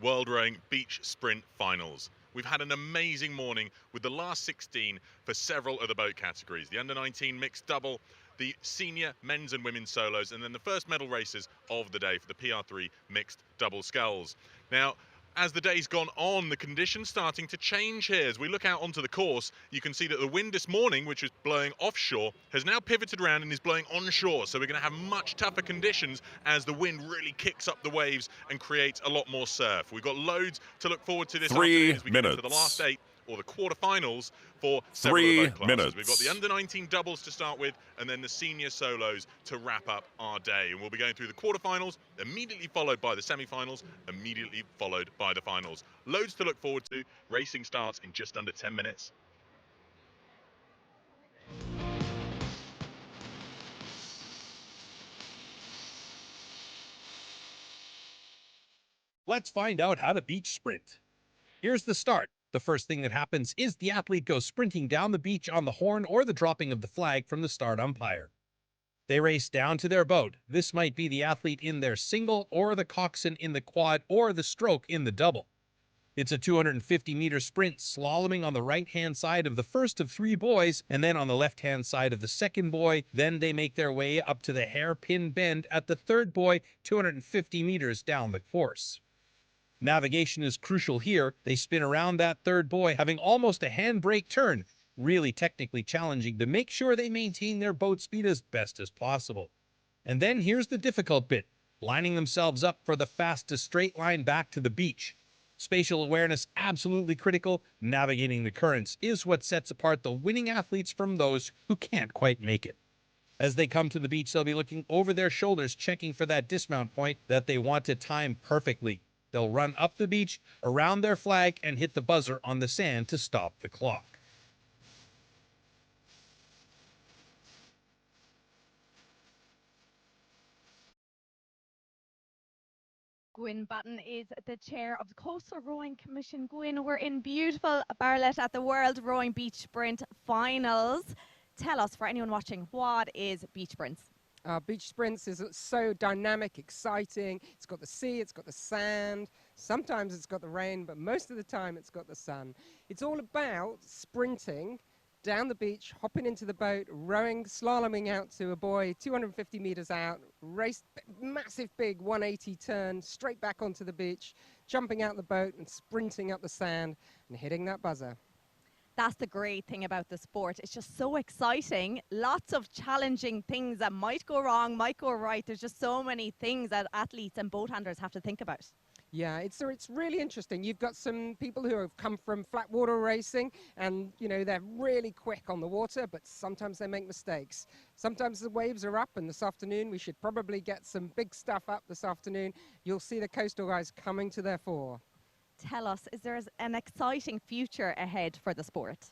World Rowing Beach Sprint Finals. We've had an amazing morning with the last 16 for several of the boat categories. The under-19 mixed double, the senior men's and women's solos, and then the first medal races of the day for the PR3 mixed double sculls. Now, as the day's gone on, the conditions starting to change here. As we look out onto the course, you can see that the wind this morning, which was blowing offshore, has now pivoted around and is blowing onshore. So we're going to have much tougher conditions as the wind really kicks up the waves and creates a lot more surf. We've got loads to look forward to this afternoon as we get into the last 8 or the quarterfinals for several of the boat classes. We've got the under-19 doubles to start with, and then the senior solos to wrap up our day. And we'll be going through the quarterfinals, immediately followed by the semi-finals, immediately followed by the finals. Loads to look forward to. Racing starts in just under 10 minutes. Let's find out how to beach sprint. Here's the start. The first thing that happens is the athlete goes sprinting down the beach on the horn or the dropping of the flag from the start umpire. They race down to their boat. This might be the athlete in their single or the coxswain in the quad or the stroke in the double. It's a 250-meter sprint, slaloming on the right-hand side of the first of 3 buoys and then on the left-hand side of the second buoy. Then they make their way up to the hairpin bend at the third buoy, 250 meters down the course. Navigation is crucial here. They spin around that third buoy, having almost a handbrake turn, really technically challenging to make sure they maintain their boat speed as best as possible. And then here's the difficult bit, lining themselves up for the fastest straight line back to the beach. Spatial awareness absolutely critical. Navigating the currents is what sets apart the winning athletes from those who can't quite make it. As they come to the beach, they'll be looking over their shoulders, checking for that dismount point that they want to time perfectly. They'll run up the beach, around their flag, and hit the buzzer on the sand to stop the clock. Gwyn Button is the chair of the Coastal Rowing Commission. Gwyn, we're in beautiful Barletta at the World Rowing Beach Sprint Finals. Tell us, for anyone watching, what is beach sprints? Beach sprints is so dynamic, exciting. It's got the sea, it's got the sand. Sometimes it's got the rain, but most of the time it's got the sun. It's all about sprinting down the beach, hopping into the boat, rowing, slaloming out to a buoy 250 meters out, race, massive big 180 turn, straight back onto the beach, jumping out the boat and sprinting up the sand and hitting that buzzer. That's the great thing about the sport. It's just so exciting. Lots of challenging things that might go wrong, might go right. There's just so many things that athletes and boat handlers have to think about. Yeah, it's really interesting. You've got some people who have come from flat water racing and, you know, they're really quick on the water, but sometimes they make mistakes. Sometimes the waves are up, and this afternoon we should probably get some big stuff up this afternoon. You'll see the coastal guys coming to their fore. Tell us, is there an exciting future ahead for the sport?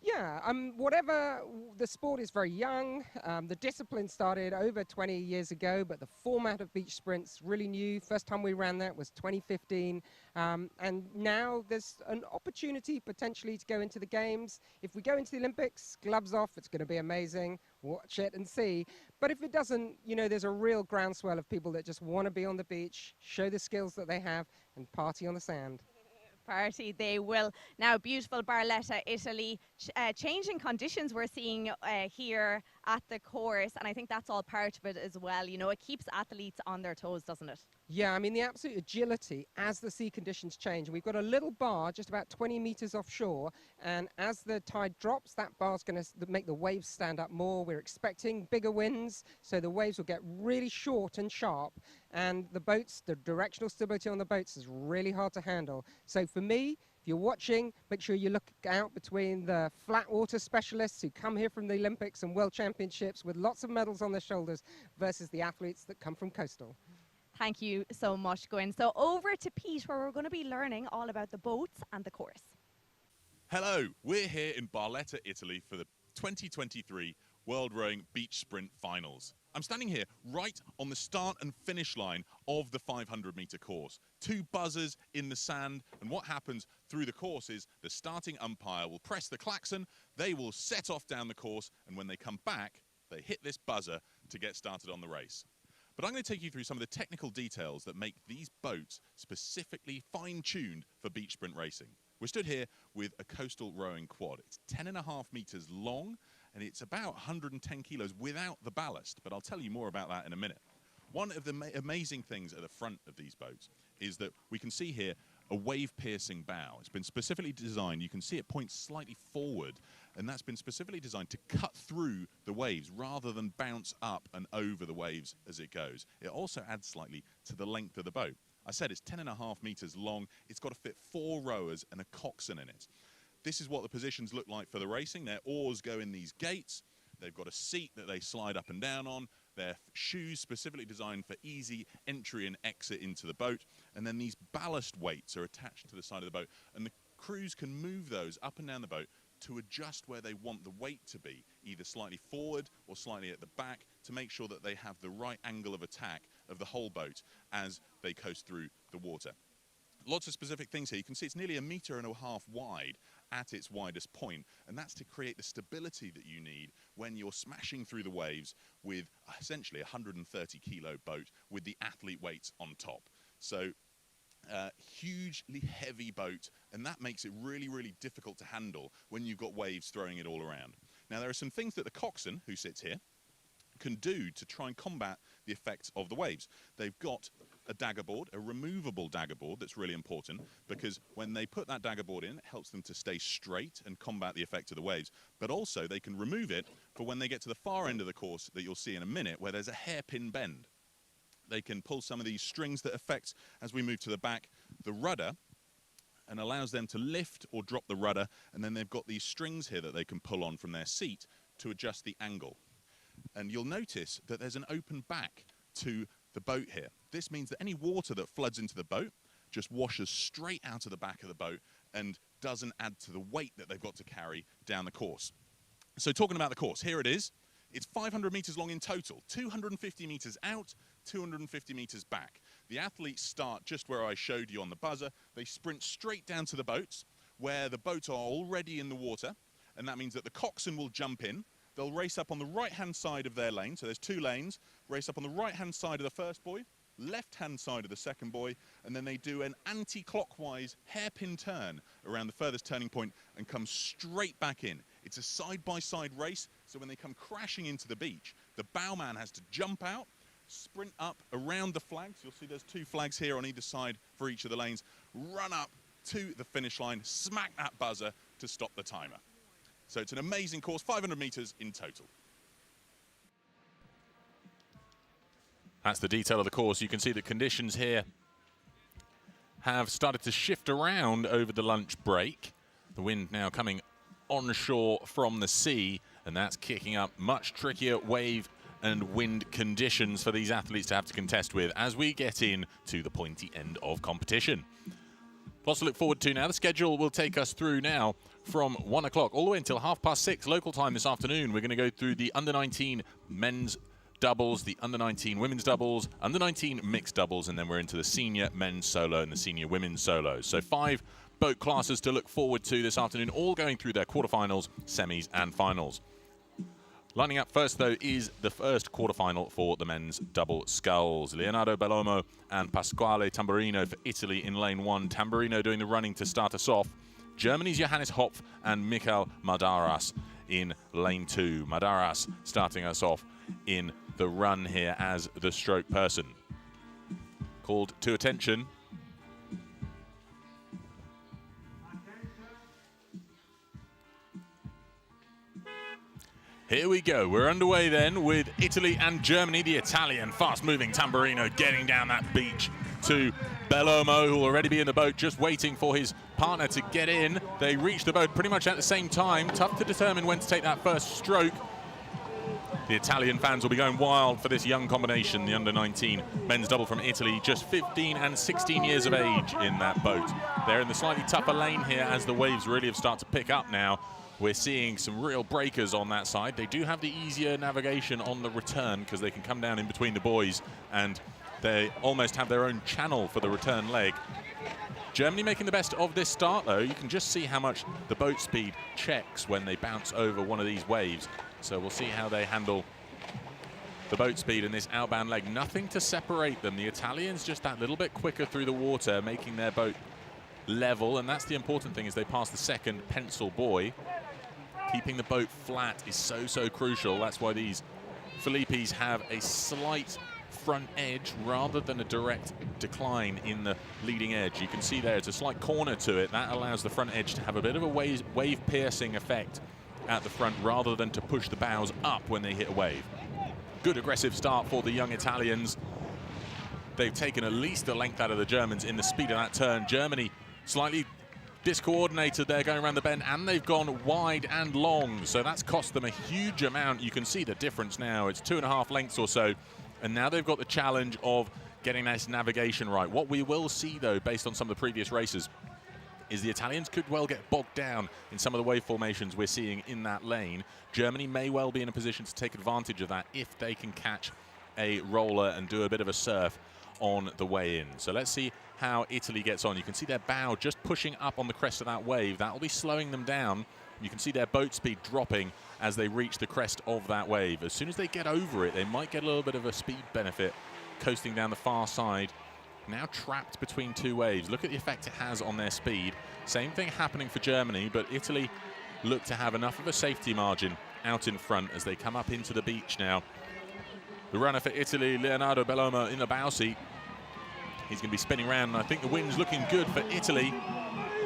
Yeah, whatever, the sport is very young. The discipline started over 20 years ago, but the format of beach sprints really new. First time we ran that was 2015. And now there's an opportunity potentially to go into the games. If we go into the Olympics, gloves off, it's going to be amazing. Watch it and see. But if it doesn't, you know, there's a real groundswell of people that just want to be on the beach, show the skills that they have, and party on the sand. Party they will. Now, beautiful Barletta, Italy. Changing conditions we're seeing here at the course, and I think that's all part of it as well. You know, it keeps athletes on their toes, doesn't it? Yeah, I mean, the absolute agility as the sea conditions change. We've got a little bar just about 20 meters offshore, and as the tide drops, that bar's going to make the waves stand up more. We're expecting bigger winds, so the waves will get really short and sharp, and the boats, the directional stability on the boats is really hard to handle. So for me, if you're watching, make sure you look out between the flat water specialists who come here from the Olympics and World Championships with lots of medals on their shoulders versus the athletes that come from coastal. Thank you so much, Gwyn. So over to Pete, where we're going to be learning all about the boats and the course. Hello, we're here in Barletta, Italy for the 2023 World Rowing Beach Sprint Finals. I'm standing here right on the start and finish line of the 500-meter course. 2 buzzers in the sand, and what happens through the course is the starting umpire will press the klaxon, they will set off down the course, and when they come back, they hit this buzzer to get started on the race. But I'm going to take you through some of the technical details that make these boats specifically fine-tuned for beach sprint racing. We're stood here with a coastal rowing quad. It's 10.5 meters long, and it's about 110 kilos without the ballast, but I'll tell you more about that in a minute. One of the amazing things at the front of these boats is that we can see here a wave-piercing bow. It's been specifically designed, you can see it points slightly forward, and that's been specifically designed to cut through the waves rather than bounce up and over the waves as it goes. It also adds slightly to the length of the boat. I said it's 10.5 meters long. It's got to fit 4 rowers and a coxswain in it. This is what the positions look like for the racing. Their oars go in these gates. They've got a seat that they slide up and down on. Their shoes specifically designed for easy entry and exit into the boat. And then these ballast weights are attached to the side of the boat. And the crews can move those up and down the boat to adjust where they want the weight to be, either slightly forward or slightly at the back, to make sure that they have the right angle of attack of the whole boat as they coast through the water. Lots of specific things here. You can see it's nearly 1.5 meters wide at its widest point, and that's to create the stability that you need when you're smashing through the waves with essentially a 130 kilo boat with the athlete weights on top. So hugely heavy boat, and that makes it really, really difficult to handle when you've got waves throwing it all around. Now, there are some things that the coxswain, who sits here, can do to try and combat the effects of the waves. They've got a dagger board, a removable dagger board that's really important, because when they put that dagger board in, it helps them to stay straight and combat the effect of the waves. But also they can remove it for when they get to the far end of the course that you'll see in a minute, where there's a hairpin bend. They can pull some of these strings that affect, as we move to the back, the rudder, and allows them to lift or drop the rudder, and then they've got these strings here that they can pull on from their seat to adjust the angle. And you'll notice that there's an open back to the boat here. This means that any water that floods into the boat just washes straight out of the back of the boat and doesn't add to the weight that they've got to carry down the course. So talking about the course, here it is. It's 500 meters long in total, 250 meters out, 250 meters back. The athletes start just where I showed you on the buzzer. They sprint straight down to the boats, where the boats are already in the water, and that means that the coxswain will jump in. They'll race up on the right-hand side of their lane, so there's 2 lanes, race up on the right-hand side of the first buoy, left-hand side of the second buoy, and then they do an anti-clockwise hairpin turn around the furthest turning point and come straight back in. It's a side-by-side race, so when they come crashing into the beach, the bowman has to jump out, sprint up around the flags. You'll see there's 2 flags here on either side for each of the lanes, run up to the finish line, smack that buzzer to stop the timer. So it's an amazing course, 500 meters in total. That's the detail of the course. You can see the conditions here have started to shift around over the lunch break. The wind now coming onshore from the sea, and that's kicking up much trickier wave and wind conditions for these athletes to have to contest with as we get in to the pointy end of competition. Lots to look forward to now. The schedule will take us through now from 1 o'clock all the way until 6:30 local time this afternoon. We're going to go through the under-19 men's doubles, the under-19 women's doubles, under-19 mixed doubles, and then we're into the senior men's solo and the senior women's solo. So 5 boat classes to look forward to this afternoon, all going through their quarterfinals, semis, and finals. Lining up first, though, is the first quarterfinal for the men's double sculls. Leonardo Bellomo and Pasquale Tamburino for Italy in lane 1. Tamburino doing the running to start us off. Germany's Johannes Hopf and Michael Madaras in lane 2. Madaras starting us off in the run here as the stroke person. Called to attention. Here we go. We're underway then with Italy and Germany. The Italian fast-moving Tamburino getting down that beach to Bellomo, who will already be in the boat, just waiting for his partner to get in. They reach the boat pretty much at the same time. Tough to determine when to take that first stroke. The Italian fans will be going wild for this young combination, the under-19 men's double from Italy, just 15 and 16 years of age in that boat. They're in the slightly tougher lane here as the waves really have started to pick up now. We're seeing some real breakers on that side. They do have the easier navigation on the return because they can come down in between the buoys, and they almost have their own channel for the return leg. Germany making the best of this start, though. You can just see how much the boat speed checks when they bounce over one of these waves. So we'll see how they handle the boat speed in this outbound leg. Nothing to separate them. The Italians just that little bit quicker through the water, making their boat level, and that's the important thing as they pass the second pencil buoy. Keeping the boat flat is so crucial. That's why these Philippes have a slight front edge rather than a direct decline in the leading edge. You can see there it's a slight corner to it. That allows the front edge to have a bit of a wave piercing effect at the front rather than to push the bows up when they hit a wave. Good aggressive start for the young Italians. They've taken at least a length out of the Germans in the speed of that turn. Germany slightly discoordinated there going around the bend, and they've gone wide and long, so that's cost them a huge amount. You can see the difference now. It's 2.5 lengths or so, and now they've got the challenge of getting this navigation right. What we will see, though, based on some of the previous races, is the Italians could well get bogged down in some of the wave formations we're seeing in that lane. Germany may well be in a position to take advantage of that if they can catch a roller and do a bit of a surf on the way in. So let's see how Italy gets on. You can see their bow just pushing up on the crest of that wave. That will be slowing them down. You can see their boat speed dropping as they reach the crest of that wave. As soon as they get over it, they might get a little bit of a speed benefit coasting down the far side. Now trapped between two waves. Look at the effect it has on their speed. Same thing happening for Germany, but Italy look to have enough of a safety margin out in front as they come up into the beach now. The runner for Italy, Leonardo Bellomo, in the bow seat. He's going to be spinning around, and I think the wind's looking good for Italy.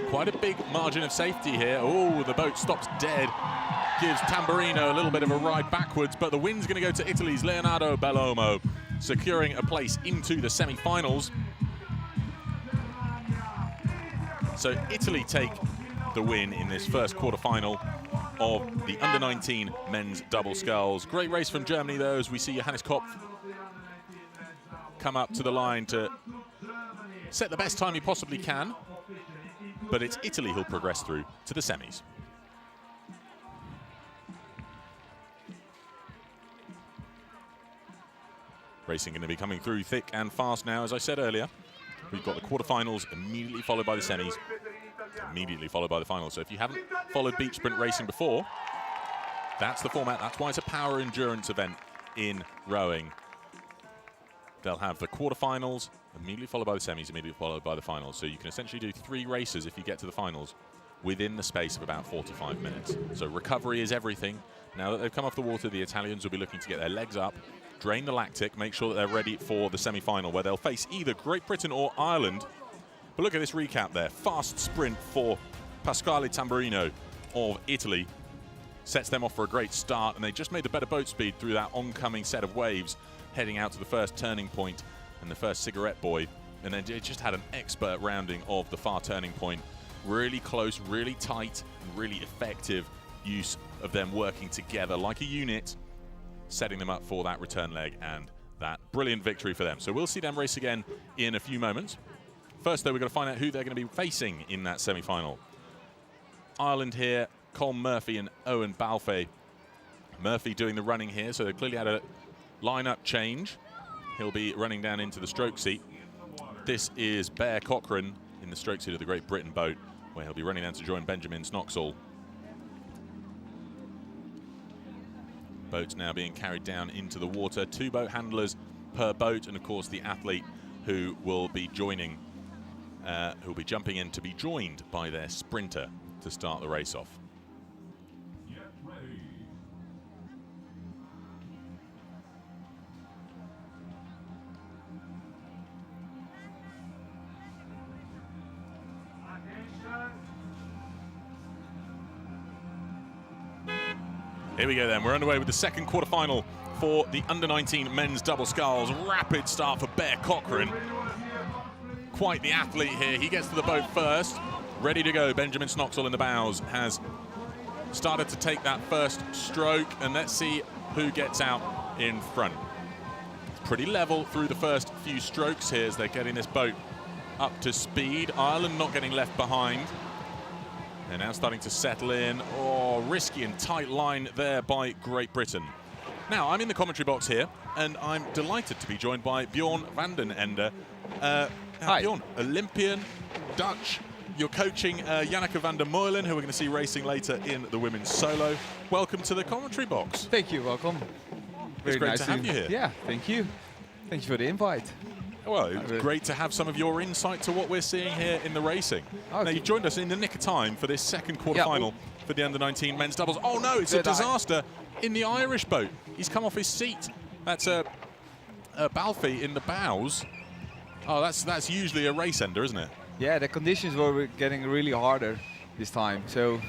Quite a big margin of safety here. Oh, the boat stops dead. Gives Tamburino a little bit of a ride backwards, but the wind's going to go to Italy's Leonardo Bellomo, securing a place into the semi-finals. So Italy take the win in this first quarter-final of the under-19 men's double sculls. Great race from Germany, though, as we see Johannes Kopf come up to the line to set the best time he possibly can. But it's Italy who'll progress through to the semis. Racing going to be coming through thick and fast now, as I said earlier. We've got the quarterfinals immediately followed by the semis, immediately followed by the finals. So if you haven't followed beach sprint racing before, that's the format. That's why it's a power endurance event in rowing. They'll have the quarterfinals, immediately followed by the semis, immediately followed by the finals. So you can essentially do 3 races if you get to the finals within the space of about 45 minutes. So recovery is everything. Now that they've come off the water, the Italians will be looking to get their legs up, drain the lactic, make sure that they're ready for the semi-final, where they'll face either Great Britain or Ireland. But look at this recap there. Fast sprint for Pasquale Tamburino of Italy. Sets them off for a great start, and they just made the better boat speed through that oncoming set of waves, heading out to the first turning point and the first cigarette buoy. And then they just had an expert rounding of the far turning point. Really close, really tight, and really effective use of them working together like a unit, setting them up for that return leg and that brilliant victory for them. So we'll see them race again in a few moments. First, though, we're going to find out who they're going to be facing in that semi-final. Ireland here, Colm Murphy and Owen Balfe. Murphy doing the running here, so they clearly had a lineup change. He'll be running down into the stroke seat. This is Bear Cochrane in the stroke seat of the Great Britain boat, where he'll be running down to join Benjamin Snoxall. Boats now being carried down into the water. 2 boat handlers per boat, and of course the athlete who will be joining, who'll be jumping in to be joined by their sprinter to start the race off. Here we go then, we're underway with the second quarterfinal for the under-19 men's double sculls. Rapid start for Bear Cochrane. Quite the athlete here, he gets to the boat first. Ready to go, Benjamin Snoxall in the bows has started to take that first stroke, and let's see who gets out in front. It's pretty level through the first few strokes here as they're getting this boat up to speed. Ireland not getting left behind. They're now starting to settle in. Oh, risky and tight line there by Great Britain. Now, I'm in the commentary box here, and I'm delighted to be joined by Bjorn van den Ende. Hi. Bjorn, Olympian, Dutch. You're coaching Janneke van der Meulen, who we're going to see racing later in the women's solo. Welcome to the commentary box. Thank you, welcome. It's great to have you here. Yeah, thank you. Thank you for the invite. Well, it's great to have some of your insight to what we're seeing here in the racing. Now, Okay. you've joined us in the nick of time for this second quarter-final for the under-19 men's doubles. Oh, no, it's a Did I- disaster in the Irish boat. He's come off his seat. That's Balfe in the bows. Oh, that's usually a race ender, isn't it? Yeah, the conditions were getting really harder this time. So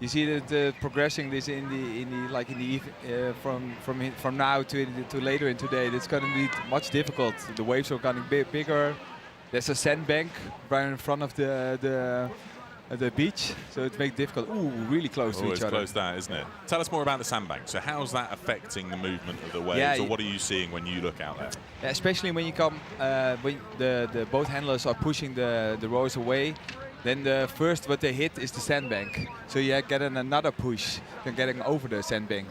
you see that progressing this from now to later in today, it's going to be much difficult. The waves are getting bigger. There's a sandbank right in front of the beach, so it makes it difficult. Ooh, really close to Always each other. close that, isn't it? Tell us more about the sandbank. So how's that affecting the movement of the waves, Yeah, or what are you seeing when you look out there? Yeah, especially when you come, when the boat handlers are pushing the rowers away, then the first what they hit is the sandbank. So you get another push, then getting over the sandbank.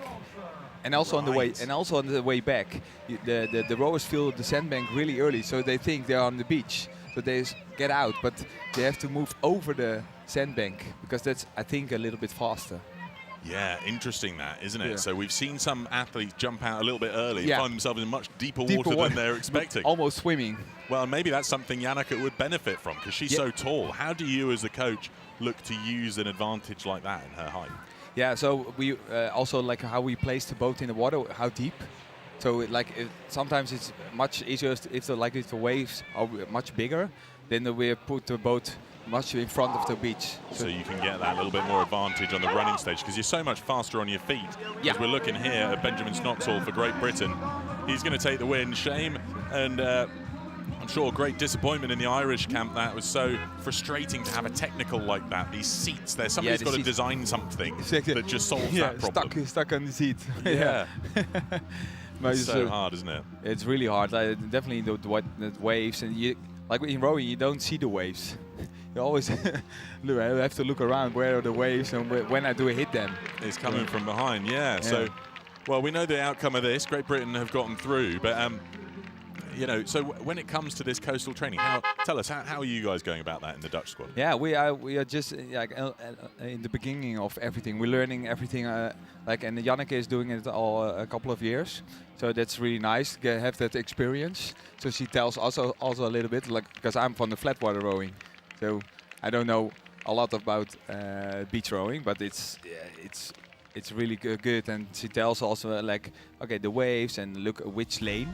And also on the way back, the rowers feel the sandbank really early, so they think they're on the beach. So they get out, but they have to move over the sandbank because that's, I think, a little bit faster. Yeah, interesting that, isn't it? Yeah. So we've seen some athletes jump out a little bit early, Yeah. find themselves in much deeper Deeper water water. than they're expecting. Almost swimming. Well, maybe that's something Janneke would benefit from because she's Yeah. so tall. How do you, as a coach, look to use an advantage like that in her height? Yeah, so we also like how we place the boat in the water, how deep. So sometimes it's much easier if the waves are much bigger, then we put the boat much in front of the beach. So you can get that little bit more advantage on the running stage because you're so much faster on your feet. Yeah. As we're looking here at Benjamin Snoxall for Great Britain. He's going to take the win. Shame and I'm sure great disappointment in the Irish camp. That was so frustrating to have a technical like that. These seats there. Somebody's the got to seats. design something Exactly. that just solves Yeah, that problem. stuck on the seat. Yeah. But It's so hard, isn't it? It's really hard. Definitely the waves, and like in rowing, you don't see the waves. You always have to look around where are the waves and when I do hit them. It's coming from behind, yeah. So, well, we know the outcome of this. Great Britain have gotten through, but so when it comes to this coastal training, tell us how are you guys going about that in the Dutch squad? Yeah, we are just in the beginning of everything. We're learning everything. And Janneke is doing it all a couple of years, so that's really nice to have that experience. So she tells also a little bit, because I'm from the flat water rowing, so I don't know a lot about beach rowing, but it's really good. And she tells also okay, the waves and look which lane.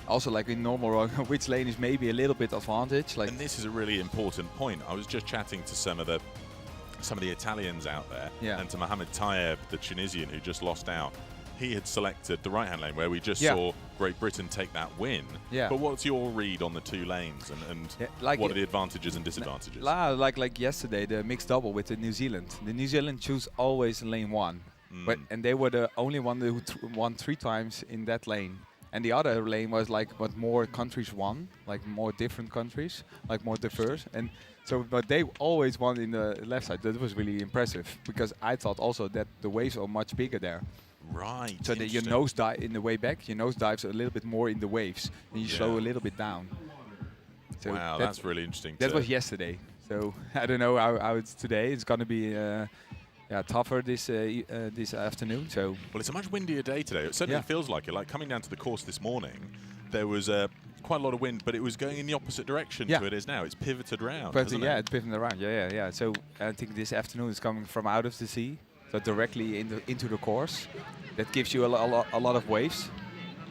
Also, like in normal rowing, which lane is maybe a little bit advantage. And this is a really important point. I was just chatting to some of the Italians out there, Yeah. and to Mohamed Tayeb, the Tunisian who just lost out. He had selected the right-hand lane where we just Yeah. saw Great Britain take that win. Yeah. But what's your read on the two lanes and what are the advantages and disadvantages? Like yesterday, the mixed double with the New Zealand. The New Zealand choose always lane one, and they were the only one who won 3 times in that lane. And the other lane was what more countries won, like more different countries, like more diverse. And so, but they always won in the left side. That was really impressive because I thought also that the waves are much bigger there. Right. So that your nose dive in the way back, your nose dives a little bit more in the waves, and you slow a little bit down. So wow, that's really interesting. That was yesterday. So I don't know how it's today. It's gonna be tougher this afternoon. So well, it's a much windier day today. It certainly feels like it. Like coming down to the course this morning, there was quite a lot of wind, but it was going in the opposite direction to it is now. It's pivoted round. But it's pivoting around. Yeah. So I think this afternoon is coming from out of the sea, so directly into the course. That gives you a lot of waves.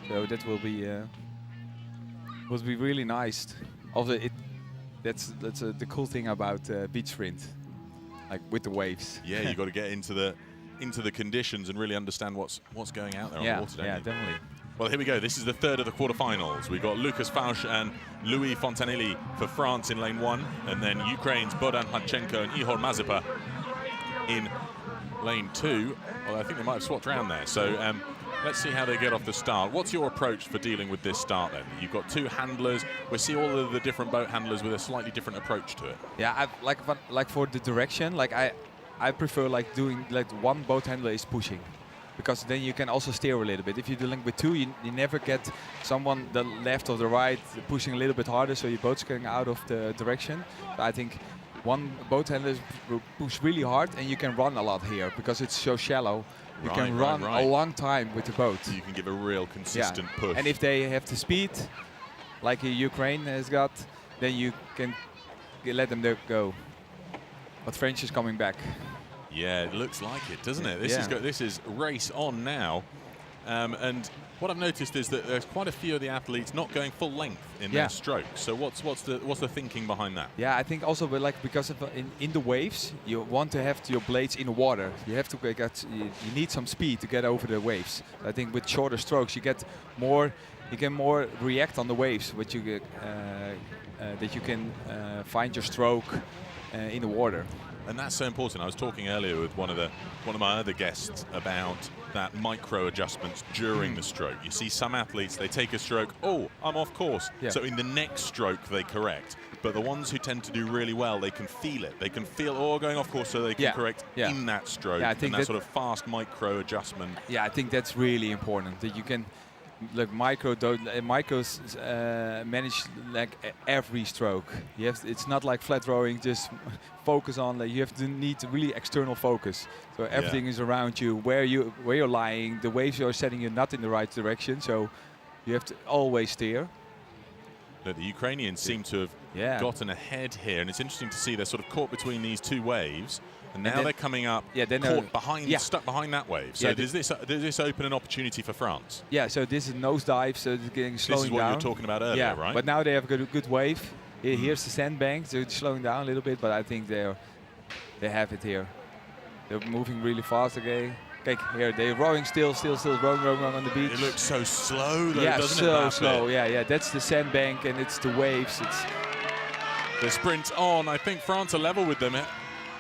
So that will be really nice. Also, that's the cool thing about beach sprint, like with the waves. Yeah, you got to get into the conditions and really understand what's going out there on the water. Don't you? Definitely. Well, here we go. This is the third of the quarterfinals. We've got Lucas Fausch and Louis Fontanilli for France in lane 1, and then Ukraine's Bohdan Hladchenko and Ihor Mazepa in lane 2. Well, I think they might have swapped around there. So let's see how they get off the start. What's your approach for dealing with this start then? You've got 2 handlers. We see all of the different boat handlers with a slightly different approach to it. Yeah, like for the direction, I prefer doing one boat handler is pushing, because then you can also steer a little bit. If you're dealing with 2, you never get someone the left or the right pushing a little bit harder, so your boat's going out of the direction. But I think one boat handler will push really hard, and you can run a lot here because it's so shallow. You can run a long time with the boat. You can give a real consistent push. And if they have the speed, like Ukraine has got, then you can let them go. But French is coming back. Yeah, it looks like it, doesn't it? This is race on now. And what I've noticed is that there's quite a few of the athletes not going full length in their strokes. So what's the thinking behind that? Yeah, I think also because of in the waves, you want to have your blades in the water. You have to you need some speed to get over the waves. I think with shorter strokes, you can more react on the waves, which you that you can find your stroke in the water. And that's so important. I was talking earlier with one of my other guests about that micro adjustments during the stroke. You see some athletes, they take a stroke, oh, I'm off course. Yeah. So in the next stroke, they correct. But the ones who tend to do really well, they can feel it. They can feel, oh, going off course, so they can correct in that stroke. Yeah, I think and that sort of fast micro adjustment. Yeah, I think that's really important, that you can micros manage like every stroke. It's not like flat rowing, just focus on. You have to need really external focus. So everything is around you, where you're lying. The waves are setting you not in the right direction, so you have to always steer. The Ukrainians seem to have gotten ahead here, and it's interesting to see they're sort of caught between these two waves. And now they're coming up, caught behind, stuck behind that wave. So does this open an opportunity for France? Yeah, so this is nosedive, so it's getting slowing down. This is what you were talking about earlier, right? But now they have a good wave. Here's the sandbank, so it's slowing down a little bit, but I think they have it here. They're moving really fast again. Okay, here they're rowing still rowing on the beach. It looks so slow though, doesn't it? So slow. Yeah. That's the sandbank, and it's the waves. It's the sprint on. I think France are level with them.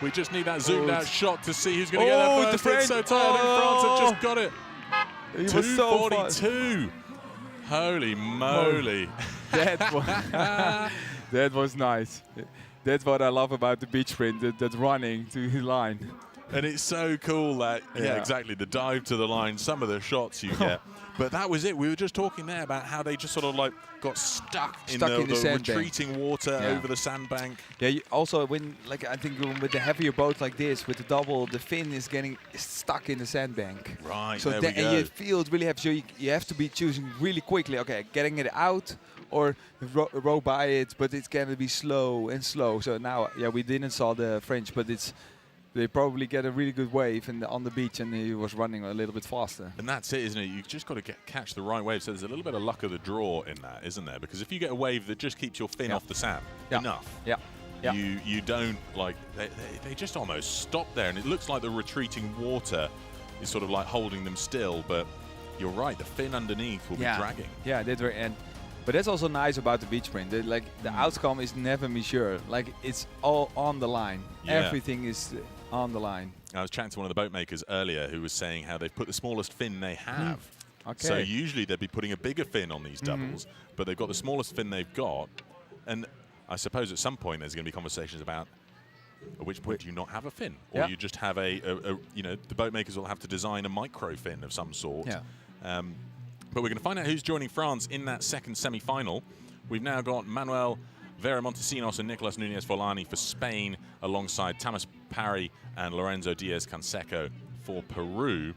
We just need that zoomed out shot to see who's going to get there first. It's so tight. I think France have just got it. He was so fast. 2:42. Holy moly. That was nice. That's what I love about the beach sprint, that running to the line. And it's so cool that, exactly, the dive to the line, some of the shots you get. But that was it. We were just talking there about how they just sort of like got stuck in the retreating water over the sandbank. Yeah, also when, like, I think with the heavier boat like this, with the double, the fin is getting stuck in the sandbank. Right, so there we go. And you feel it really heavy, so you have to be choosing really quickly, okay, getting it out or row by it, but it's going to be slow and slow. So now, we didn't saw the French, but they probably get a really good wave on the beach, and he was running a little bit faster. And that's it, isn't it? You've just got to catch the right wave. So there's a little bit of luck of the draw in that, isn't there? Because if you get a wave that just keeps your fin off the sand, enough. Yeah. You don't, like, they just almost stop there, and it looks like the retreating water is sort of like holding them still, but you're right, the fin underneath will be dragging. Yeah, but that's also nice about the beach sprint. The outcome is never measured. Like, it's all on the line. Everything is on the line. I was chatting to one of the boat makers earlier who was saying how they've put the smallest fin they have. Okay. So usually they'd be putting a bigger fin on these doubles, but they've got the smallest fin they've got. And I suppose at some point there's going to be conversations about at which point do you not have a fin? Or you just have the boat makers will have to design a micro fin of some sort. Yeah. But we're going to find out who's joining France in that second semi-final. We've now got Manuel Vera Montesinos and Nicolas Nunez Forlani for Spain, alongside Thomas Parry and Lorenzo Diaz-Canseco for Peru.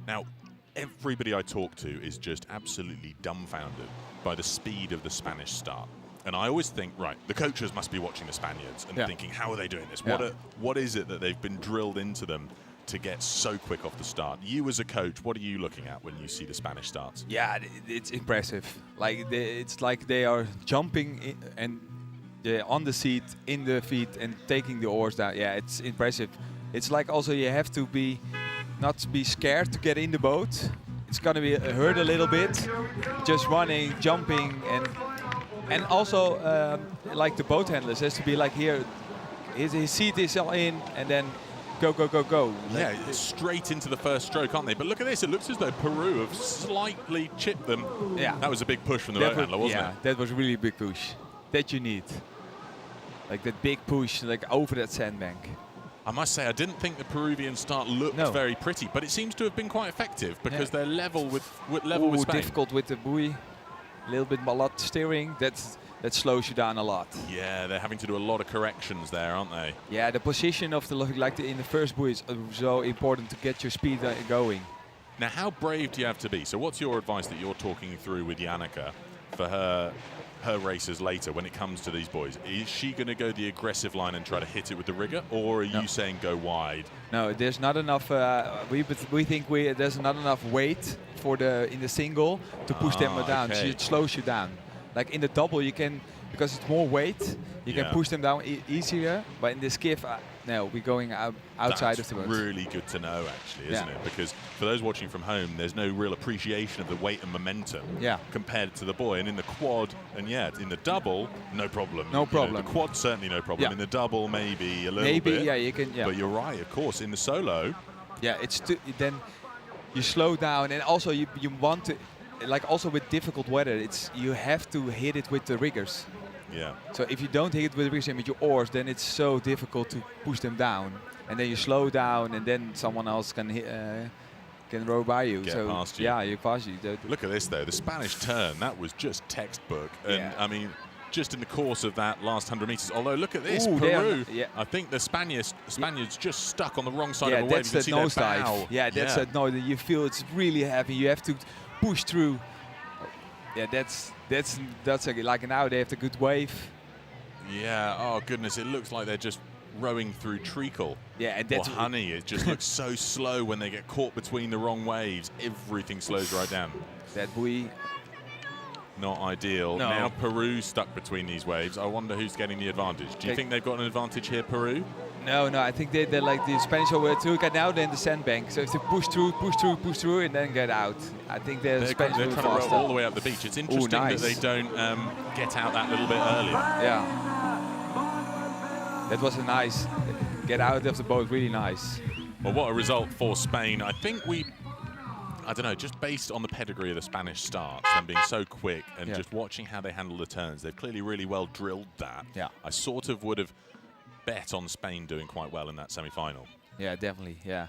Now, everybody I talk to is just absolutely dumbfounded by the speed of the Spanish start. And I always think, right, the coaches must be watching the Spaniards and thinking, how are they doing this? What is it that they've been drilled into them to get so quick off the start? You as a coach, what are you looking at when you see the Spanish starts? Yeah, it's impressive. Like, it's like they are jumping and on the seat, in the feet, and taking the oars down. Yeah, it's impressive. It's like also you have to not be scared to get in the boat. It's gonna be hurt a little bit, just running, jumping, and also like the boat handlers has to be like here. His seat is all in, and then go. Yeah, straight into the first stroke, aren't they? But look at this. It looks as though Peru have slightly chipped them. Yeah. That was a big push from the boat handler, wasn't it? Yeah, that was really a big push. That you need. Like that big push, like over that sandbank. I must say, I didn't think the Peruvian start looked very pretty, but it seems to have been quite effective because they're level with Spain. Difficult with the buoy. A little bit malot steering. that slows you down a lot. Yeah, they're having to do a lot of corrections there, aren't they? Yeah, the position of the in the first buoy is so important to get your speed going. Now, how brave do you have to be? So what's your advice that you're talking through with Janneke for her races later when it comes to these boys? Is she going to go the aggressive line and try to hit it with the rigger, or are you saying go wide? No, there's not enough. We think there's not enough weight for in the single to push them down. Okay. So it slows you down. Like in the double, you can, because it's more weight, you can push them down easier. But in the skiff, no, we're going outside That's of the boat. really good to know, actually, isn't it? Because for those watching from home, there's no real appreciation of the weight and momentum compared to the buoy. And in the quad, and in the double, no problem. No problem. The quad, certainly no problem. Yeah. In the double, maybe a little bit. Maybe, yeah, you can. Yeah. But you're right, of course, in the solo. Yeah, then you slow down, and also you want to, like also with difficult weather, you have to hit it with the riggers. Yeah. So if you don't hit it with the riggers and with your oars, then it's so difficult to push them down. And then you slow down, and then someone else can row by you. Get so past you. Yeah, you pass you. Look at this, though. The Spanish turn, that was just textbook. And, Yeah. I mean, just in the course of that last 100 meters. Although, look at this, Ooh, Peru. yeah. I think the Spaniards just stuck on the wrong side of the wave. That's You can the see their nose dive. bow. Yeah, that's a no. You feel it's really heavy. You have to push through. Yeah, that's like now they have a good wave. Yeah, oh goodness, it looks like they're just rowing through treacle. Yeah, and Or that's honey. It just looks so slow when they get caught between the wrong waves. Everything slows right down. that buoy. Not ideal. No. Now Peru stuck between these waves. I wonder who's getting the advantage. Do you think they've got an advantage here, Peru? No, I think they're like the Spanish over to get now in the sandbank. So if they push through, and then get out. I think the Spanish They're will trying to faster. row all the way up the beach. It's interesting nice. that they don't get out that little bit earlier. Yeah. That was a nice get out of the boat, really nice. Well, what a result for Spain. I think I don't know, just based on the pedigree of the Spanish starts and being so quick and just watching how they handle the turns, they've clearly really well drilled that. Yeah. I sort of would have bet on Spain doing quite well in that semi-final. Yeah, definitely, yeah.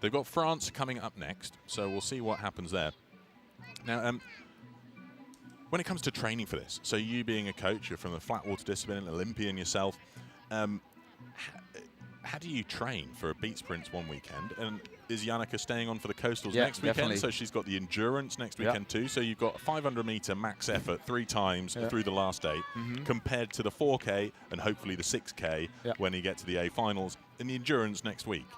They've got France coming up next, so we'll see what happens there. Now, when it comes to training for this, so you being a coach, you're from the flat water discipline, an Olympian yourself, how do you train for a beach sprints one weekend? And is Janneke staying on for the coastals next weekend? Definitely. So she's got the endurance next weekend too. So you've got a 500 meter max effort 3 times through the last 8, compared to the 4K and hopefully the 6K when you get to the A finals, and the endurance next week.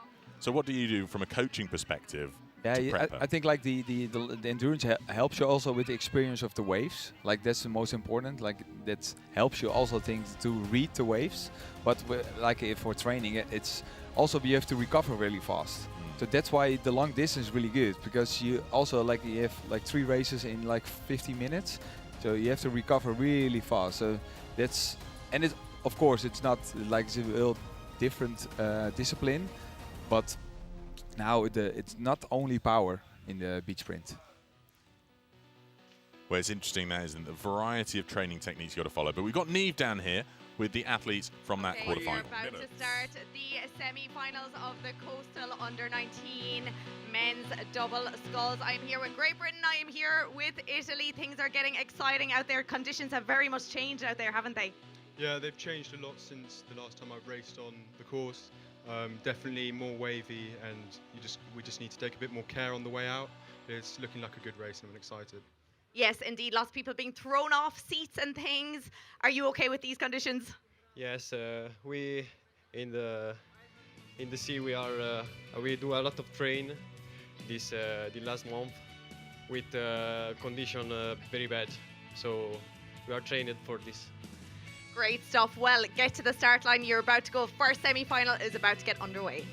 So what do you do from a coaching perspective? Yeah, I think like the endurance helps you also with the experience of the waves. Like that's the most important. Like that helps you also to read the waves. But like for training, it's also you have to recover really fast. So that's why the long distance is really good, because you also you have like 3 races in like 50 minutes. So you have to recover really fast. So that's, and it, of course it's not like it's a real different discipline, but now it's not only power in the beach sprint. Well, it's interesting that isn't the variety of training techniques you got to follow. But we've got Niamh down here with the athletes from that We're quarterfinal. about to start the semi-finals of the Coastal Under-19 men's double sculls. I'm here with Great Britain. I am here with Italy. Things are getting exciting out there. Conditions have very much changed out there, haven't they? Yeah, they've changed a lot since the last time I've raced on the course. Definitely more wavy, and we just need to take a bit more care on the way out. It's looking like a good race, and I'm excited. Yes, indeed. Lots of people being thrown off seats and things. Are you okay with these conditions? Yes, we in the sea we do a lot of train this the last month with condition very bad, so we are trained for this. Great stuff. Well, get to the start line. You're about to go. First semi-final is about to get underway.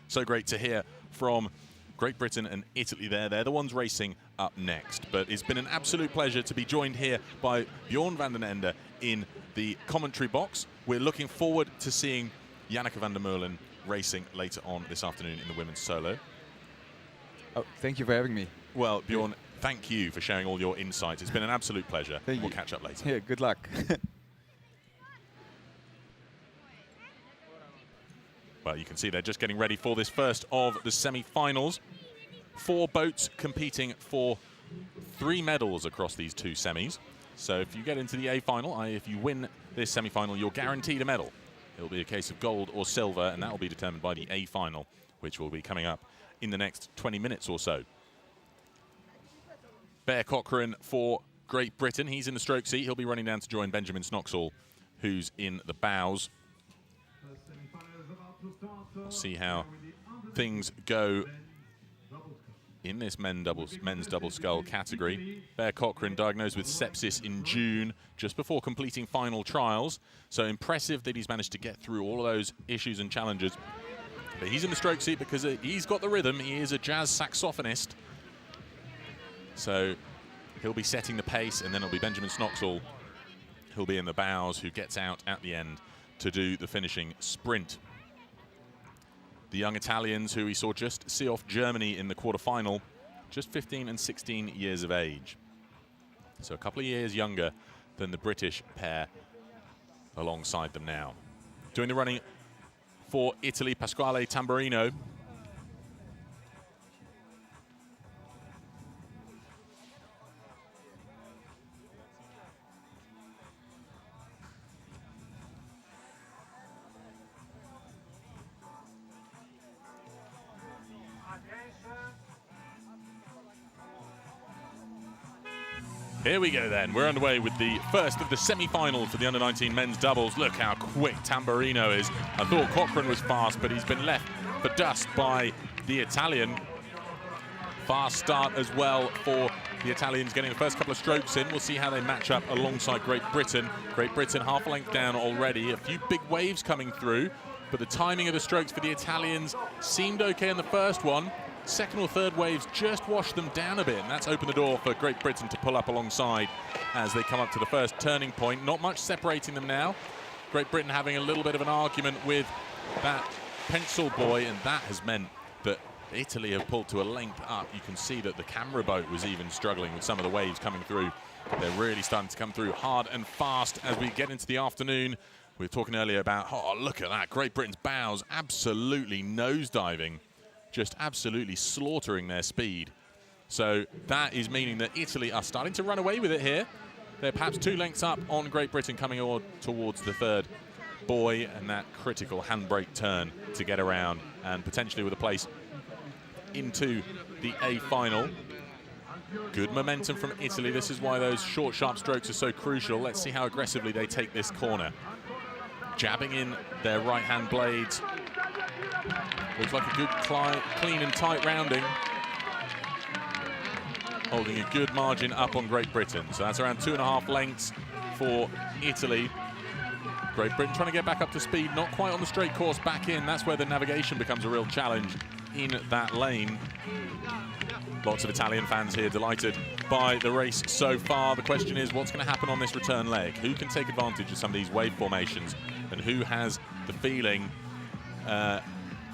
So great to hear from Great Britain and Italy there. They're the ones racing up next. But it's been an absolute pleasure to be joined here by Bjorn van den Ende in the commentary box. We're looking forward to seeing Janneke van der Meulen racing later on this afternoon in the women's solo. Oh, thank you for having me. Well, Bjorn, thank you for sharing all your insights. It's been an absolute pleasure. Thank We'll you. catch up later. Yeah, good luck. Well, you can see they're just getting ready for this first of the semi-finals. 4 boats competing for 3 medals across these 2 semis. So if you get into the A final, if you win this semi-final, you're guaranteed a medal. It'll be a case of gold or silver, and that will be determined by the A final, which will be coming up in the next 20 minutes or so. Bear Cochrane for Great Britain. He's in the stroke seat. He'll be running down to join Benjamin Snoxall, who's in the bows. We'll see how things go in this men's double scull category. Bear Cochrane diagnosed with sepsis in June, just before completing final trials. So impressive that he's managed to get through all of those issues and challenges. But he's in the stroke seat because he's got the rhythm. He is a jazz saxophonist. So he'll be setting the pace, and then it'll be Benjamin Snoxall who'll be in the bows, who gets out at the end to do the finishing sprint. The young Italians who we saw just see off Germany in the quarterfinal, just 15 and 16 years of age. So a couple of years younger than the British pair alongside them now. Doing the running for Italy, Pasquale Tamburino. Here we go then. We're underway with the first of the semi-finals for the under-19 men's doubles. Look how quick Tamburino is. I thought Cochrane was fast, but he's been left for dust by the Italian. Fast start as well for the Italians, getting the first couple of strokes in. We'll see how they match up alongside Great Britain. Great Britain half a length down already. A few big waves coming through, but the timing of the strokes for the Italians seemed okay in the first one. Second or third waves just washed them down a bit, and that's opened the door for Great Britain to pull up alongside as they come up to the first turning point. Not much separating them now. Great Britain having a little bit of an argument with that pencil boy, and that has meant that Italy have pulled to a length up. You can see that the camera boat was even struggling with some of the waves coming through. They're really starting to come through hard and fast as we get into the afternoon. We were talking earlier about, oh, look at that. Great Britain's bows absolutely nosediving, just absolutely slaughtering their speed. So that is meaning that Italy are starting to run away with it here. They're perhaps 2 lengths up on Great Britain, coming towards the third buoy, and that critical handbrake turn to get around and potentially with a place into the A final. Good momentum from Italy. This is why those short, sharp strokes are so crucial. Let's see how aggressively they take this corner. Jabbing in their right-hand blades. Looks like a good, clean and tight rounding. Holding a good margin up on Great Britain. So that's around 2.5 lengths for Italy. Great Britain trying to get back up to speed, not quite on the straight course back in. That's where the navigation becomes a real challenge in that lane. Lots of Italian fans here delighted by the race so far. The question is, what's going to happen on this return leg? Who can take advantage of some of these wave formations, and who has the feeling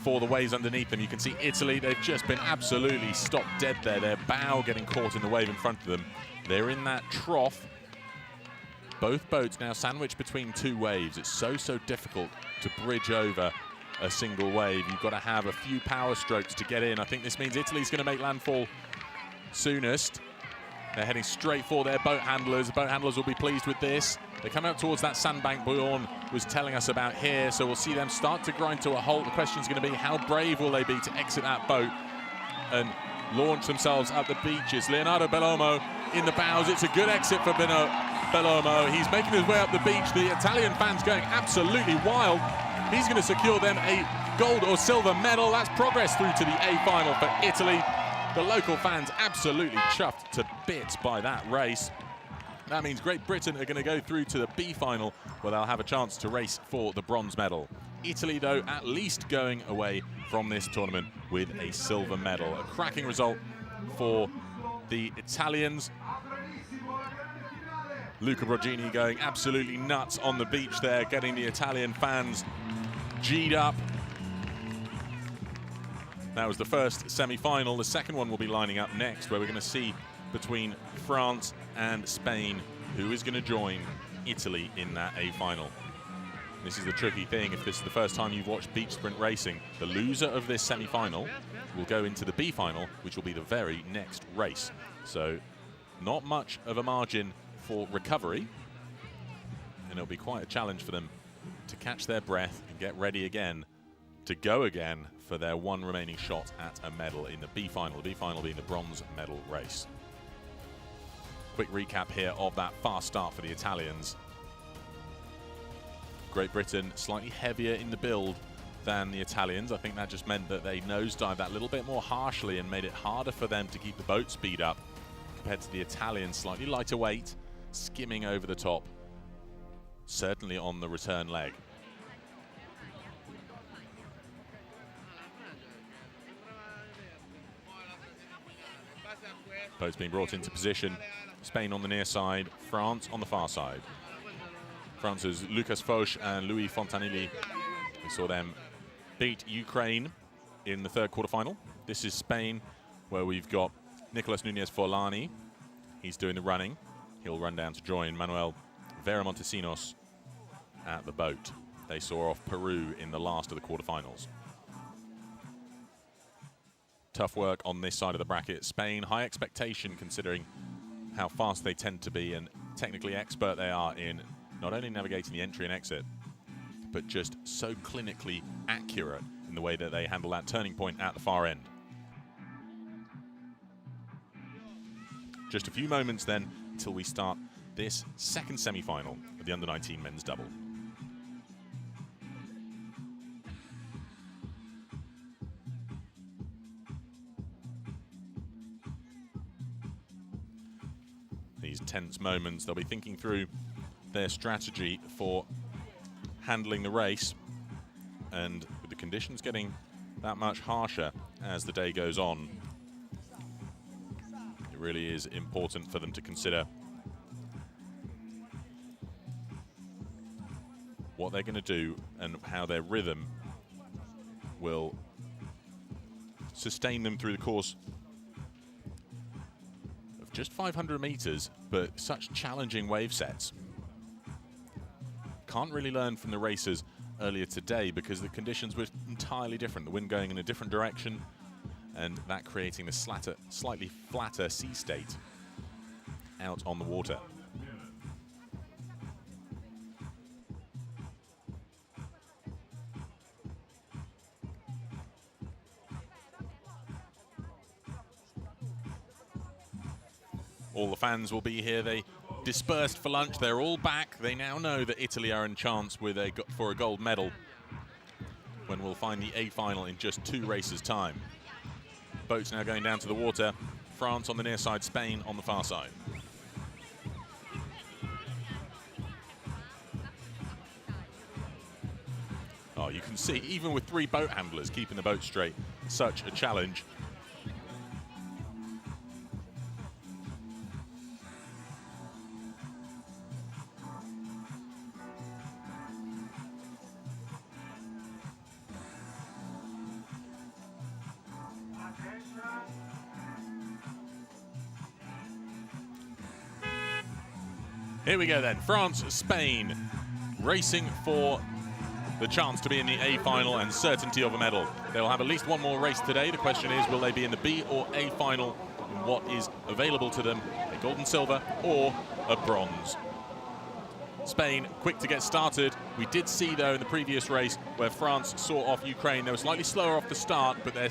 for the waves underneath them? You can see Italy, they've just been absolutely stopped dead there. Their bow getting caught in the wave in front of them. They're in that trough. Both boats now sandwiched between 2 waves. It's so difficult to bridge over a single wave. You've got to have a few power strokes to get in. I think this means Italy's going to make landfall soonest. They're heading straight for their boat handlers. The boat handlers will be pleased with this. They come out towards that sandbank Bjorn was telling us about here, so we'll see them start to grind to a halt. The question is going to be, how brave will they be to exit that boat and launch themselves up the beaches? Leonardo Bellomo in the bows. It's a good exit for Bellomo. He's making his way up the beach. The Italian fans going absolutely wild. He's going to secure them a gold or silver medal. That's progress through to the A final for Italy. The local fans absolutely chuffed to bits by that race. That means Great Britain are going to go through to the B final, where they'll have a chance to race for the bronze medal. Italy, though, at least going away from this tournament with a silver medal. A cracking result for the Italians. Luca Brogini going absolutely nuts on the beach there, getting the Italian fans G'd up. That was the first semi-final. The second one will be lining up next, where we're going to see between France and Spain who is going to join Italy in that A final. This is the tricky thing. If this is the first time you've watched beach sprint racing, the loser of this semi-final will go into the B final, which will be the very next race. So not much of a margin for recovery, and it'll be quite a challenge for them to catch their breath and get ready again to go again for their one remaining shot at a medal in the B final. The B final being the bronze medal race. Quick recap here of that fast start for the Italians. Great Britain slightly heavier in the build than the Italians. I think that just meant that they nosedived that little bit more harshly and made it harder for them to keep the boat speed up compared to the Italians. Slightly lighter weight, skimming over the top, certainly on the return leg. Boats being brought into position. Spain on the near side, France on the far side. France's Lucas Fauche and Louis Fontanilli. We saw them beat Ukraine in the third quarterfinal. This is Spain, where we've got Nicolas Nunez Forlani. He's doing the running. He'll run down to join Manuel Vera Montesinos at the boat. They saw off Peru in the last of the quarterfinals. Tough work on this side of the bracket. Spain, high expectation considering how fast they tend to be and technically expert they are in not only navigating the entry and exit, but just so clinically accurate in the way that they handle that turning point at the far end. Just a few moments then until we start this second semi-final of the Under-19 men's double. These tense moments, they'll be thinking through their strategy for handling the race, and with the conditions getting that much harsher as the day goes on, it really is important for them to consider what they're going to do and how their rhythm will sustain them through the course of just 500 meters, but such challenging wave sets. Can't really learn from the racers earlier today because the conditions were entirely different. The wind going in a different direction, and that creating a slightly flatter sea state out on the water. All the fans will be here. They dispersed for lunch. They're all back. They now know that Italy are in chance for a gold medal when we'll find the A final in just 2 races' time. Boats now going down to the water. France on the near side, Spain on the far side. Oh, you can see, even with 3 boat handlers keeping the boat straight, such a challenge. Here we go then, France, Spain, racing for the chance to be in the A final and certainty of a medal. They'll have at least one more race today. The question is, will they be in the B or A final in what is available to them, a gold and silver or a bronze? Spain quick to get started. We did see though in the previous race where France saw off Ukraine, they were slightly slower off the start, but their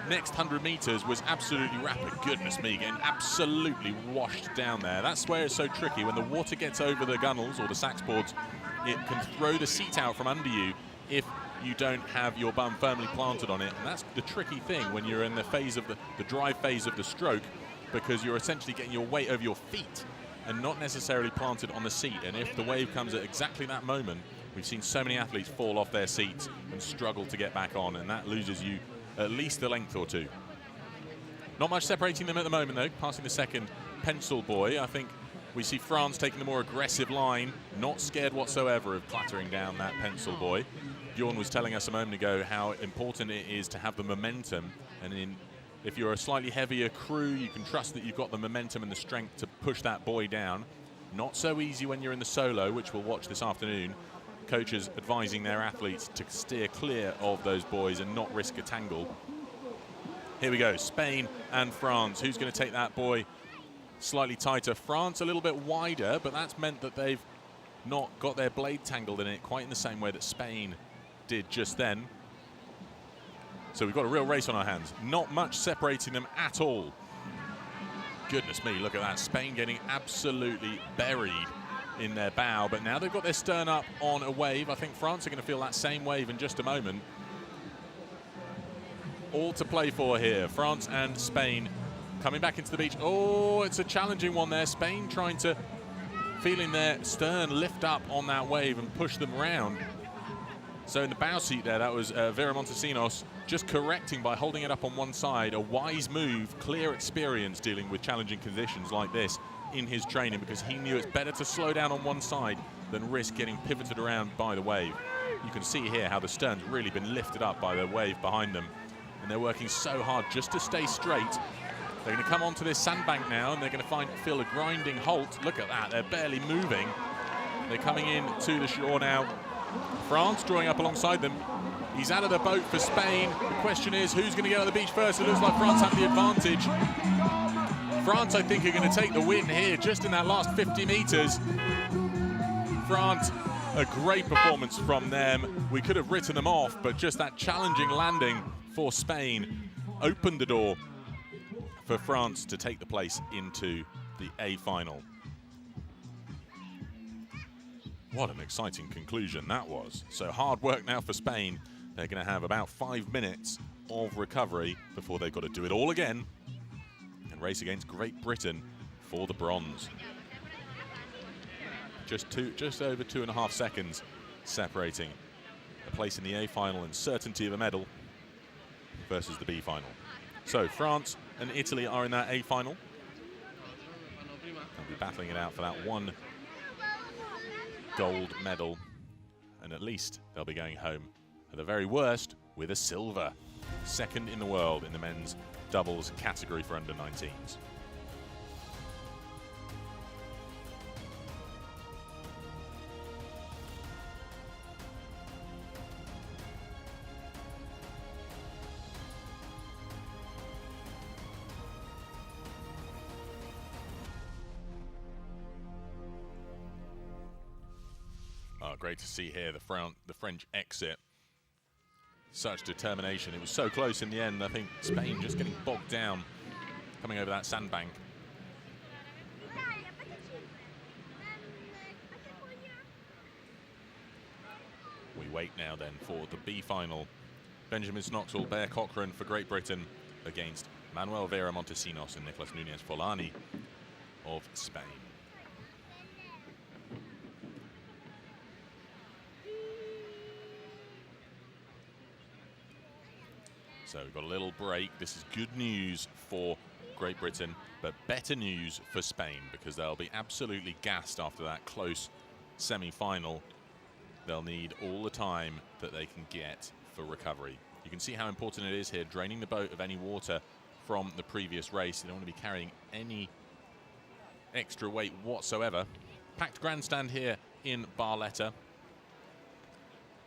next 100 meters was absolutely rapid. Goodness me, getting absolutely washed down there. That's where it's so tricky. When the water gets over the gunnels or the sax boards, it can throw the seat out from under you if you don't have your bum firmly planted on it. And that's the tricky thing when you're in the phase of the drive phase of the stroke, because you're essentially getting your weight over your feet and not necessarily planted on the seat. And if the wave comes at exactly that moment, we've seen so many athletes fall off their seats and struggle to get back on, and that loses you at least a length or 2. Not much separating them at the moment though, passing the second pencil buoy. I think we see France taking the more aggressive line, not scared whatsoever of clattering down that pencil buoy. Bjorn was telling us a moment ago how important it is to have the momentum, and if you're a slightly heavier crew, you can trust that you've got the momentum and the strength to push that buoy down. Not so easy when you're in the solo, which we'll watch this afternoon. coaches advising their athletes to steer clear of those buoys and not risk a tangle. Here we go, Spain and France. Who's going to take that buoy slightly tighter? France a little bit wider, but that's meant that they've not got their blade tangled in it quite in the same way that Spain did just then. So we've got a real race on our hands. Not much separating them at all. Goodness me, look at that. Spain getting absolutely buried in their bow, but now they've got their stern up on a wave. I think France are going to feel that same wave in just a moment. All to play for here. France and Spain coming back into the beach. Oh, it's a challenging one there. Spain trying to, feeling their stern lift up on that wave and push them round. So in the bow seat there, that was Vera Montesinos just correcting by holding it up on one side. A wise move, clear experience dealing with challenging conditions like this in his training, because he knew it's better to slow down on one side than risk getting pivoted around by the wave. You can see here how the stern's really been lifted up by the wave behind them, and they're working so hard just to stay straight. They're going to come onto this sandbank now, and they're going to feel a grinding halt. Look at that, they're barely moving. They're coming in to the shore now. France drawing up alongside them. He's out of the boat for Spain. The question is, who's going to get on the beach first? It looks like France have the advantage. France, I think, are going to take the win here just in that last 50 meters. France, a great performance from them. We could have written them off, but just that challenging landing for Spain opened the door for France to take the place into the A final. What an exciting conclusion that was. So hard work now for Spain. They're going to have about 5 minutes of recovery before they've got to do it all again and race against Great Britain for the bronze. Just over 2.5 seconds separating a place in the A final and certainty of a medal versus the B final. So France and Italy are in that A final. They'll be battling it out for that one gold medal, and at least they'll be going home at the very worst with a silver. Second in the world in the men's doubles category for under-19s. Oh, great to see here the French exit. Such determination. It was so close in the end. I think Spain just getting bogged down coming over that sandbank. We wait now then for the B final. Benjamin Snoxall, Bear Cochrane for Great Britain against Manuel Vera Montesinos and Nicolas Nunez Folani of Spain. So we've got a little break. This is good news for Great Britain, but better news for Spain, because they'll be absolutely gassed after that close semi-final. They'll need all the time that they can get for recovery. You can see how important it is here, draining the boat of any water from the previous race. They don't want to be carrying any extra weight whatsoever. Packed grandstand here in Barletta.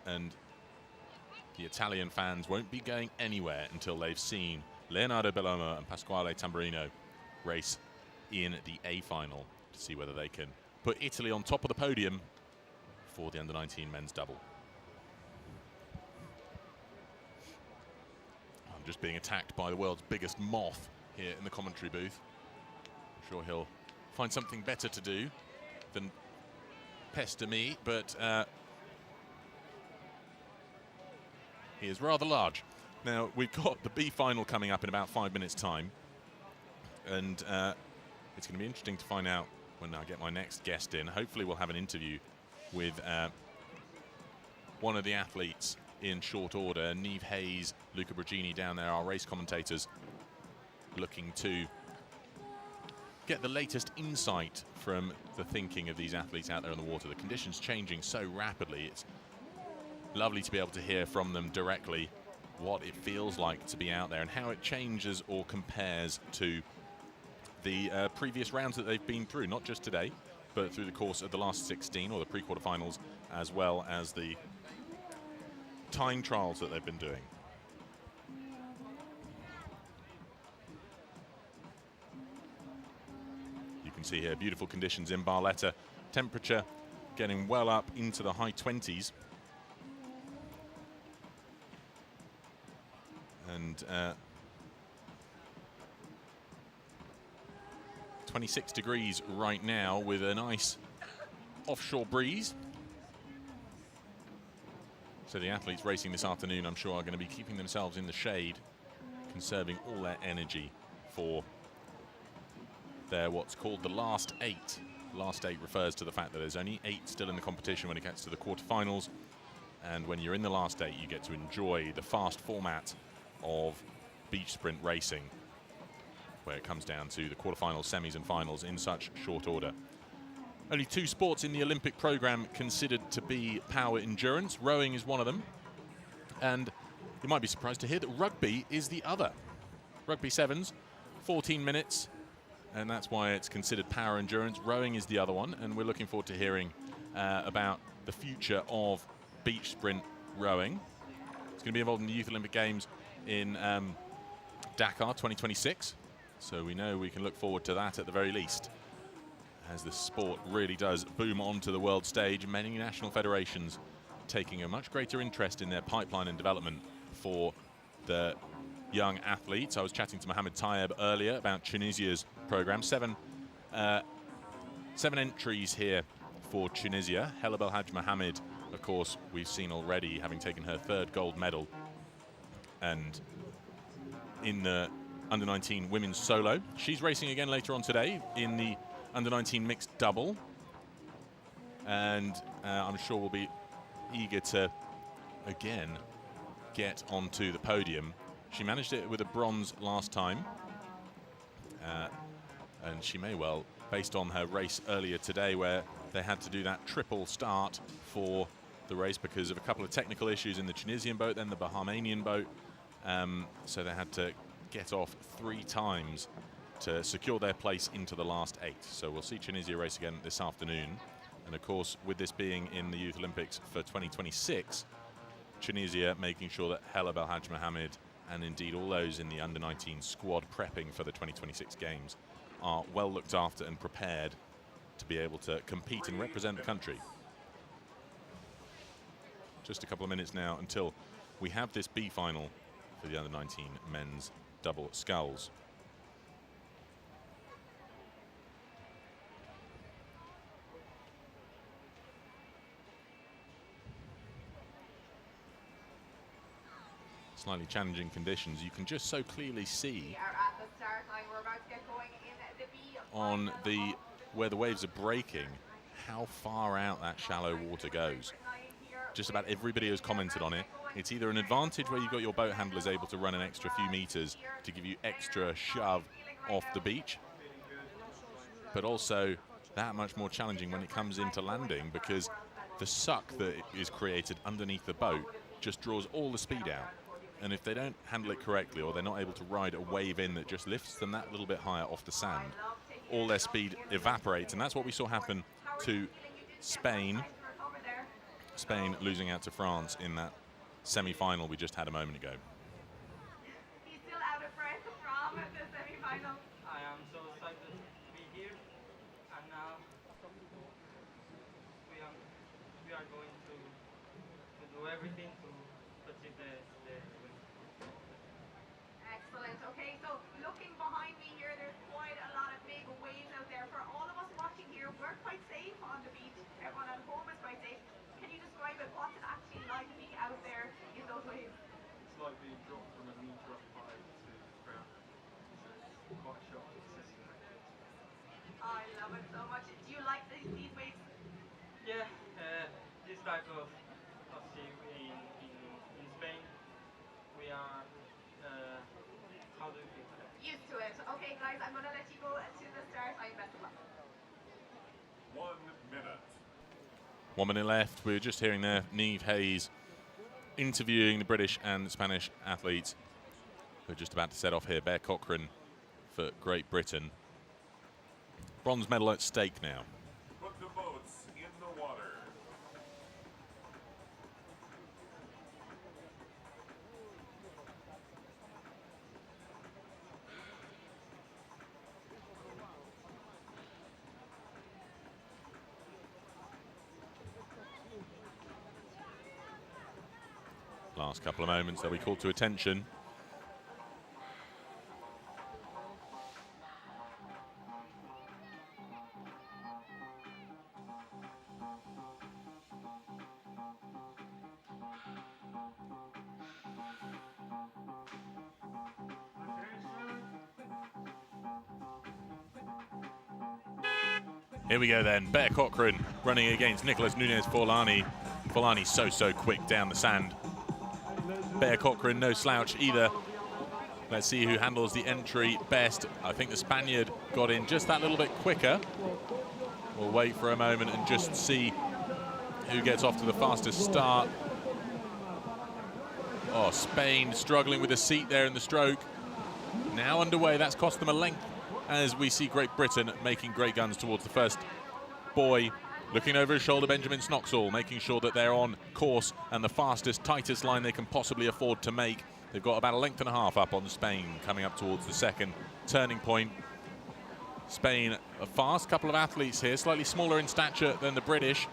And the Italian fans won't be going anywhere until they've seen Leonardo Bellomo and Pasquale Tamburino race in the A final to see whether they can put Italy on top of the podium for the under-19 men's double. I'm just being attacked by the world's biggest moth here in the commentary booth. I'm sure he'll find something better to do than pester me, but he is rather large. Now, we've got the B final coming up in about 5 minutes' time. And it's going to be interesting to find out when I get my next guest in. Hopefully we'll have an interview with one of the athletes in short order. Neve Hayes, Luca Bragini down there, our race commentators, looking to get the latest insight from the thinking of these athletes out there on the water. The conditions changing so rapidly. It's lovely to be able to hear from them directly what it feels like to be out there and how it changes or compares to the previous rounds that they've been through, not just today, but through the course of the last 16 or the pre-quarterfinals, as well as the time trials that they've been doing. You can see here beautiful conditions in Barletta. Temperature getting well up into the high 20s. And 26 degrees right now with a nice offshore breeze. So the athletes racing this afternoon, I'm sure, are going to be keeping themselves in the shade, conserving all their energy for their what's called the last 8. Last 8 refers to the fact that there's only 8 still in the competition when it gets to the quarterfinals. And when you're in the last 8, you get to enjoy the fast format of beach sprint racing, where it comes down to the quarterfinals, semis and finals in such short order. Only 2 sports in the Olympic program considered to be power endurance. Rowing is one of them. And you might be surprised to hear that rugby is the other. Rugby sevens, 14 minutes, and that's why it's considered power endurance. Rowing is the other one, and we're looking forward to hearing about the future of beach sprint rowing. It's going to be involved in the Youth Olympic Games in Dakar 2026. So we know we can look forward to that at the very least, as the sport really does boom onto the world stage. Many national federations taking a much greater interest in their pipeline and development for the young athletes. I was chatting to Mohamed Tayeb earlier about Tunisia's program. Seven entries here for Tunisia. Hela Belhaj Mohamed, of course, we've seen already, having taken her 3rd gold medal. And in the under-19 women's solo, she's racing again later on today in the under-19 mixed double. And I'm sure we'll be eager to, again, get onto the podium. She managed it with a bronze last time. And she may well, based on her race earlier today, where they had to do that triple start for the race because of a couple of technical issues in the Tunisian boat, then the Bahamian boat. So they had to get off 3 times to secure their place into the last 8. So we'll see Tunisia race again this afternoon. And of course, with this being in the Youth Olympics for 2026, Tunisia making sure that Hela Belhaj Mohamed and indeed all those in the under-19 squad prepping for the 2026 games are well looked after and prepared to be able to compete and represent the country. Just a couple of minutes now until we have this B final for the under-19 men's double sculls. Slightly challenging conditions. You can just so clearly see on the where the waves are breaking how far out that shallow water goes. Just about everybody has commented on it. It's either an advantage where you've got your boat handlers able to run an extra few meters to give you extra shove off the beach, but also that much more challenging when it comes into landing, because the suck that is created underneath the boat just draws all the speed out. And if they don't handle it correctly, or they're not able to ride a wave in that just lifts them that little bit higher off the sand, all their speed evaporates. And that's what we saw happen to Spain. Spain losing out to France in that semi-final we just had a moment ago. He's still out of breath from the semi-final. I am so excited to be here, and now we are going to do everything to achieve the win. Excellent. Okay, so looking behind me here, there's quite a lot of big waves out there. For all of us watching here, we're quite safe on the beach. Everyone at home is quite safe. Can you describe it? What's it actually like being out there in those waves? It's like being dropped from a meter up high to the ground. It's quite shocking to see that. I love it so much. Do you like these waves? Yeah, this type of sea in Spain, we are, how do you feel? Used to it. Okay, guys, I'm going to let you go to the start. I'm best of luck. 1 minute. 1 minute left. We were just hearing there Niamh Hayes interviewing the British and Spanish athletes who are just about to set off here. Bear Cochrane for Great Britain. Bronze medal at stake now. Last couple of moments they'll be called to attention. Here we go then, Bear Cochran running against Nicholas Nunes Forlani. Forlani so quick down the sand. Bear Cochran no slouch either. Let's see who handles the entry best. I think the Spaniard got in just that little bit quicker. We'll wait for a moment and just see who gets off to the fastest start. Oh, Spain struggling with the seat there in the stroke. Now underway, that's cost them a length as we see Great Britain making great guns towards the first buoy. Looking over his shoulder, Benjamin Snoxall, making sure that they're on course and the fastest, tightest line they can possibly afford to make. They've got about a length and a half up on Spain, coming up towards the second turning point. Spain, a fast couple of athletes here, slightly smaller in stature than the British,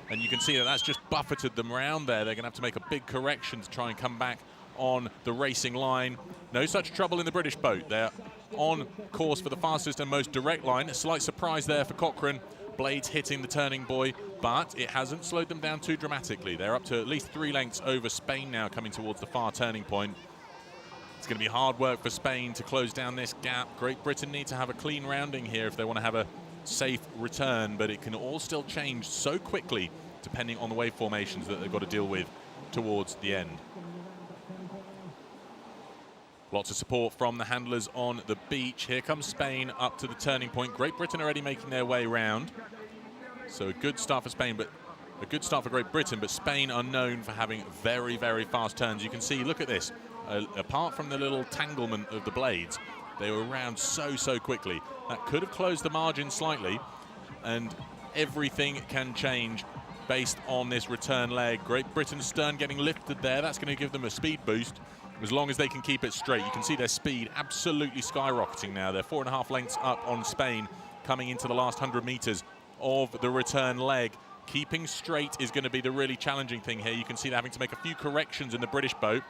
and you can see that that's just buffeted them around there. They're going to have to make a big correction to try and come back on the racing line. No such trouble in the British boat. They're on course for the fastest and most direct line. A slight surprise there for Cochran. Blades hitting the turning buoy, but it hasn't slowed them down too dramatically. They're up to at least 3 lengths over Spain now, coming towards the far turning point. It's going to be hard work for Spain to close down this gap. Great Britain need to have a clean rounding here if they want to have a safe return, but it can all still change so quickly depending on the wave formations that they've got to deal with towards the end. Lots of support from the handlers on the beach. Here comes Spain up to the turning point. Great Britain already making their way round. So a good start for Spain, but a good start for Great Britain, but Spain are known for having very fast turns. You can see, look at this. Apart from the little tanglement of the blades, they were around so quickly. That could have closed the margin slightly, and everything can change based on this return leg. Great Britain's stern getting lifted there. That's going to give them a speed boost. As long as they can keep it straight. You can see their speed absolutely skyrocketing now. They're 4.5 lengths up on Spain coming into the last 100 meters of the return leg. Keeping straight is going to be the really challenging thing here. You can see they're having to make a few corrections in the British boat.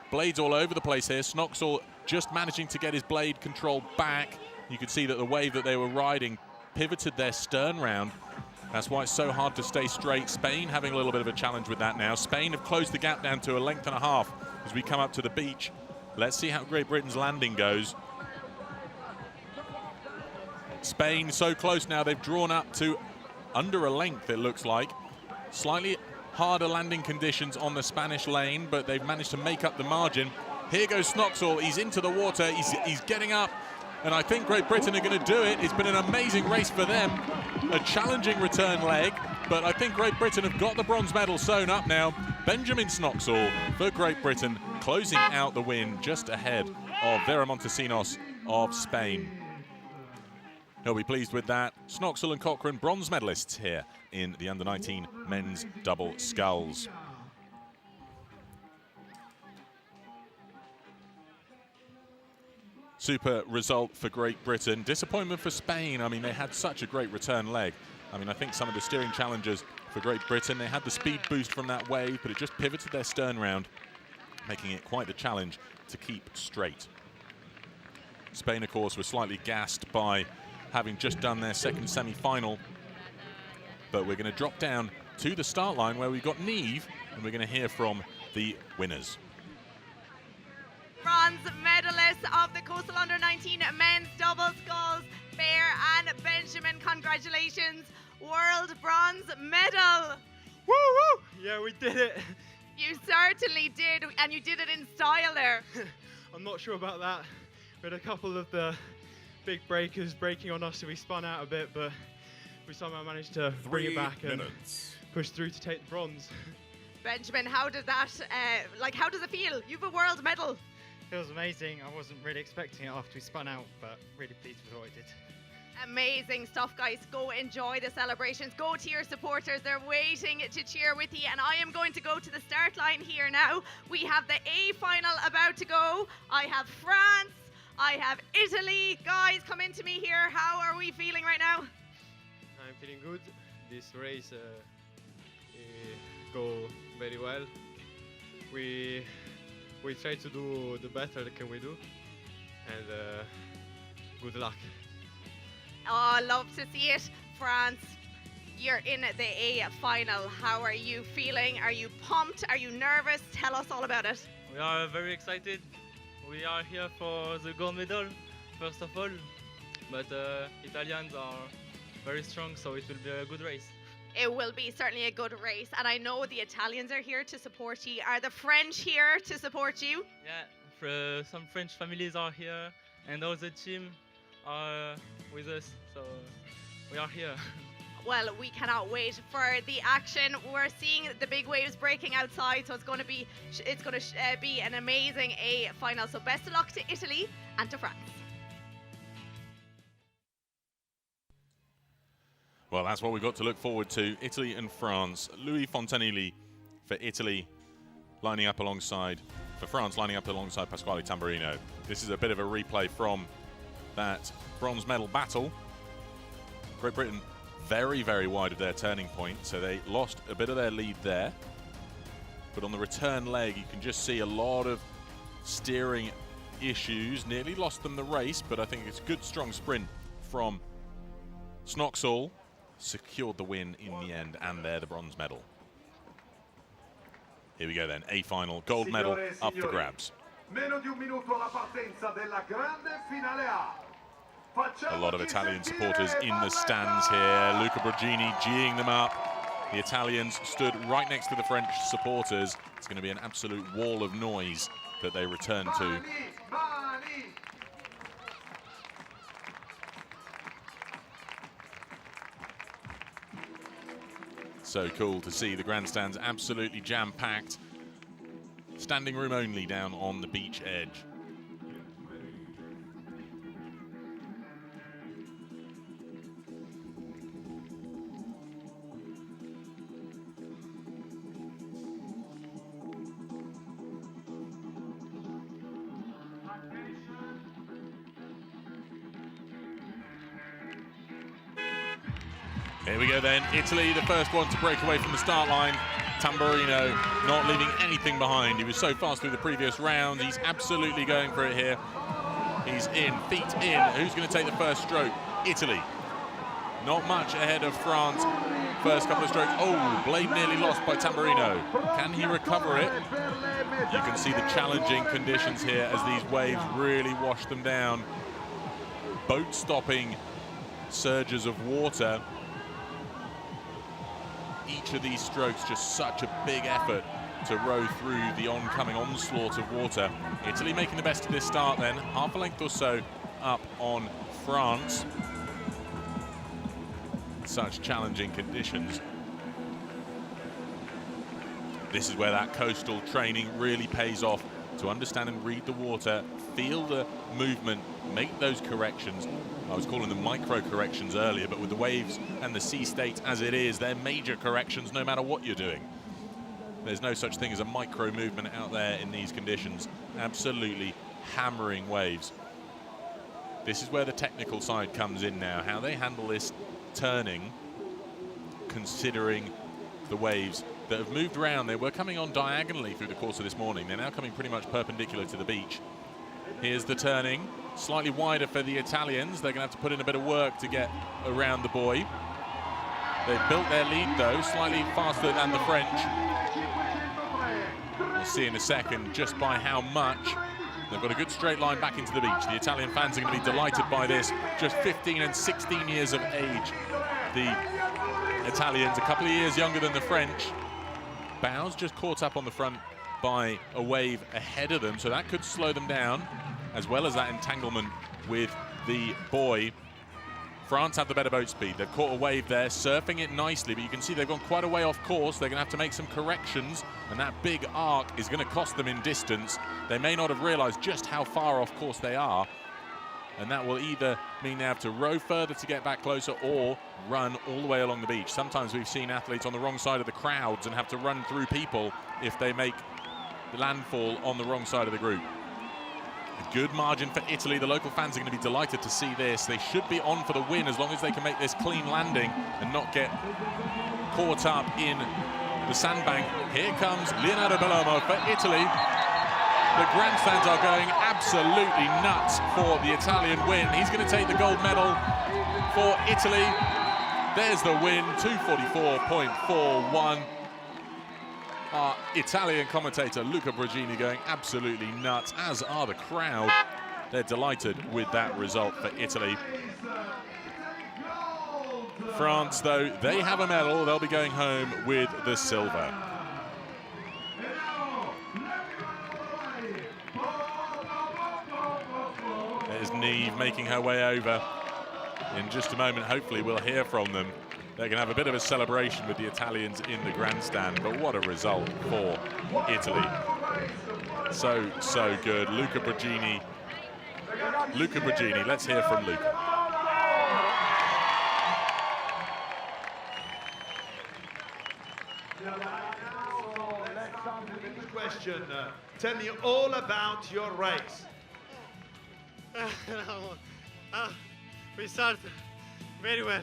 Blades all over the place here. Snoxall just managing to get his blade control back. You can see that the wave that they were riding pivoted their stern round. That's why it's so hard to stay straight. Spain having a little bit of a challenge with that now. Spain have closed the gap down to a length and a half as we come up to the beach. Let's see how Great Britain's landing goes. Spain so close now, they've drawn up to under a length, it looks like. Slightly harder landing conditions on the Spanish lane, but they've managed to make up the margin. Here goes Snoxall, he's into the water, he's getting up, and I think Great Britain are going to do it. It's been an amazing race for them. A challenging return leg, but I think Great Britain have got the bronze medal sewn up now. Benjamin Snoxall for Great Britain, closing out the win just ahead of Vera Montesinos of Spain. He'll be pleased with that. Snoxall and Cochran, bronze medalists here in the under-19 men's double sculls. Super result for Great Britain. Disappointment for Spain. I mean, they had such a great return leg. I mean, I think some of the steering challenges for Great Britain, they had the speed boost from that wave, but it just pivoted their stern round, making it quite the challenge to keep straight. Spain, of course, were slightly gassed by having just done their second semi-final. But we're going to drop down to the start line where we've got Niamh, and we're going to hear from the winners. Bronze medalists of the Coastal Under-19 men's double sculls, Bear and Benjamin, congratulations. World bronze medal. Woo woo! Yeah, we did it. You certainly did, and you did it in style there. I'm not sure about that. We had a couple of the big breakers breaking on us, so we spun out a bit, but we somehow managed to bring it back and push through to take the bronze. Benjamin, how did that, how does it feel? You have a world medal. Feels amazing. I wasn't really expecting it after we spun out, but really pleased with what I did. Amazing stuff, guys. Go enjoy the celebrations. Go to your supporters. They're waiting to cheer with you. And I am going to go to the start line here now. We have the A final about to go. I have France. I have Italy. Guys, come into me here. How are we feeling right now? I'm feeling good. This race go very well. we try to do the better that can we do, and good luck. Oh, I love to see it. France, you're in the A final. How are you feeling? Are you pumped? Are you nervous? Tell us all about it. We are very excited. We are here for the gold medal, first of all, but Italians are very strong, so it will be a good race. It will be certainly a good race, and I know the Italians are here to support you. Are the French here to support you? Yeah, some French families are here, and all the team are with us, so we are here. Well, we cannot wait for the action. We're seeing the big waves breaking outside, so it's going to be an amazing A final. So best of luck to Italy and to France. Well, that's what we've got to look forward to. Italy and France. Louis Fontanilli for Italy lining up alongside, for France lining up alongside Pasquale Tamburino. This is a bit of a replay from that bronze medal battle. Great Britain very, very wide of their turning point, so they lost a bit of their lead there. But on the return leg, you can just see a lot of steering issues. Nearly lost them the race, but I think it's a good, strong sprint from Snoxall. Secured the win in the end, and they're the bronze medal. Here we go then, A final, gold medal up for grabs. A lot of Italian supporters in the stands here. Luca Brogini geeing them up. The Italians stood right next to the French supporters. It's going to be an absolute wall of noise that they return to. So cool to see the grandstands absolutely jam-packed. Standing room only down on the beach edge. Here we go then, Italy, the first one to break away from the start line. Tamburino not leaving anything behind. He was so fast through the previous round. He's absolutely going for it here. He's in, feet in. Who's going to take the first stroke? Italy. Not much ahead of France. First couple of strokes. Oh, blade nearly lost by Tamburino. Can he recover it? You can see the challenging conditions here as these waves really wash them down. Boat-stopping surges of water. Each of these strokes just such a big effort to row through the oncoming onslaught of water. Italy making the best of this start then, half a length or so up on France. Such challenging conditions. This is where that coastal training really pays off, to understand and read the water, feel the movement, make those corrections. I was calling them micro corrections earlier, but with the waves and the sea state as it is, they're major corrections no matter what you're doing. There's no such thing as a micro movement out there in these conditions. Absolutely hammering waves. This is where the technical side comes in now, how they handle this turning, considering the waves that have moved around. They were coming on diagonally through the course of this morning. They're now coming pretty much perpendicular to the beach. Here's the turning, slightly wider for the Italians. They're going to have to put in a bit of work to get around the buoy. They've built their lead though, slightly faster than the French. We'll see in a second just by how much. They've got a good straight line back into the beach. The Italian fans are going to be delighted by this. Just 15 and 16 years of age. The Italians, a couple of years younger than the French. Bows just caught up on the front by a wave ahead of them, so that could slow them down, as well as that entanglement with the buoy. France have the better boat speed. They've caught a wave there, surfing it nicely, but you can see they've gone quite a way off course. They're going to have to make some corrections, and that big arc is going to cost them in distance. They may not have realized just how far off course they are, and that will either mean they have to row further to get back closer or run all the way along the beach. Sometimes we've seen athletes on the wrong side of the crowds and have to run through people if they make the landfall on the wrong side of the group. A good margin for Italy. The local fans are going to be delighted to see this. They should be on for the win as long as they can make this clean landing and not get caught up in the sandbank. Here comes Leonardo Bellomo for Italy. The grandstands are going absolutely nuts for the Italian win. He's going to take the gold medal for Italy. There's the win, 244.41. Our Italian commentator Luca Brogini going absolutely nuts, as are the crowd. They're delighted with that result for Italy. France, though, they have a medal. They'll be going home with the silver. There's Niamh making her way over. In just a moment, hopefully we'll hear from them. They're going to have a bit of a celebration with the Italians in the grandstand, but what a result for Italy. So, so good. Luca Brogini, let's hear from Luca. Question. Tell me all about your race. We start very well.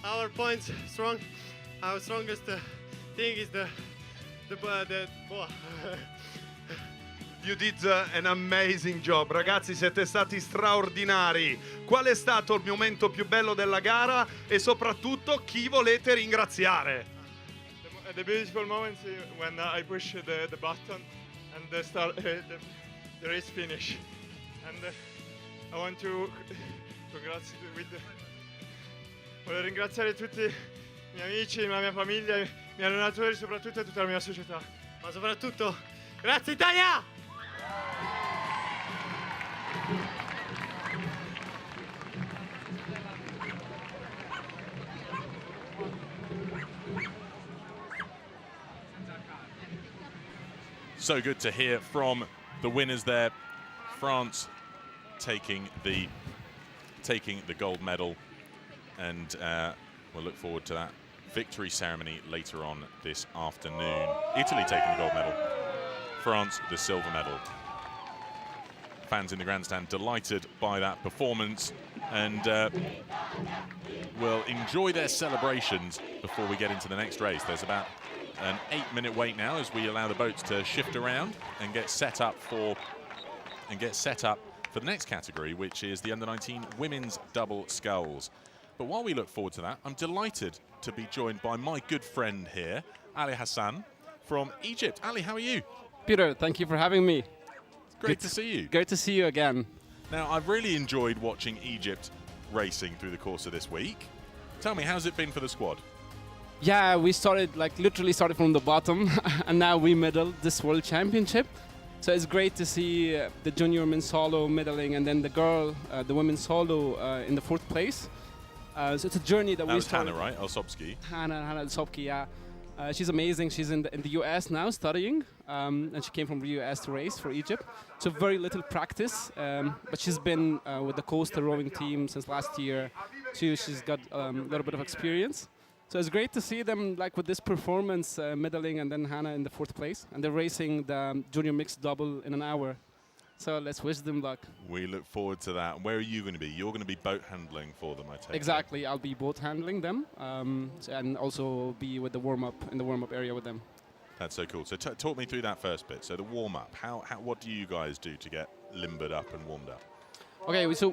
Our points strong. Our strongest thing is the You did an amazing job, ragazzi, siete stati straordinari. Qual è stato il momento più bello della gara e soprattutto chi volete ringraziare? The beautiful moment when I push the button and the race finish. And I want to voglio ringraziare tutti i miei amici, la mia famiglia, i miei allenatori, soprattutto e tutta la mia società. Ma soprattutto, grazie Italia! So good to hear from the winners there. France taking the gold medal, and we'll look forward to that victory ceremony later on this afternoon. Italy taking the gold medal, France the silver medal. Fans in the grandstand delighted by that performance, and will enjoy their celebrations before we get into the next race. There's about an 8-minute wait now as we allow the boats to shift around and get set up for the next category, which is the under-19 women's double sculls. But while we look forward to that, I'm delighted to be joined by my good friend here, Ali Hassan from Egypt. Ali, how are you? Peter, thank you for having me. Great to see you. Great to see you again. Now, I've really enjoyed watching Egypt racing through the course of this week. Tell me, how's it been for the squad? Yeah, we literally started from the bottom, and now we medaled this World Championship. So it's great to see the junior men's solo medaling, and then the women's solo in the 4th place. So it's a journey that we started. Hannah, right? Alsobski. Hannah Alsobki, yeah. She's amazing. She's in the US now studying, and she came from the US to race for Egypt. So very little practice, but she's been with the coastal rowing team since last year too. She's got a little bit of experience. So it's great to see them with this performance medaling, and then Hannah in the 4th place, and they're racing the junior mixed double in an hour. So let's wish them luck. We look forward to that. Where are you going to be? You're going to be boat handling for them, I take it. Exactly. I'll be boat handling them, and also be with the in the warm-up area with them. That's so cool. So talk me through that first bit. So the warm-up. What do you guys do to get limbered up and warmed up? Okay, so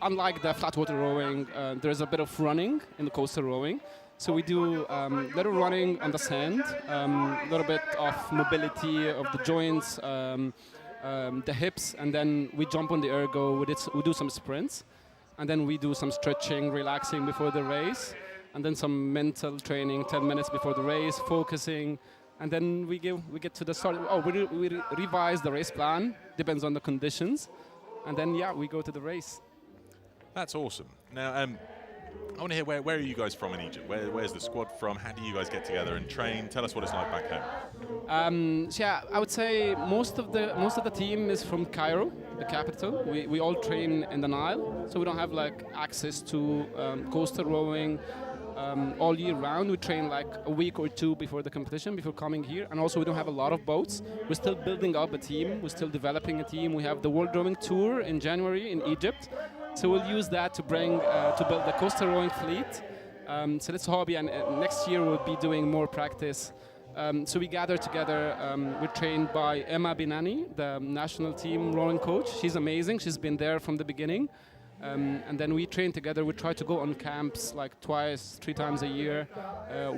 unlike the flat water rowing, there's a bit of running in the coastal rowing. So we do little running on the sand, a little bit of mobility of the joints, the hips, and then we jump on the ergo. We do some sprints, and then we do some stretching, relaxing before the race, and then some mental training 10 minutes before the race, focusing, and then we get to the start. We revise the race plan, depends on the conditions, and then we go to the race. That's awesome. Now, I want to hear where are you guys from in Egypt? Where's the squad from? How do you guys get together and train? Tell us what it's like back home. I would say most of the team is from Cairo, the capital. We all train in the Nile, so we don't have access to coastal rowing all year round. We train a week or two before the competition, before coming here, and also we don't have a lot of boats. We're still building up a team. We're still developing a team. We have the World Rowing Tour in January in Egypt. So we'll use that to build the coastal rowing fleet, So that's a hobby, and next year we'll be doing more practice. So we gather together. We're trained by Emma Binani, the national team rowing coach. She's amazing. She's been there from the beginning. And then we train together. We try to go on camps like twice, 3 times a year.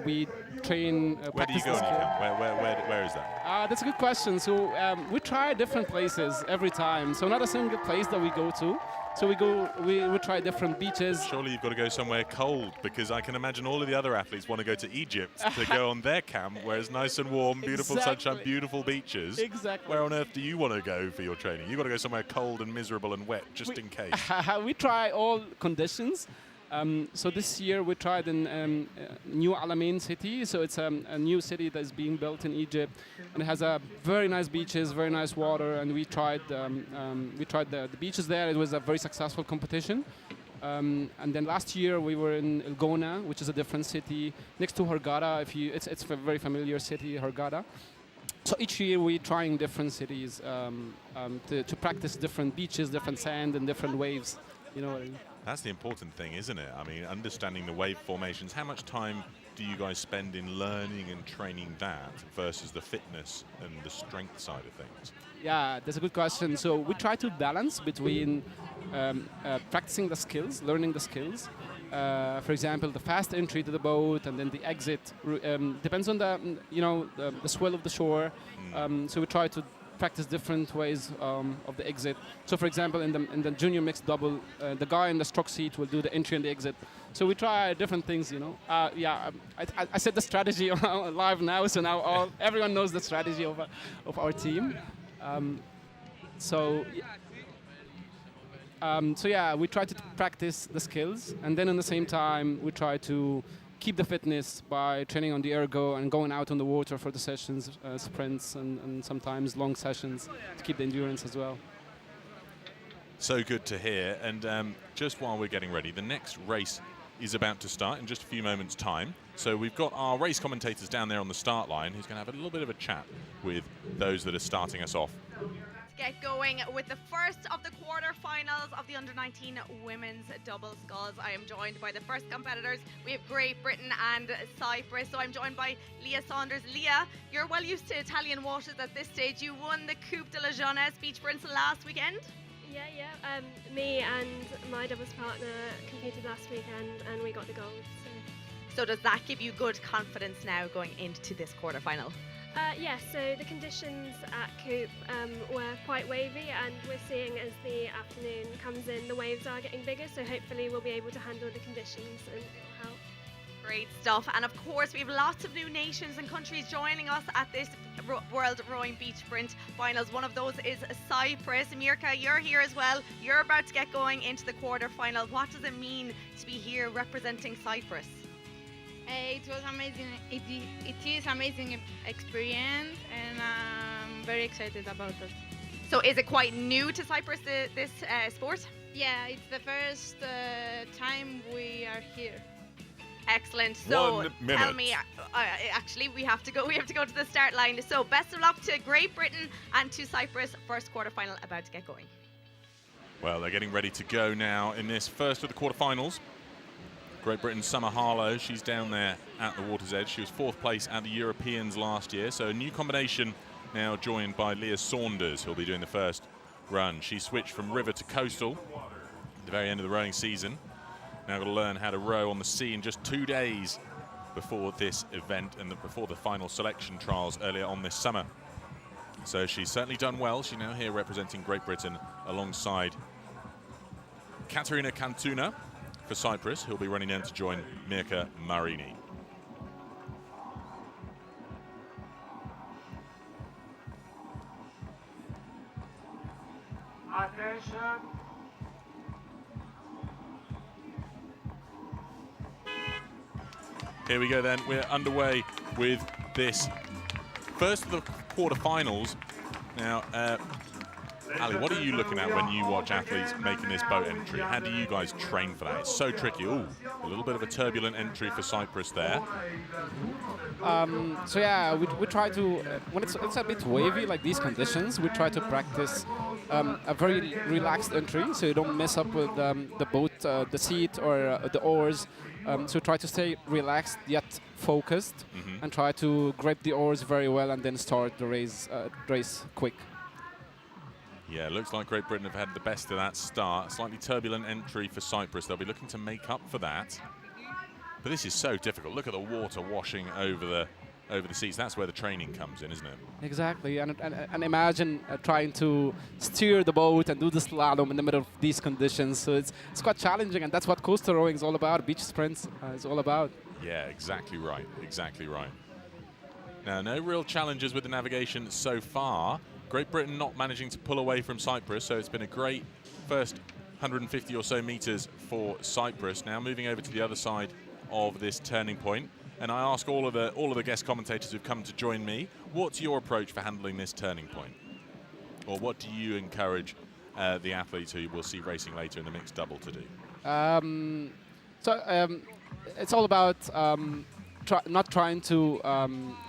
We train. Where do you go on your camp? Where is that? That's a good question. So we try different places every time. So not a single place that we go to. So we try different beaches. Surely you've got to go somewhere cold, because I can imagine all of the other athletes want to go to Egypt to go on their camp, where it's nice and warm, beautiful sunshine, beautiful beaches. Exactly. Where on earth do you want to go for your training? You've got to go somewhere cold and miserable and wet, just in case. We try all conditions. So this year we tried in New Alamein city. So it's a new city that's being built in Egypt, and it has very nice beaches, very nice water. And we tried the beaches there. It was a very successful competition. And then last year we were in Elgona, which is a different city next to Hurghada. It's a very familiar city, Hurghada. So each year we're trying different cities to practice different beaches, different sand, and different waves. You know what I mean? That's the important thing, isn't it? I mean, understanding the wave formations. How much time do you guys spend in learning and training that versus the fitness and the strength side of things? Yeah, that's a good question. So we try to balance between practicing the skills, learning the skills. For example, the fast entry to the boat and then the exit depends on the swell of the shore. So we try to practice different ways of the exit. So for example, in the junior mixed double, the guy in the stroke seat will do the entry and the exit. So we try different things, you know. I said the strategy live now, so now everyone knows the strategy of our team. So we try to practice the skills, and then at the same time we try to keep the fitness by training on the ergo and going out on the water for the sessions, sprints, and sometimes long sessions to keep the endurance as well. So good to hear. And just while we're getting ready, the next race is about to start in just a few moments' time. So we've got our race commentators down there on the start line who's going to have a little bit of a chat with those that are starting us off. Get going with the first of the quarterfinals of the under-19 women's double sculls. I am joined by the first competitors. We have Great Britain and Cyprus. So I'm joined by Leah Saunders. Leah, you're well used to Italian waters at this stage. You won the Coupe de la Jeunesse Beach Sprints last weekend. Yeah. Me and my doubles partner competed last weekend and we got the gold. So does that give you good confidence now going into this quarterfinal? Yes, so the conditions at Coupe were quite wavy, and we're seeing as the afternoon comes in, the waves are getting bigger, so hopefully we'll be able to handle the conditions and it'll help. Great stuff. And of course, we have lots of new nations and countries joining us at this World Rowing Beach Sprint Finals. One of those is Cyprus. Mirka, you're here as well. You're about to get going into the quarterfinal. What does it mean to be here representing Cyprus? It was amazing. It is amazing experience, and I'm very excited about it. So, is it quite new to Cyprus, this sport? Yeah, it's the first time we are here. Excellent. So 1 minute. Tell me, actually, we have to go to the start line. So, best of luck to Great Britain and to Cyprus. First quarterfinal about to get going. Well, they're getting ready to go now in this first of the quarterfinals. Great Britain's Summer Harlow, she's down there at the water's edge. She was 4th place at the Europeans last year. So a new combination now joined by Leah Saunders, who'll be doing the first run. She switched from river to coastal at the very end of the rowing season. Now got to learn how to row on the sea in just 2 days before this event and before the final selection trials earlier on this summer. So she's certainly done well. She's now here representing Great Britain alongside Katerina Cantuna for Cyprus, who'll be running in to join Mirka Marini. Attention. Here we go then, we're underway with this first of the quarterfinals. Now, Ali, what are you looking at when you watch athletes making this boat entry? How do you guys train for that? It's so tricky. Ooh, a little bit of a turbulent entry for Cyprus there. So yeah, we try to, when it's a bit wavy like these conditions, we try to practice a very relaxed entry, so you don't mess up with the boat, the seat, or the oars. So try to stay relaxed yet focused, and try to grip the oars very well, and then start the race quick. Yeah, looks like Great Britain have had the best of that start. Slightly turbulent entry for Cyprus. They'll be looking to make up for that. But this is so difficult. Look at the water washing over the seats. That's where the training comes in, isn't it? Exactly, and imagine trying to steer the boat and do the slalom in the middle of these conditions. So it's quite challenging, and that's what coastal rowing is all about. Beach sprints is all about. Yeah, exactly right. Exactly right. Now, no real challenges with the navigation so far. Great Britain not managing to pull away from Cyprus, so it's been a great first 150 or so meters for Cyprus. Now moving over to the other side of this turning point, and I ask all of the guest commentators who've come to join me, what's your approach for handling this turning point, or what do you encourage the athletes who we'll see racing later in the mixed double to do? It's all about not trying to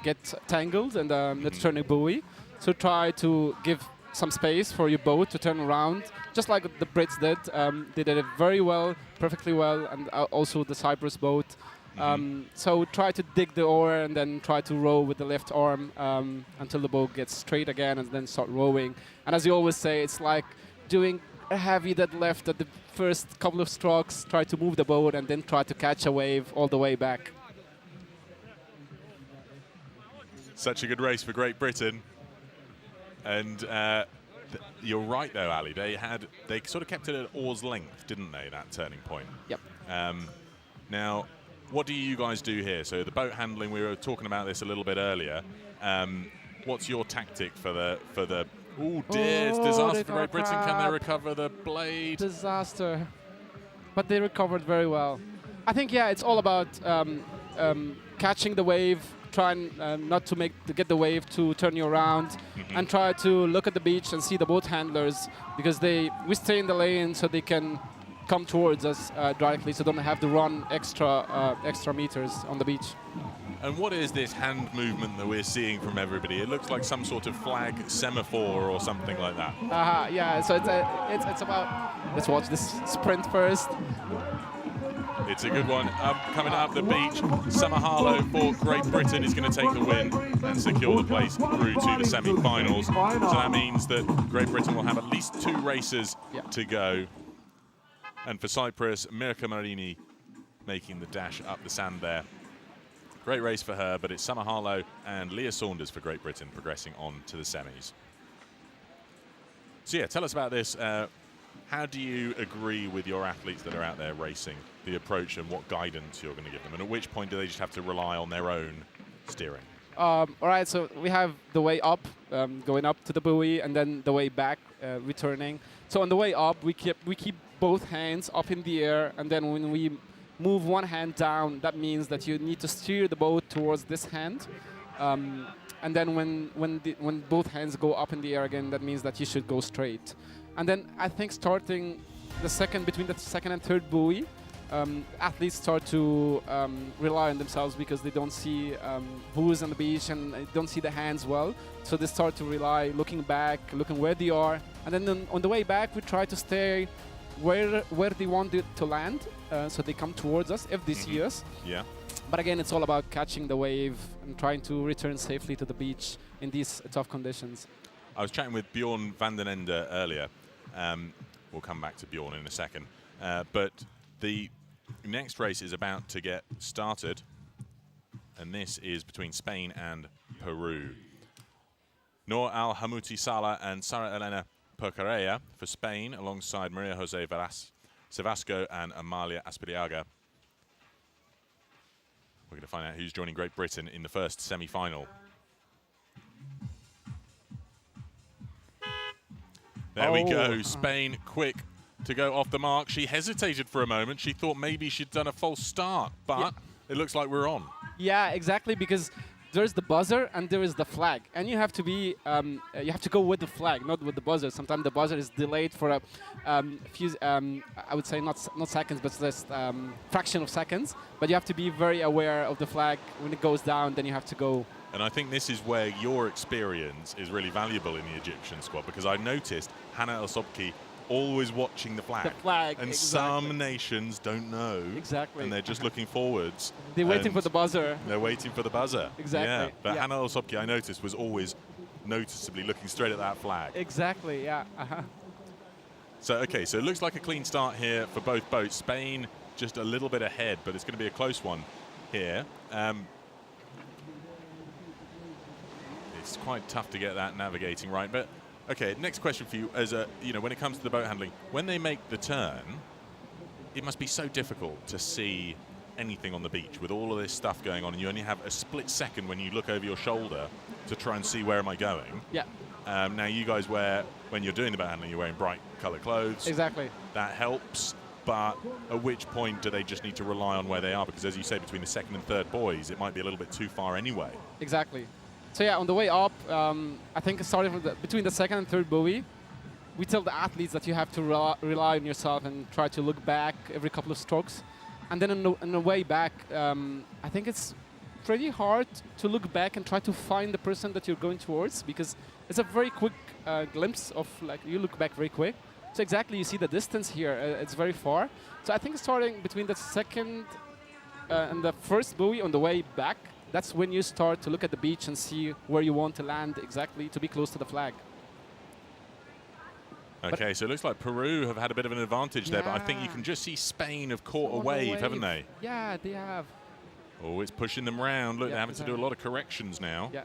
get tangled in the turning buoy. So try to give some space for your boat to turn around, just like the Brits did. They did it very well, perfectly well, and also the Cyprus boat. So try to dig the oar and then try to row with the left arm until the boat gets straight again, and then start rowing. And as you always say, it's like doing a heavy deadlift at the first couple of strokes, try to move the boat and then try to catch a wave all the way back. Such a good race for Great Britain. And you're right, though, Ali. They sort of kept it at oar's length, didn't they? That turning point. Yep. Now, what do you guys do here? So the boat handling, we were talking about this a little bit earlier. What's your tactic for the? Oh dear! It's disaster for Great Britain. Can they recover the blade? Disaster. But they recovered very well. I think it's all about catching the wave. Try not to get the wave to turn you around, and try to look at the beach and see the boat handlers, because we stay in the lane so they can come towards us directly, so don't have to run extra meters on the beach. And what is this hand movement that we're seeing from everybody? It looks like some sort of flag semaphore or something like that. Yeah. So it's about. Let's watch this sprint first. It's a good one. Coming up the beach, Samahalo for Great Britain is going to take the win and secure the place through to the semi-finals. So that means that Great Britain will have at least 2 races to go. And for Cyprus, Mirka Marini making the dash up the sand there. Great race for her, but it's Samahalo and Leah Saunders for Great Britain progressing on to the semis. So yeah, tell us about this. How do you agree with your athletes that are out there racing, the approach and what guidance you're going to give them? And at which point do they just have to rely on their own steering? All right, so we have the way up, going up to the buoy, and then the way back, returning. So on the way up, we keep both hands up in the air, and then when we move one hand down, that means that you need to steer the boat towards this hand. And then when both hands go up in the air again, that means that you should go straight. And then I think starting between the second and third buoy, athletes start to rely on themselves, because they don't see who's on the beach and they don't see the hands well. So they start to rely, looking back, looking where they are. And then on the way back, we try to stay where they want it to land, so they come towards us if they see us. Yeah. But again, it's all about catching the wave and trying to return safely to the beach in these tough conditions. I was chatting with Bjorn van den Ende earlier. We'll come back to Bjorn in a second. But the next race is about to get started, and this is between Spain and Peru. Noor Al-Hamouti Salah and Sara Elena Percarella for Spain, alongside Maria Jose Savasco and Amalia Aspiriaga. We're going to find out who's joining Great Britain in the first semi-final. There we go. Spain quick to go off the mark. She hesitated for a moment. She thought maybe she'd done a false start, but it looks like we're on. Yeah, exactly, because there's the buzzer and there is the flag, and you have to be you have to go with the flag, not with the buzzer. Sometimes the buzzer is delayed for a few, I would say not seconds, but just fraction of seconds. But you have to be very aware of the flag when it goes down. Then you have to go. And I think this is where your experience is really valuable in the Egyptian squad, because I noticed Hannah El-Sobki always watching the flag. The flag, and exactly. some nations don't know. Exactly. And they're just looking forwards. They're waiting and for the buzzer. They're waiting for the buzzer. Exactly. Yeah. But Yeah. Hannah El-Sobki, I noticed, was always noticeably looking straight at that flag. Exactly. Yeah. So, okay, so it looks like a clean start here for both boats. Spain just a little bit ahead, but it's going to be a close one here. It's quite tough to get that navigating right. But, okay, next question for you. As when it comes to the boat handling, when they make the turn, it must be so difficult to see anything on the beach with all of this stuff going on, and you only have a split second when you look over your shoulder to try and see where am I going. Yeah. Now, you guys when you're doing the boat handling, you're wearing bright colored clothes. Exactly. That helps, but at which point do they just need to rely on where they are? Because as you say, between the second and third buoys, it might be a little bit too far anyway. Exactly. So yeah, on the way up, I think starting from between the second and third buoy, we tell the athletes that you have to rely on yourself and try to look back every couple of strokes. And then on the way back, I think it's pretty hard to look back and try to find the person that you're going towards, because it's a very quick glimpse of, like, you look back very quick. So exactly, you see the distance here, it's very far. So I think starting between the second and the first buoy on the way back, that's when you start to look at the beach and see where you want to land exactly to be close to the flag. Okay, so it looks like Peru have had a bit of an advantage there, but I think you can just see Spain have caught a wave, haven't they? Yeah, they have. Oh, it's pushing them round. Look, Yeah, they're having to do a lot of corrections now. Yeah.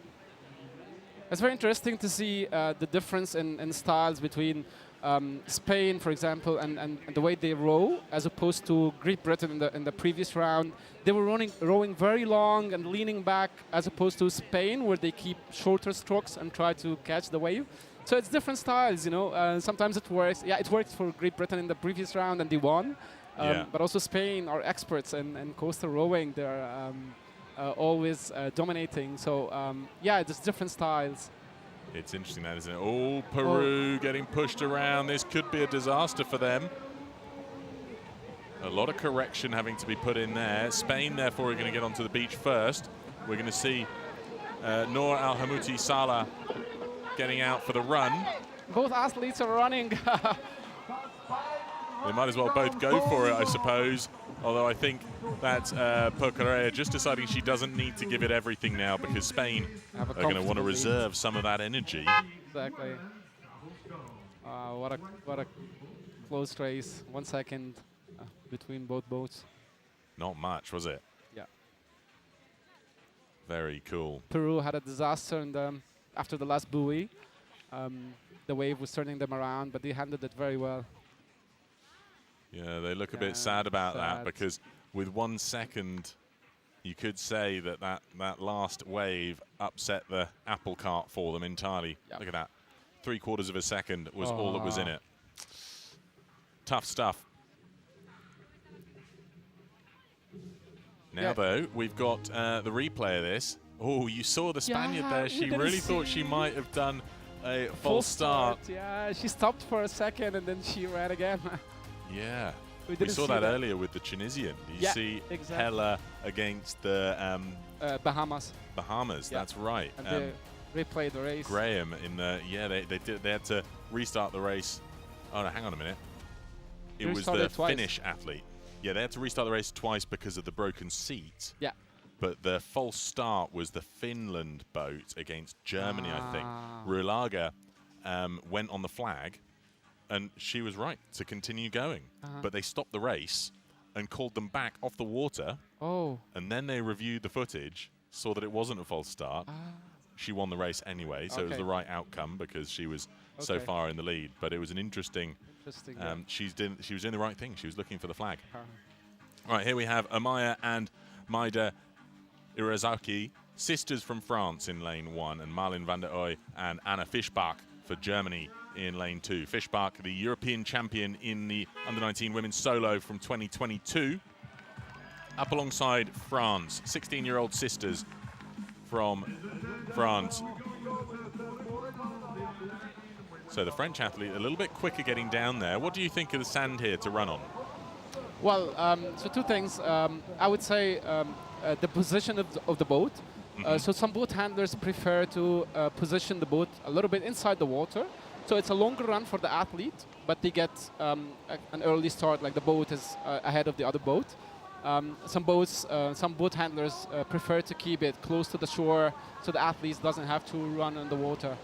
It's very interesting to see the difference in styles between Spain, for example, and the way they row, as opposed to Great Britain in the previous round. They were rowing very long and leaning back, as opposed to Spain, where they keep shorter strokes and try to catch the wave. So it's different styles, you know. Sometimes it works. Yeah, it worked for Great Britain in the previous round and they won. But also Spain are experts in coastal rowing. They're always dominating. So yeah, there's different styles. It's interesting that, isn't it? Oh, Peru getting pushed around. This could be a disaster for them. A lot of correction having to be put in there. Spain, therefore, are going to get onto the beach first. We're going to see Noor Al Hamouti Salah getting out for the run. Both athletes are running. They might as well both go for it, I suppose. Although I think that's Pocarea just deciding she doesn't need to give it everything now, because Spain are going to want to reserve some of that energy. Exactly. What a close race. 1 second between both boats. Not much, was it? Yeah. Very cool. Peru had a disaster after the last buoy. The wave was turning them around, but they handled it very well. Yeah, they look a bit sad about that, because with 1 second, you could say that last wave upset the apple cart for them entirely. Yep. Look at that. 3/4 of a second was all that was in it. Tough stuff. Now, though, we've got the replay of this. Oh, you saw the Spaniard there. She really thought she might have done a false start. Yeah, she stopped for a second and then she ran again. Yeah. We saw that earlier with the Tunisian. You see exactly. Hella against the Bahamas. Bahamas, that's right. And they replayed the race. Graham in the they had to restart the race. Oh no, hang on a minute. It was the Finnish athlete. Yeah, they had to restart the race twice because of the broken seat. Yeah. But the false start was the Finland boat against Germany, I think. Rulaga went on the flag, and she was right to continue going. But they stopped the race and called them back off the water. Oh. And then they reviewed the footage, saw that it wasn't a false start. She won the race anyway, so it was the right outcome because she was so far in the lead. But it was an interesting she was doing the right thing. She was looking for the flag. All right, here we have Amaya and Maida Irazaki, sisters from France in lane 1, and Marlin van der Oy and Anna Fischbach for Germany in lane 2. Fischbach, the European champion in the under-19 women's solo from 2022. Up alongside France, 16-year-old sisters from France. So the French athlete a little bit quicker getting down there. What do you think of the sand here to run on? Well, so two things. I would say the position of the boat. So some boat handlers prefer to position the boat a little bit inside the water. So it's a longer run for the athlete, but they get an early start, like the boat is ahead of the other boat. Some boat handlers prefer to keep it close to the shore so the athlete doesn't have to run in the water.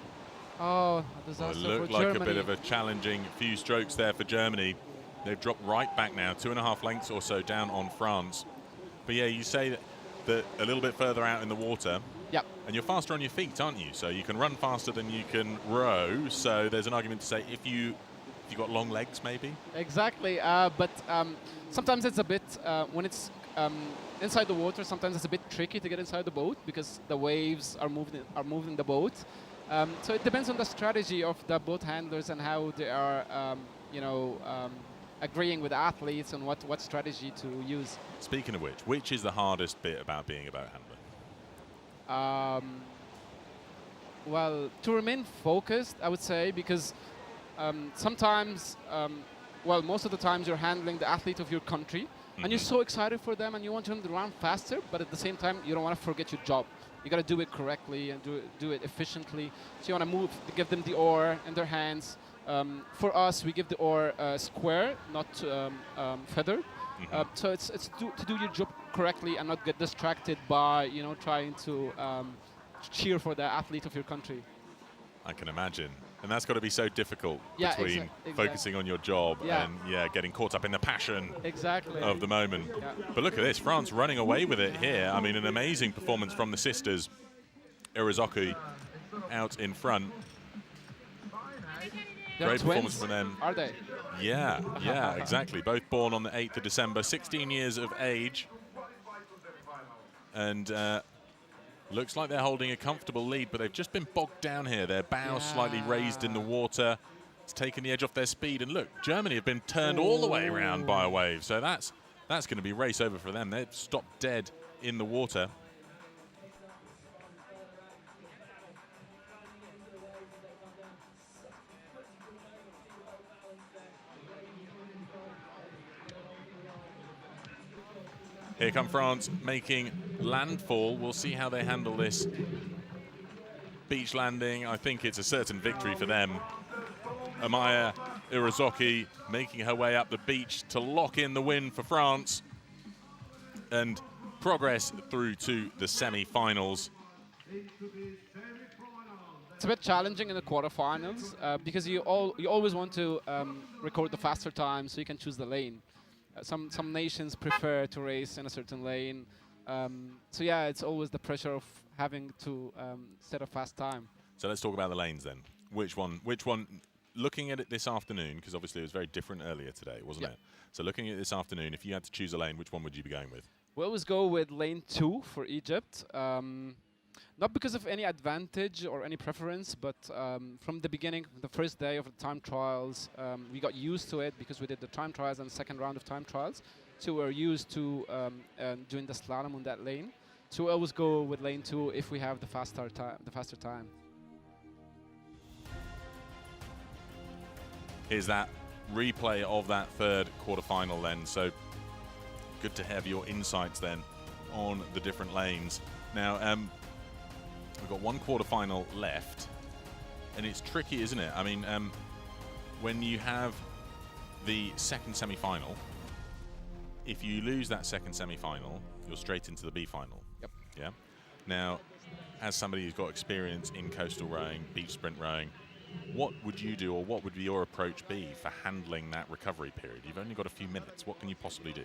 Oh, a disaster Well, it looked for like Germany. a bit of a challenging few strokes there for Germany. They've dropped right back now, 2.5 lengths or so down on France. But yeah, you say that a little bit further out in the water. Yep. And you're faster on your feet, aren't you? So you can run faster than you can row. So there's an argument to say if you've got long legs, maybe. Exactly, but sometimes it's a bit when it's inside the water. Sometimes it's a bit tricky to get inside the boat because the waves are moving the boat. So it depends on the strategy of the boat handlers and how they are, agreeing with athletes on what strategy to use. Speaking of which is the hardest bit about being a boat handler? Well, to remain focused, I would say, because sometimes, most of the times you're handling the athlete of your country, and you're so excited for them, and you want them to run faster, but at the same time, you don't want to forget your job. You got to do it correctly and do it efficiently. So you want to give them the oar in their hands. For us, we give the oar square, not feathered. So it's to do your job correctly and not get distracted by trying to cheer for the athlete of your country. I can imagine. And that's got to be so difficult Yeah, between exactly. focusing on your job Yeah. and getting caught up in the passion Exactly. of the moment. Yeah. But look at this, France running away with it here. I mean, an amazing performance from the sisters. Irazoki out in front. They're Great performance twins, from them. Are they? Yeah, exactly. Both born on the 8th of December, 16 years of age. And looks like they're holding a comfortable lead, but they've just been bogged down here. Their bow slightly raised in the water. It's taken the edge off their speed. And look, Germany have been turned all the way around by a wave. So that's going to be race over for them. They've stopped dead in the water. Here come France making landfall. We'll see how they handle this beach landing. I think it's a certain victory for them. Amaya Irazoki making her way up the beach to lock in the win for France and progress through to the semi-finals. It's a bit challenging in the quarterfinals because you always want to record the faster time so you can choose the lane. Some nations prefer to race in a certain lane. So yeah, it's always the pressure of having to set a fast time. So let's talk about the lanes then. Which one, looking at it this afternoon, because obviously it was very different earlier today, wasn't it? So looking at it this afternoon, if you had to choose a lane, which one would you be going with? We always go with lane 2 for Egypt. Not because of any advantage or any preference, but from the beginning, the first day of the time trials, we got used to it because we did the time trials and the second round of time trials. So we're used to doing the slalom on that lane. So we always go with lane 2 if we have the faster time. Here's that replay of that third quarterfinal then. So good to have your insights then on the different lanes. Now, we've got one quarterfinal left, and it's tricky, isn't it? I mean, when you have the second semi-final, if you lose that second semi-final, you're straight into the B final. Yep. Yeah. Now, as somebody who's got experience in coastal rowing, beach sprint rowing, what would you do, or what would your approach be for handling that recovery period? You've only got a few minutes. What can you possibly do?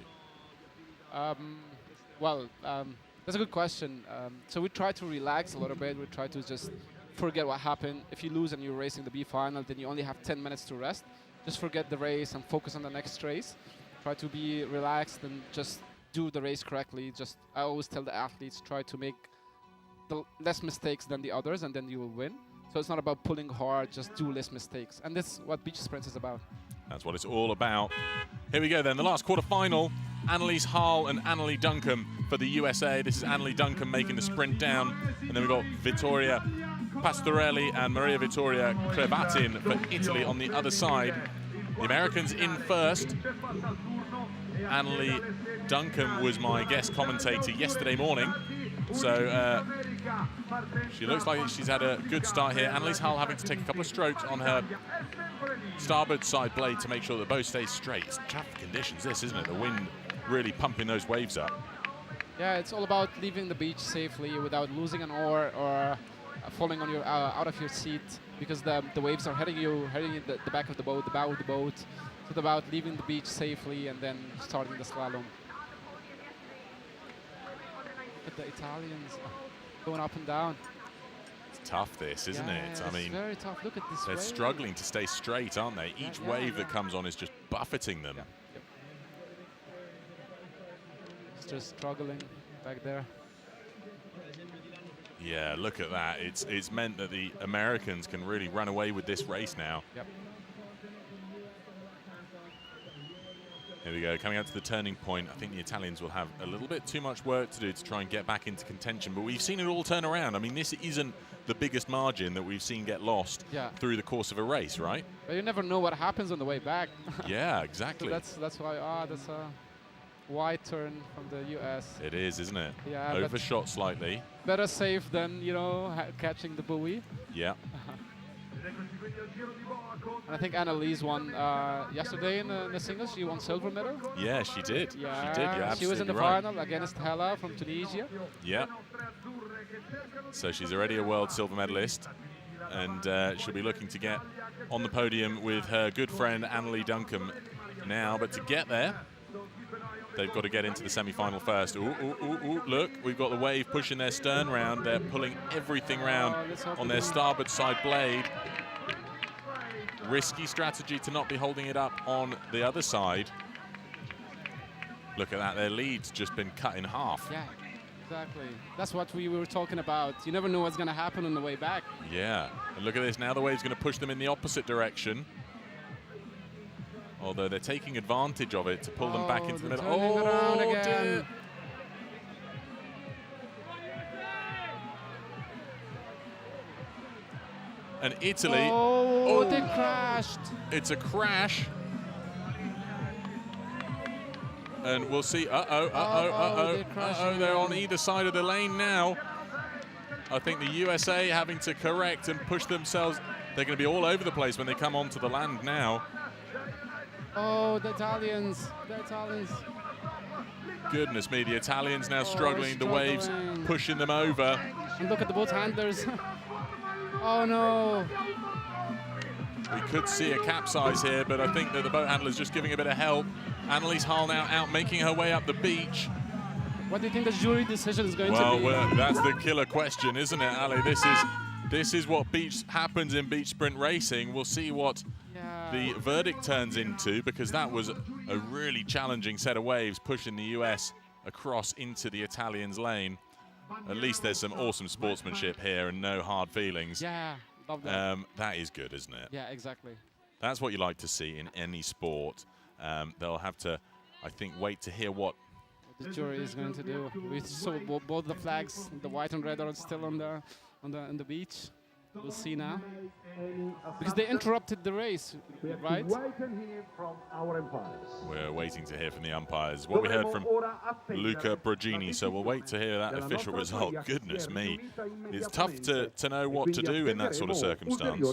That's a good question. So we try to relax a little bit. We try to just forget what happened. If you lose and you're racing the B final, then you only have 10 minutes to rest. Just forget the race and focus on the next race. Try to be relaxed and just do the race correctly. I always tell the athletes, try to make the less mistakes than the others, and then you will win. So it's not about pulling hard, just do less mistakes. And that's what beach sprints is about. That's what it's all about. Here we go then, the last quarter-final. Annalise Hall and Annalie Duncombe for the USA. This is Annalie Duncombe making the sprint down. And then we've got Vittoria Pastorelli and Maria Vittoria Crevatin for Italy on the other side. The Americans in first. Annalie Duncombe was my guest commentator yesterday morning. So she looks like she's had a good start here. Annalise Hall having to take a couple of strokes on her starboard side blade to make sure the boat stays straight. It's tough conditions this, isn't it? The wind really pumping those waves up. Yeah, it's all about leaving the beach safely without losing an oar or falling on your out of your seat, because the waves are heading the back of the boat, the bow of the boat. So it's about leaving the beach safely and then starting the slalom. But the Italians going up and down. It's tough this, isn't it? It's I mean, very tough. Look at this they're wave. struggling to stay straight, aren't they? Each wave that comes on is just buffeting them. It's just struggling back there. Yeah, look at that. It's meant that the Americans can really run away with this race now. Yep. Here we go, coming out to the turning point. I think the Italians will have a little bit too much work to do to try and get back into contention, but we've seen it all turn around. I mean, this isn't the biggest margin that we've seen get lost through the course of a race, right? But you never know what happens on the way back. Yeah, exactly. So that's why, that's a wide turn from the US. It is, isn't it? Yeah. Overshot slightly. Better safe than, catching the buoy. Yeah. And I think Annalise won yesterday in the singles. She won silver medal. Yeah, she did. Yeah, she did. Yeah, she was in the right. final against Hella from Tunisia. Yeah. So she's already a world silver medalist, and she'll be looking to get on the podium with her good friend Annalie Duncombe now. But to get there, they've got to get into the semi-final first. Ooh, ooh, ooh, ooh, look, we've got the wave pushing their stern round. They're pulling everything round on their starboard side blade. Risky strategy to not be holding it up on the other side. Look at that, their lead's just been cut in half. Yeah, exactly. That's what we were talking about. You never know what's going to happen on the way back. Yeah, and look at this, now the wave's going to push them in the opposite direction. Although they're taking advantage of it to pull them back into the middle. Around again. Dear. And Italy. Oh, they crashed. It's a crash. And we'll see. They're on either side of the lane now. I think the USA having to correct and push themselves. They're going to be all over the place when they come onto the land now. Oh, the Italians. The Italians. Goodness me, the Italians now struggling. The waves pushing them over. And look at the boat handlers. Oh, no. We could see a capsize here, but I think that the boat handler's just giving a bit of help. Annalise Hall now out making her way up the beach. What do you think the jury decision is going to be? Well, that's the killer question, isn't it, Ali? This is what happens in beach sprint racing. We'll see what the verdict turns into, because that was a really challenging set of waves pushing the US across into the Italians' lane. At least there's some awesome sportsmanship here and no hard feelings. Yeah, love that. That is good, isn't it? Yeah, exactly. That's what you like to see in any sport. They'll have to, I think, wait to hear what the jury is going to do. We saw both the flags, the white and red, are still on the beach. We'll see now, because they interrupted the race, right? We're waiting to hear from the umpires. What we heard from Luca Brogini, so we'll wait to hear that official result. Goodness me, it's tough to know what to do in that sort of circumstance.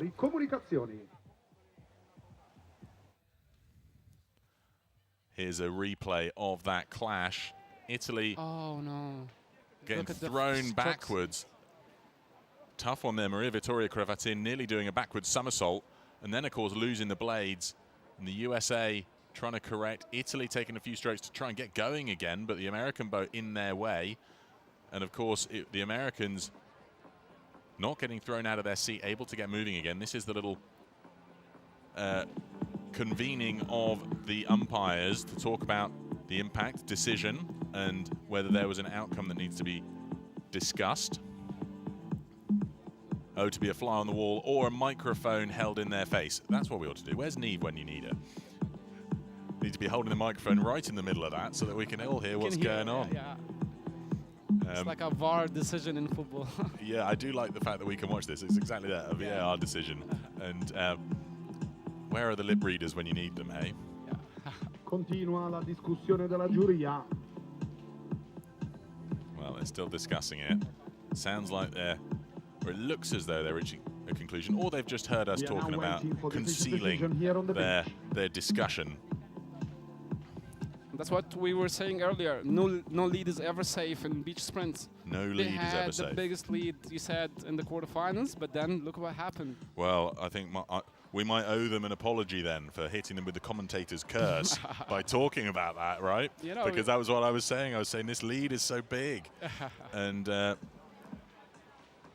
Here's a replay of that clash. Italy getting thrown backwards. Tough on there. Maria Vittoria Crevatin nearly doing a backwards somersault, and then, of course, losing the blades. And the USA trying to correct. Italy taking a few strokes to try and get going again, but the American boat in their way. And, of course, the Americans not getting thrown out of their seat, able to get moving again. This is the little convening of the umpires to talk about the impact decision and whether there was an outcome that needs to be discussed. oh, to be a fly on the wall or a microphone held in their face. That's what we ought to do. Where's Neve when you need her? Need to be holding the microphone right in the middle of that so that we can all hear what's going on. Yeah. It's like a VAR decision in football. Yeah, I do like the fact that we can watch this. It's exactly that, a VAR decision. And where are the lip readers when you need them, eh? Continua la discussione della giuria. Well, they're still discussing it. Sounds like they're, or it looks as though they're reaching a conclusion, or they've just heard us talking about concealing their discussion. That's what we were saying earlier. No lead is ever safe in beach sprints. No lead is ever They had safe. the biggest lead, you said, in the quarterfinals, but then look what happened. Well, I think we might owe them an apology then for hitting them with the commentator's curse by talking about that, right? You know, because that was what I was saying. I was saying this lead is so big. And,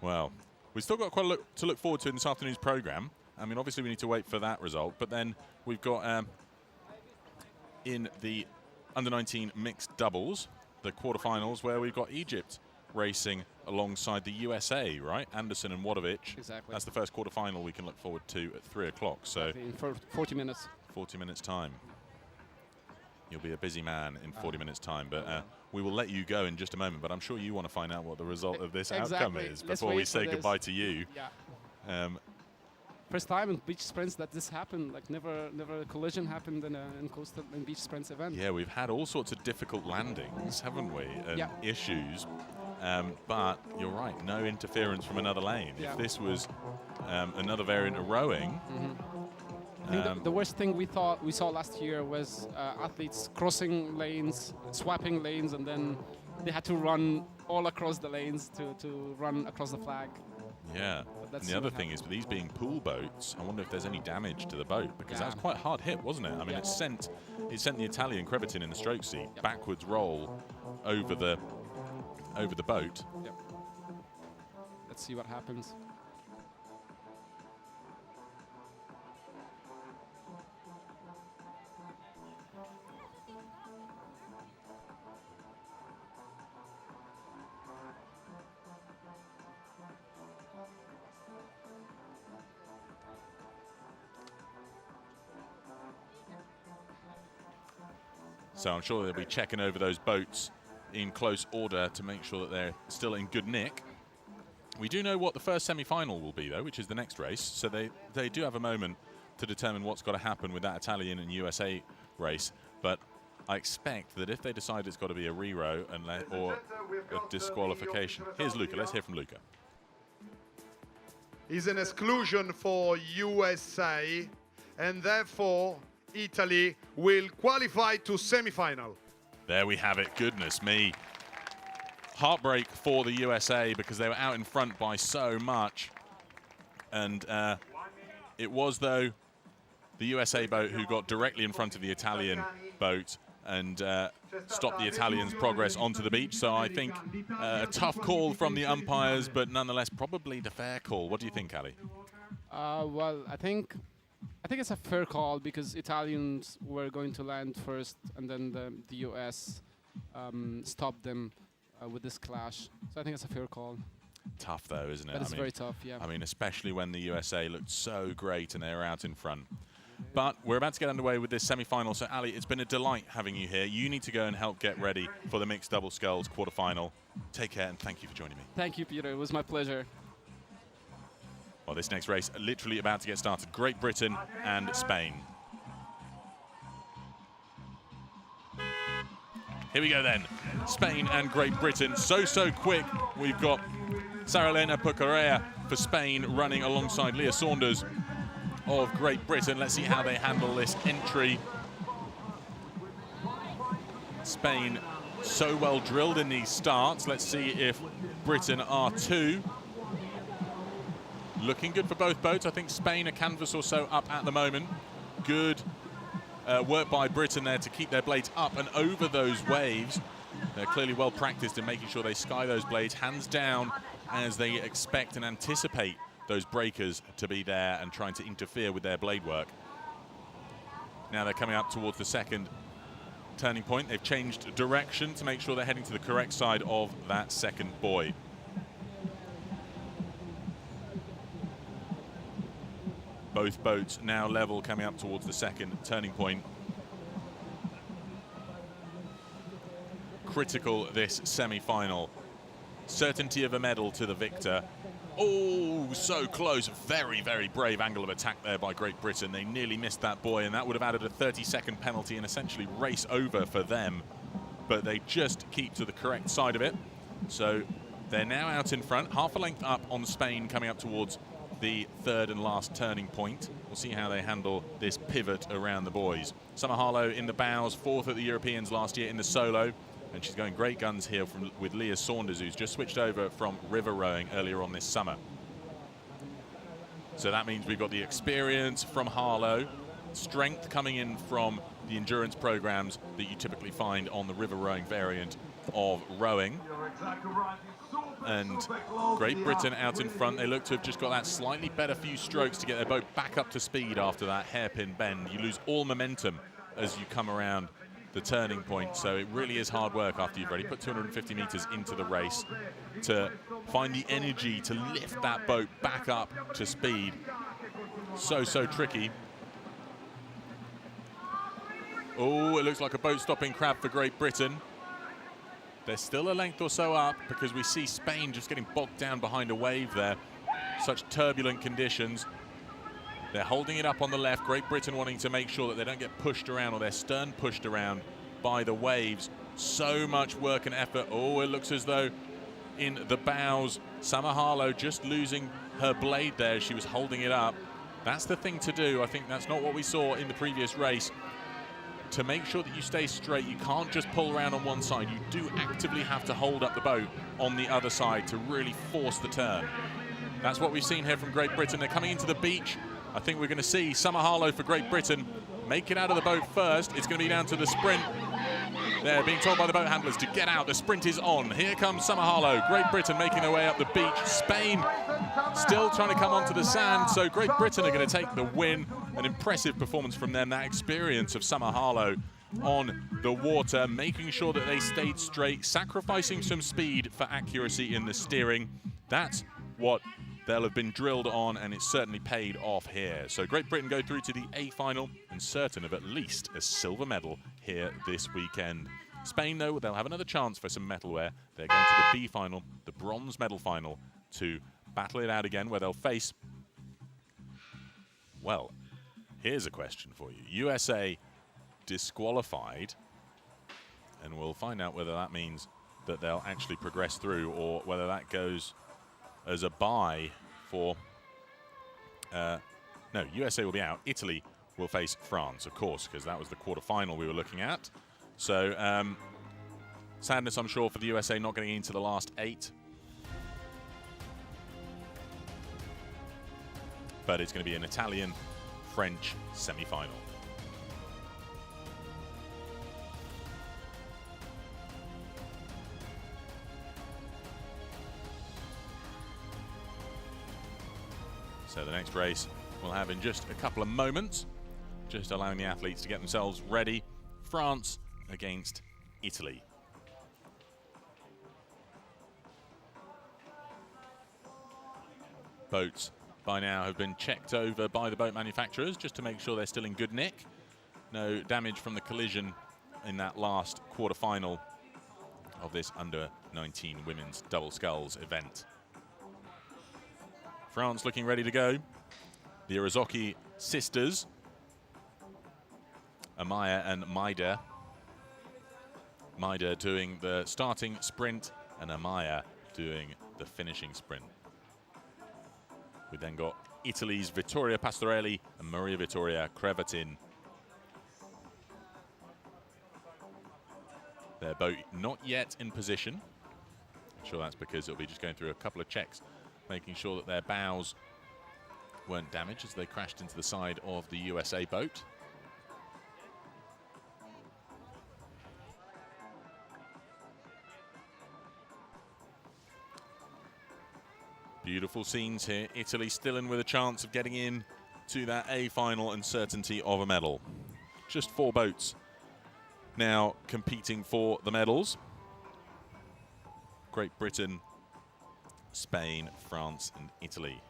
well, we've still got quite a lot to look forward to in this afternoon's programme. I mean, obviously we need to wait for that result, but then we've got in the under-19 mixed doubles, the quarterfinals, where we've got Egypt racing alongside the USA, right? Anderson and Wadovic. Exactly. That's the first quarterfinal we can look forward to at 3 o'clock. So in 40 minutes. 40 minutes time. You'll be a busy man in 40 minutes time, but we will let you go in just a moment. But I'm sure you want to find out what the result of this outcome is before we say goodbye to you. Yeah. First time in beach sprints that this happened. Like never a collision happened in coastal and beach sprints event. Yeah, we've had all sorts of difficult landings, haven't we? And issues. But you're right, no interference from another lane. Yeah. If this was another variant of rowing. I think the worst thing we saw last year was athletes crossing lanes, swapping lanes, and then they had to run all across the lanes to run across the flag. Yeah, and the other thing is, with these being pool boats, I wonder if there's any damage to the boat, because that was quite a hard hit, wasn't it? I mean, it sent the Italian Crevitin in the stroke seat backwards roll over the boat. Yep. Let's see what happens. So I'm sure they'll be checking over those boats in close order to make sure that they're still in good nick. We do know what the first semi-final will be, though, which is the next race. So they do have a moment to determine what's got to happen with that Italian and USA race. But I expect that if they decide it's got to be a re-row or a disqualification. Here's Luca. Let's hear from Luca. Is an exclusion for USA, and therefore Italy will qualify to semi-final. There we have it. Goodness me. Heartbreak for the USA because they were out in front by so much. And it was, though, the USA boat who got directly in front of the Italian boat and stopped the Italians' progress onto the beach. So I think a tough call from the umpires, but nonetheless probably the fair call. What do you think, Ali? Well, I think it's a fair call because Italians were going to land first, and then the US stopped them with this clash. So I think it's a fair call. Tough, though, isn't it? That is very tough, yeah. I mean, especially when the USA looked so great and they were out in front. But we're about to get underway with this semi-final. So, Ali, it's been a delight having you here. You need to go and help get ready for the mixed double sculls quarterfinal. Take care, and thank you for joining me. Thank you, Peter. It was my pleasure. Well, this next race literally about to get started. Great Britain and Spain. Here we go then. Spain and Great Britain. So quick. We've got Saralena Pucarella for Spain running alongside Leah Saunders of Great Britain. Let's see how they handle this entry. Spain so well drilled in these starts. Let's see if Britain are too. Looking good for both boats. I think Spain a canvas or so up at the moment. Good work by Britain there to keep their blades up and over those waves. They're clearly well practiced in making sure they sky those blades hands down as they expect and anticipate those breakers to be there and trying to interfere with their blade work. Now they're coming up towards the second turning point. They've changed direction to make sure they're heading to the correct side of that second buoy. Both boats now level, coming up towards the second turning point. Critical, this semi-final. Certainty of a medal to the victor. Oh, so close. Very, very brave angle of attack there by Great Britain. They nearly missed that buoy, and that would have added a 30-second penalty and essentially race over for them. But they just keep to the correct side of it. So they're now out in front, half a length up on Spain, coming up towards the third and last turning point. We'll see how they handle this pivot around the buoys. Summer Harlow in the bows, fourth at the Europeans last year in the solo. And she's going great guns here with Leah Saunders, who's just switched over from river rowing earlier on this summer. So that means we've got the experience from Harlow, strength coming in from the endurance programs that you typically find on the river rowing variant of rowing. And Great Britain out in front. They look to have just got that slightly better few strokes to get their boat back up to speed after that hairpin bend. You lose all momentum as you come around the turning point, so it really is hard work after you've already put 250 meters into the race to find the energy to lift that boat back up to speed. So tricky. Oh, it looks like a boat stopping crab for Great Britain. They're still a length or so up because we see Spain just getting bogged down behind a wave there. Such turbulent conditions. They're holding it up on the left. Great Britain wanting to make sure that they don't get pushed around or their stern pushed around by the waves. So much work and effort. Oh, it looks as though in the bows, Summer Harlow just losing her blade there. She was holding it up. That's the thing to do. I think that's not what we saw in the previous race. To make sure that you stay straight, you can't just pull around on one side. You do actively have to hold up the boat on the other side to really force the turn. That's what we've seen here from Great Britain. They're coming into the beach. I think we're going to see Summer Harlow for Great Britain make it out of the boat first. It's going to be down to the sprint. They're being told by the boat handlers to get out. The sprint is on. Here comes Summer Harlow. Great Britain making their way up the beach. Spain still trying to come onto the sand. So Great Britain are going to take the win. An impressive performance from them. That experience of Summer Harlow on the water, making sure that they stayed straight, sacrificing some speed for accuracy in the steering. That's what they'll have been drilled on, and it's certainly paid off here. So Great Britain go through to the A final and certain of at least a silver medal here this weekend. Spain, though, they'll have another chance for some metalware. They're going to the B final, the bronze medal final, to battle it out again, where they'll face, well, here's a question for you. USA disqualified, and we'll find out whether that means that they'll actually progress through or whether that goes as a bye for... no, USA will be out. Italy will face France, of course, because that was the quarterfinal we were looking at. So, sadness, I'm sure, for the USA not getting into the last 8. But it's going to be an Italian-French semi-final. So the next race we'll have in just a couple of moments, just allowing the athletes to get themselves ready. France against Italy. Boats by now have been checked over by the boat manufacturers just to make sure they're still in good nick. No damage from the collision in that last quarter-final of this under-19 women's double sculls event. France looking ready to go. The Irazoki sisters, Amaya and Maida. Maida doing the starting sprint and Amaya doing the finishing sprint. We then got Italy's Vittoria Pastorelli and Maria Vittoria Crevatin. Their boat not yet in position. I'm sure that's because it'll be just going through a couple of checks, making sure that their bows weren't damaged as they crashed into the side of the USA boat. Beautiful scenes here. Italy still in with a chance of getting in to that A final and certainty of a medal. Just 4 boats now competing for the medals. Great Britain, Spain, France and Italy.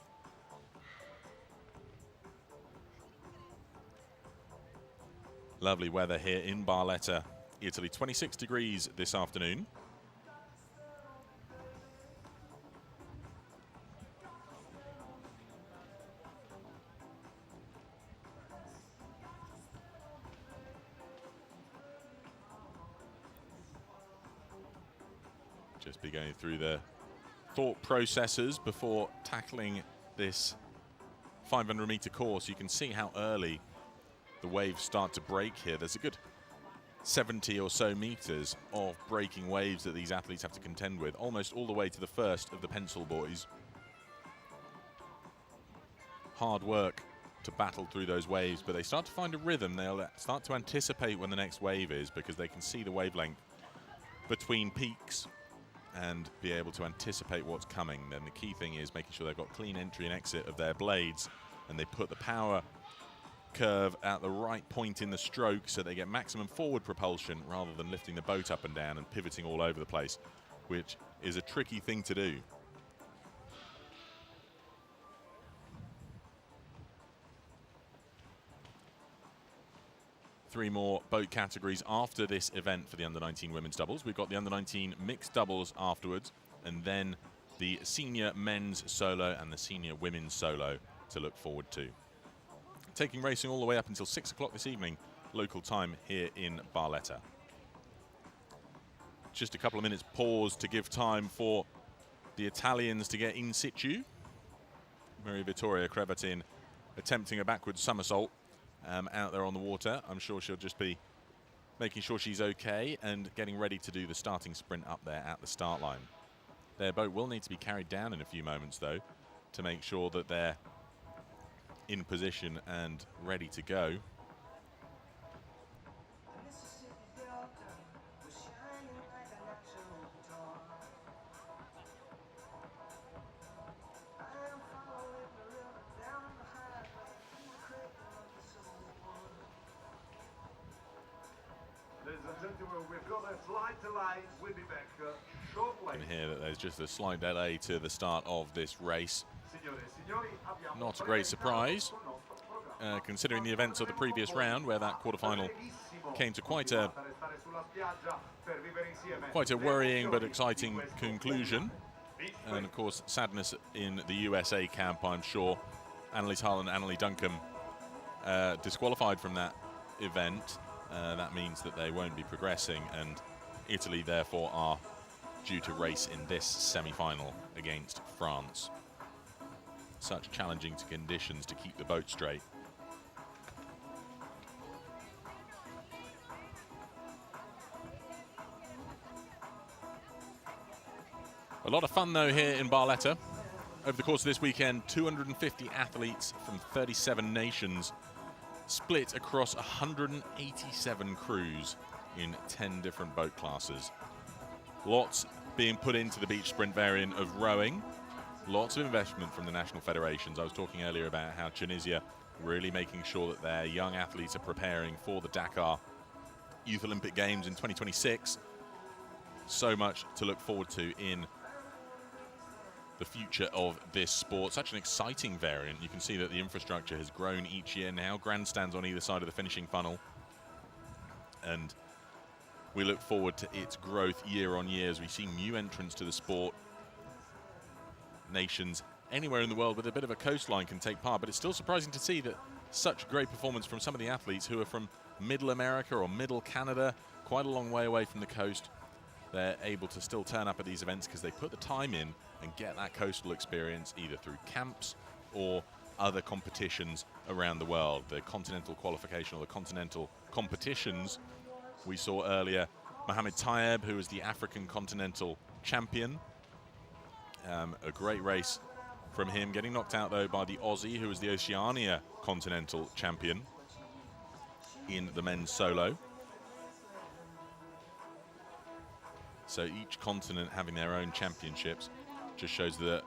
Lovely weather here in Barletta, Italy. 26 degrees this afternoon. Just be going through the thought processes before tackling this 500-meter course. You can see how early the waves start to break here. There's a good 70 or so meters of breaking waves that these athletes have to contend with, almost all the way to the first of the pencil boys. Hard work to battle through those waves, but they start to find a rhythm. They'll start to anticipate when the next wave is, because they can see the wavelength between peaks and be able to anticipate what's coming. Then the key thing is making sure they've got clean entry and exit of their blades, and they put the power curve at the right point in the stroke so they get maximum forward propulsion rather than lifting the boat up and down and pivoting all over the place, which is a tricky thing to do. Three more boat categories after this event for the under-19 women's doubles. We've got the under-19 mixed doubles afterwards, and then the senior men's solo and the senior women's solo to look forward to. Taking racing all the way up until 6 o'clock this evening, local time here in Barletta. Just a couple of minutes pause to give time for the Italians to get in situ. Maria Vittoria Crevatin attempting a backwards somersault out there on the water. I'm sure she'll just be making sure she's okay and getting ready to do the starting sprint up there at the start line. Their boat will need to be carried down in a few moments, though, to make sure that they're in position and ready to go. Ladies and gentlemen, we've got a slight delay. We'll be back shortly. You can hear that there's just a slight delay to the start of this race. Not a great surprise, considering the events of the previous round, where that quarterfinal came to quite a worrying but exciting conclusion. And of course, sadness in the USA camp, I'm sure. Annelies Hull and Annalie Duncombe disqualified from that event. That means that they won't be progressing, and Italy therefore are due to race in this semi-final against France. Such challenging conditions to keep the boat straight. A lot of fun though here in Barletta. Over the course of this weekend, 250 athletes from 37 nations split across 187 crews in 10 different boat classes. Lots being put into the beach sprint variant of rowing. Lots of investment from the national federations. I was talking earlier about how Tunisia really making sure that their young athletes are preparing for the Dakar Youth Olympic Games in 2026. So much to look forward to in the future of this sport. Such an exciting variant. You can see that the infrastructure has grown each year now. Grandstands on either side of the finishing funnel. And we look forward to its growth year on year as we see new entrants to the sport. Nations anywhere in the world with a bit of a coastline can take part, but it's still surprising to see that such great performance from some of the athletes who are from middle America or middle Canada, quite a long way away from the coast. They're able to still turn up at these events because they put the time in and get that coastal experience either through camps or other competitions around the world. The continental qualification or the continental competitions. We saw earlier Mohamed Tayeb, who was the African continental champion. A great race from him, getting knocked out though by the Aussie, who was the Oceania continental champion in the men's solo. So each continent having their own championships just shows the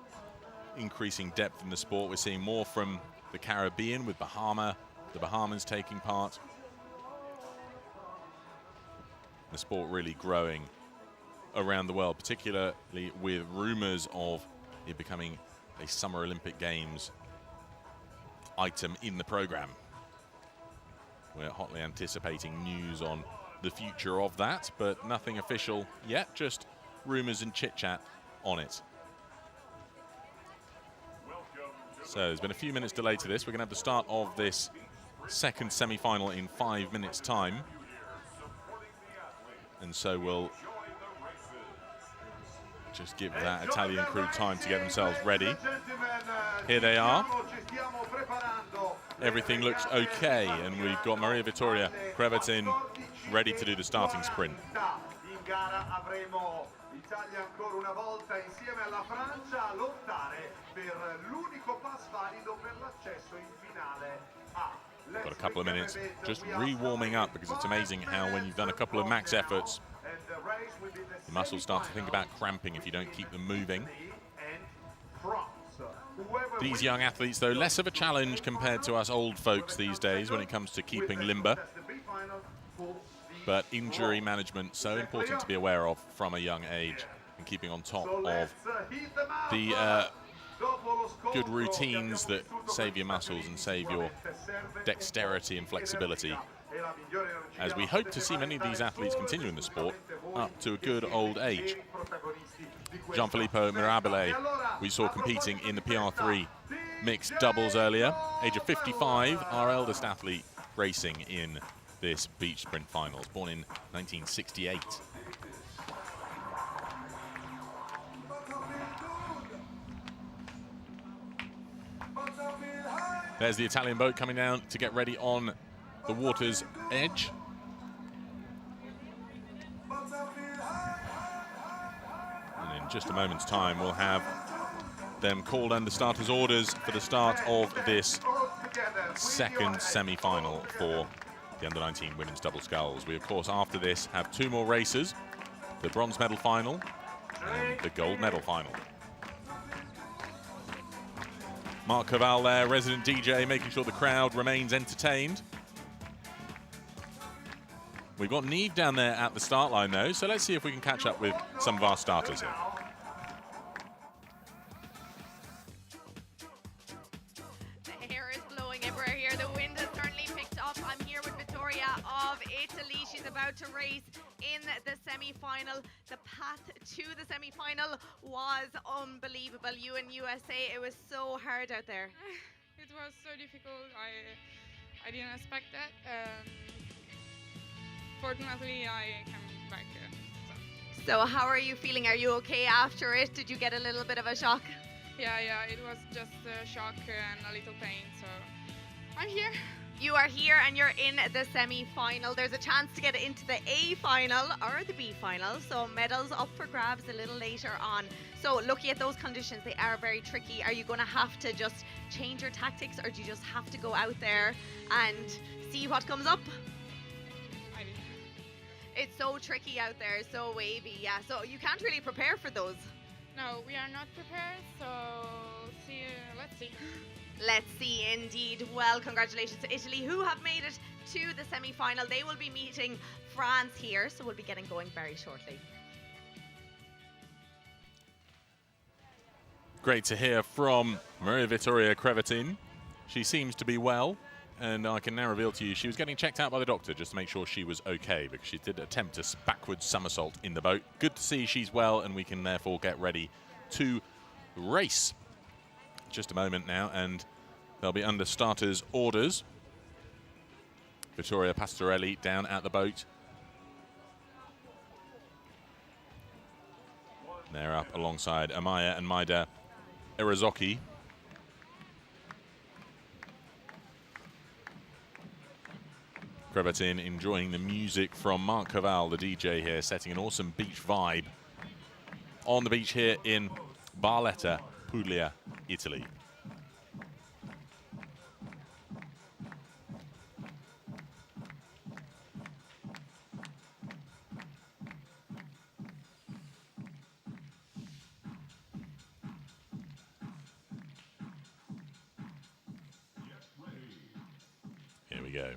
increasing depth in the sport. We're seeing more from the Caribbean with the Bahamas taking part. The sport really growing around the world, particularly with rumors of it becoming a Summer Olympic Games item in the program, We're hotly anticipating news on the future of that, but nothing official yet, just rumours and chit-chat on it. So there's been a few minutes delay to this. We're going to have the start of this second semi-final in 5 minutes' time. And so we'll just give that Italian crew time to get themselves ready. Here they are. Everything looks okay, and we've got Maria Vittoria Crevatin ready to do the starting sprint. Italia ancora una volta insieme alla Francia a lottare per l'unico pass valido per l'accesso in finale A. Got a couple of minutes just re-warming up, because it's amazing how when you've done a couple of max efforts, the muscles start to think about cramping if you don't keep them moving. These young athletes, though, less of a challenge compared to us old folks these days when it comes to keeping limber. But injury management, so important to be aware of from a young age, and keeping on top of the good routines that save your muscles and save your dexterity and flexibility, as we hope to see many of these athletes continue in the sport up to a good old age. Gianfilippo Mirabile, we saw competing in the PR3 mixed doubles earlier, age of 55, our eldest athlete racing in this beach sprint finals, born in 1968. There's the Italian boat coming down to get ready on the water's edge. And in just a moment's time, we'll have them called under starters' orders for the start of this second semi-final for the under-19 women's double sculls. We, of course, after this have two more races, the bronze medal final and the gold medal final. Mark Cavall there, resident DJ, making sure the crowd remains entertained. We've got Neve down there at the start line, though, so let's see if we can catch up with some of our starters here. The air is blowing everywhere here. The wind has certainly picked up. I'm here with Vittoria of Italy. She's about to race in the semi-final. The path to the semi-final was unbelievable. You in USA, it was so hard out there. It was so difficult. I didn't expect that. Fortunately, I came back here. So how are you feeling? Are you okay after it? Did you get a little bit of a shock? Yeah, it was just a shock and a little pain, so I'm here. You are here and you're in the semi-final. There's a chance to get into the A final or the B final, so medals up for grabs a little later on. So looking at those conditions, they are very tricky. Are you going to have to just change your tactics, or do you just have to go out there and see what comes up? It's so tricky out there, so wavy, yeah. So you can't really prepare for those. No, we are not prepared, so let's see. Let's see, indeed. Well, congratulations to Italy, who have made it to the semi-final. They will be meeting France here, so we'll be getting going very shortly. Great to hear from Maria Vittoria Crevatin. She seems to be well, and I can now reveal to you she was getting checked out by the doctor just to make sure she was okay, because she did attempt a backward somersault in the boat. Good to see she's well, and we can therefore get ready to race. Just a moment now, and they'll be under starters' orders. Vittoria Pastorelli down at the boat. They're up alongside Amaya and Maida Irazocki. Crevatin enjoying the music from Mark Cavall, the DJ here, setting an awesome beach vibe on the beach here in Barletta, Puglia, Italy. Here we go.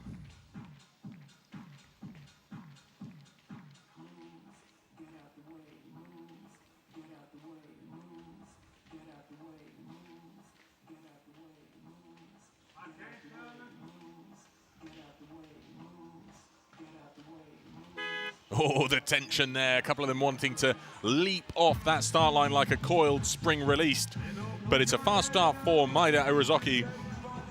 Oh, the tension there. A couple of them wanting to leap off that start line like a coiled spring released. But it's a fast start for Maida Irizaki.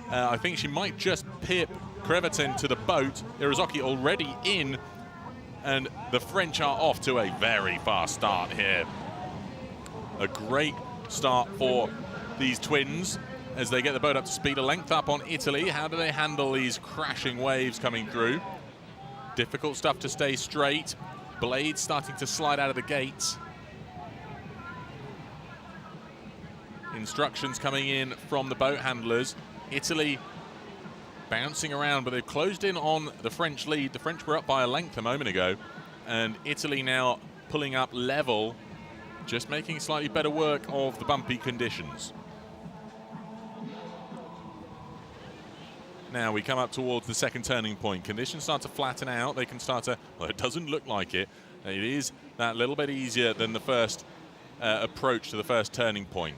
I think she might just pip Crevatin to the boat. Irizaki already in. And the French are off to a very fast start here. A great start for these twins as they get the boat up to speed. A length up on Italy. How do they handle these crashing waves coming through? Difficult stuff to stay straight. Blades starting to slide out of the gates. Instructions coming in from the boat handlers. Italy bouncing around, but they've closed in on the French lead. The French were up by a length a moment ago, and Italy now pulling up level, just making slightly better work of the bumpy conditions. Now we come up towards the second turning point. Conditions start to flatten out. They can start to, well, it doesn't look like it. It is that little bit easier than the first approach to the first turning point.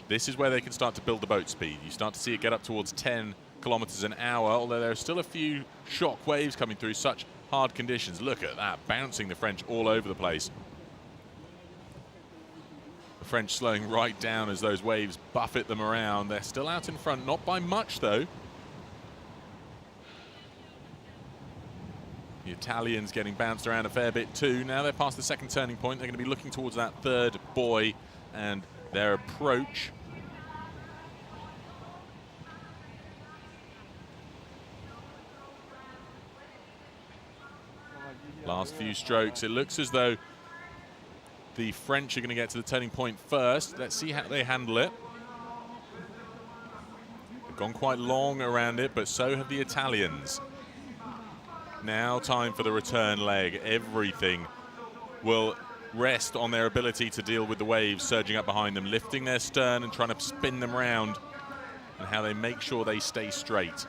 This is where they can start to build the boat speed. You start to see it get up towards 10 kilometers an hour, although there are still a few shock waves coming through such hard conditions. Look at that, bouncing the French all over the place. The French slowing right down as those waves buffet them around. They're still out in front, not by much though. The Italians getting bounced around a fair bit too. Now they're past the second turning point. They're going to be looking towards that third buoy and their approach. Last few strokes. It looks as though the French are going to get to the turning point first. Let's see how they handle it. They've gone quite long around it, but so have the Italians. Now time for the return leg. Everything will rest on their ability to deal with the waves surging up behind them, lifting their stern and trying to spin them round, and how they make sure they stay straight.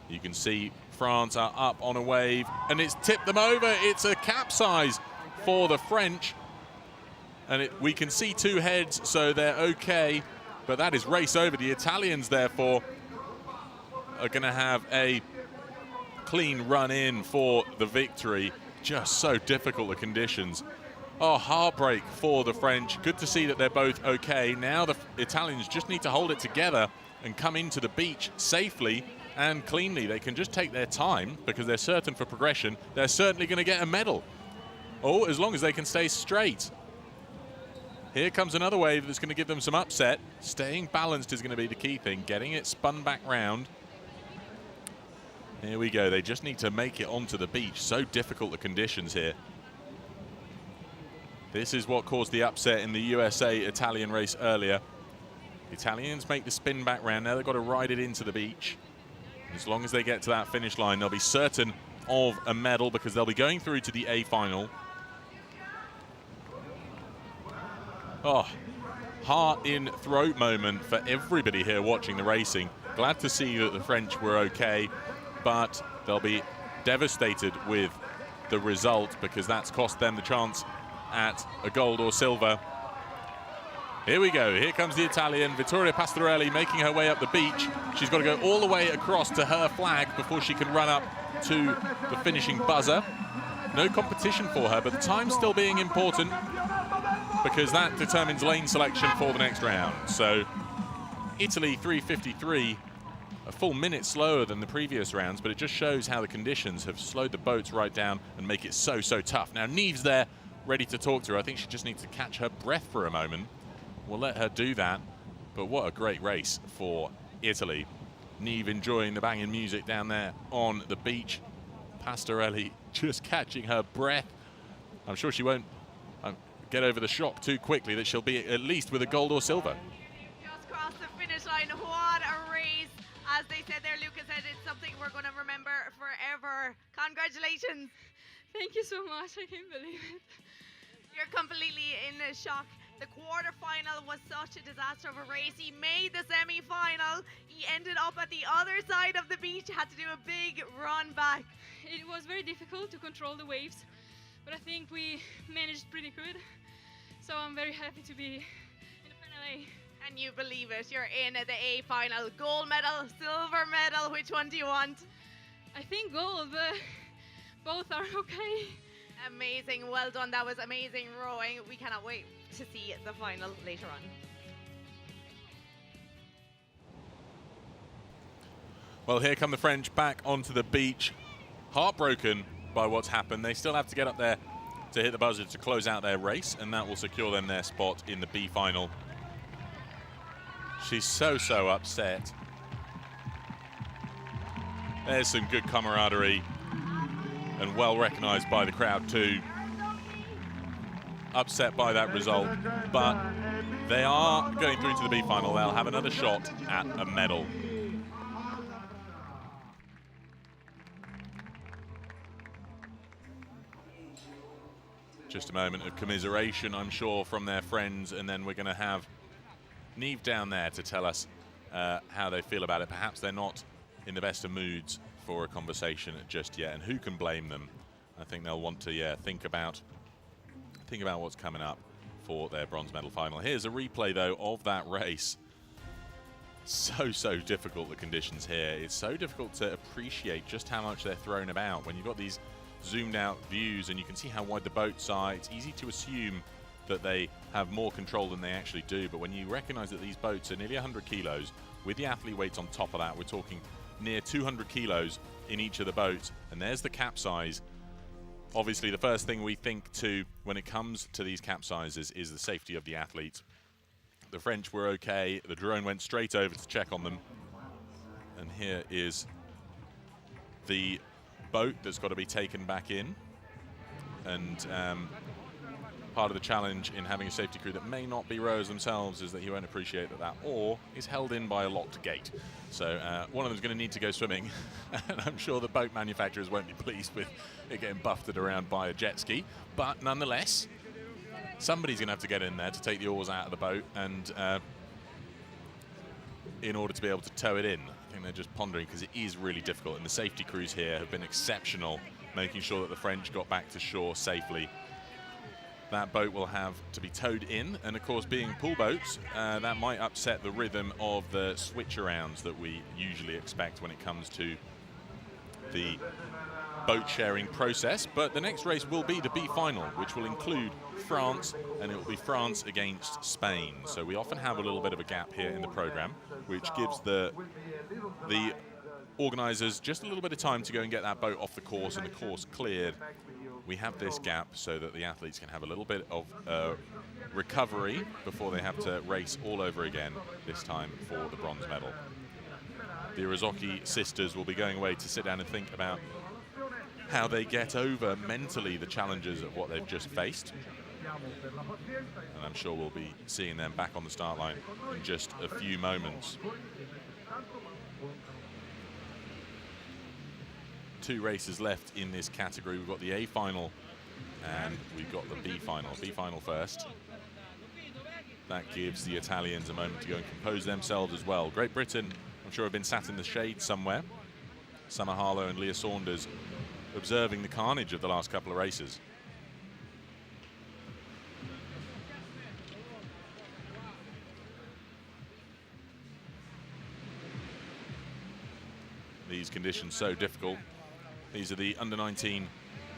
You can see France are up on a wave, and it's tipped them over. It's a capsize for the French, and we can see two heads, so they're okay, but that is race over. The Italians, therefore, are going to have a clean run in for the victory. Just so difficult, the conditions. Oh, heartbreak for the French. Good to see that they're both okay. Now the Italians just need to hold it together and come into the beach safely and cleanly. They can just take their time because they're certain for progression. They're certainly going to get a medal. Oh, as long as they can stay straight. Here comes another wave that's going to give them some upset. Staying balanced is going to be the key thing. Getting it spun back round. Here we go. They just need to make it onto the beach. So difficult, the conditions here. This is what caused the upset in the USA-Italian race earlier. The Italians make the spin back round. Now they've got to ride it into the beach. As long as they get to that finish line, they'll be certain of a medal because they'll be going through to the A final. Oh, heart in throat moment for everybody here watching the racing. Glad to see that the French were okay, but they'll be devastated with the result because that's cost them the chance at a gold or silver. Here we go. Here comes the Italian, Vittoria Pastorelli, making her way up the beach. She's got to go all the way across to her flag before she can run up to the finishing buzzer. No competition for her, but the time's still being important because that determines lane selection for the next round. So Italy 3:53, a full minute slower than the previous rounds, but it just shows how the conditions have slowed the boats right down and make it so tough. Now Neve's there, ready to talk to her. I think she just needs to catch her breath for a moment. We'll let her do that, but what a great race for Italy. Neve enjoying the banging music down there on the beach. Pastorelli just catching her breath. I'm sure she won't get over the shock too quickly that she'll be at least with a gold or silver. Just crossed the finish line. What a race. As they said there, Lucas said it's something we're going to remember forever. Congratulations. Thank you so much. I can't believe it. You're completely in shock. The quarterfinal was such a disaster of a race. He made the semi-final. He ended up at the other side of the beach, had to do a big run back. It was very difficult to control the waves, but I think we managed pretty good. So I'm very happy to be in the final A. And you believe it, you're in at the A final. Gold medal, silver medal, which one do you want? I think gold, but both are okay. Amazing, well done. That was amazing rowing. We cannot wait to see the final later on. Well, here come the French back onto the beach, heartbroken by what's happened. They still have to get up there to hit the buzzer to close out their race, and that will secure them their spot in the B final. She's so upset. There's some good camaraderie and well recognized by the crowd too. Upset by that result, but they are going through to the B final. They'll have another shot at a medal. Just a moment of commiseration, I'm sure, from their friends, and then we're going to have Niamh down there to tell us how they feel about it. Perhaps they're not in the best of moods for a conversation just yet, and who can blame them? I think they'll want to, think about what's coming up for their bronze medal final. Here's a replay, though, of that race. So difficult, the conditions here. It's so difficult to appreciate just how much they're thrown about. When you've got these zoomed out views and you can see how wide the boats are, it's easy to assume that they have more control than they actually do. But when you recognize that these boats are nearly 100 kilos, with the athlete weights on top of that, we're talking near 200 kilos in each of the boats, and there's the capsize. Obviously, the first thing we think to when it comes to these capsizes is the safety of the athletes. The French were okay. The drone went straight over to check on them. And here is the boat that's got to be taken back in. And part of the challenge in having a safety crew that may not be rowers themselves is that you won't appreciate that oar is held in by a locked gate. So one of them is going to need to go swimming, and I'm sure the boat manufacturers won't be pleased with it getting buffeted around by a jet ski. But nonetheless, somebody's going to have to get in there to take the oars out of the boat, and in order to be able to tow it in. I think they're just pondering, because it is really difficult, and the safety crews here have been exceptional, making sure that the French got back to shore safely. That boat will have to be towed in, and of course, being pool boats, that might upset the rhythm of the switch arounds that we usually expect when it comes to the boat sharing process. But the next race will be the B final, which will include France, and it will be France against Spain. So we often have a little bit of a gap here in the program, which gives the organizers just a little bit of time to go and get that boat off the course and the course cleared. We have this gap so that the athletes can have a little bit of recovery before they have to race all over again, this time for the bronze medal. The Irizarry sisters will be going away to sit down and think about how they get over mentally the challenges of what they've just faced. And I'm sure we'll be seeing them back on the start line in just a few moments. 2 races left in this category. We've got the A final and we've got the B final. B final first. That gives the Italians a moment to go and compose themselves as well. Great Britain, I'm sure, have been sat in the shade somewhere. Summer Harlow and Leah Saunders observing the carnage of the last couple of races. These conditions so difficult. These are the under-19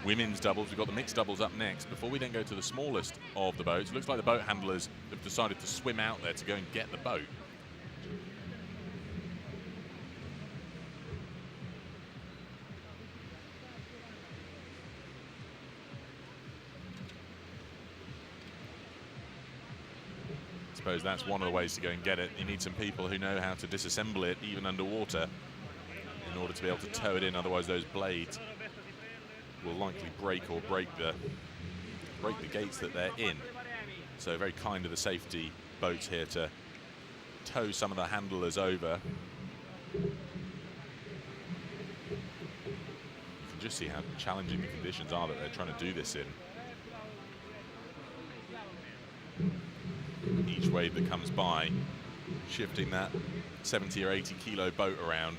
women's doubles. We've got the mixed doubles up next. Before we then go to the smallest of the boats, it looks like the boat handlers have decided to swim out there to go and get the boat. I suppose that's one of the ways to go and get it. You need some people who know how to disassemble it even underwater in order to be able to tow it in. Otherwise those blades will likely break the gates that they're in. So very kind of the safety boats here to tow some of the handlers over. You can just see how challenging the conditions are that they're trying to do this in. Each wave that comes by, shifting that 70 or 80 kilo boat around.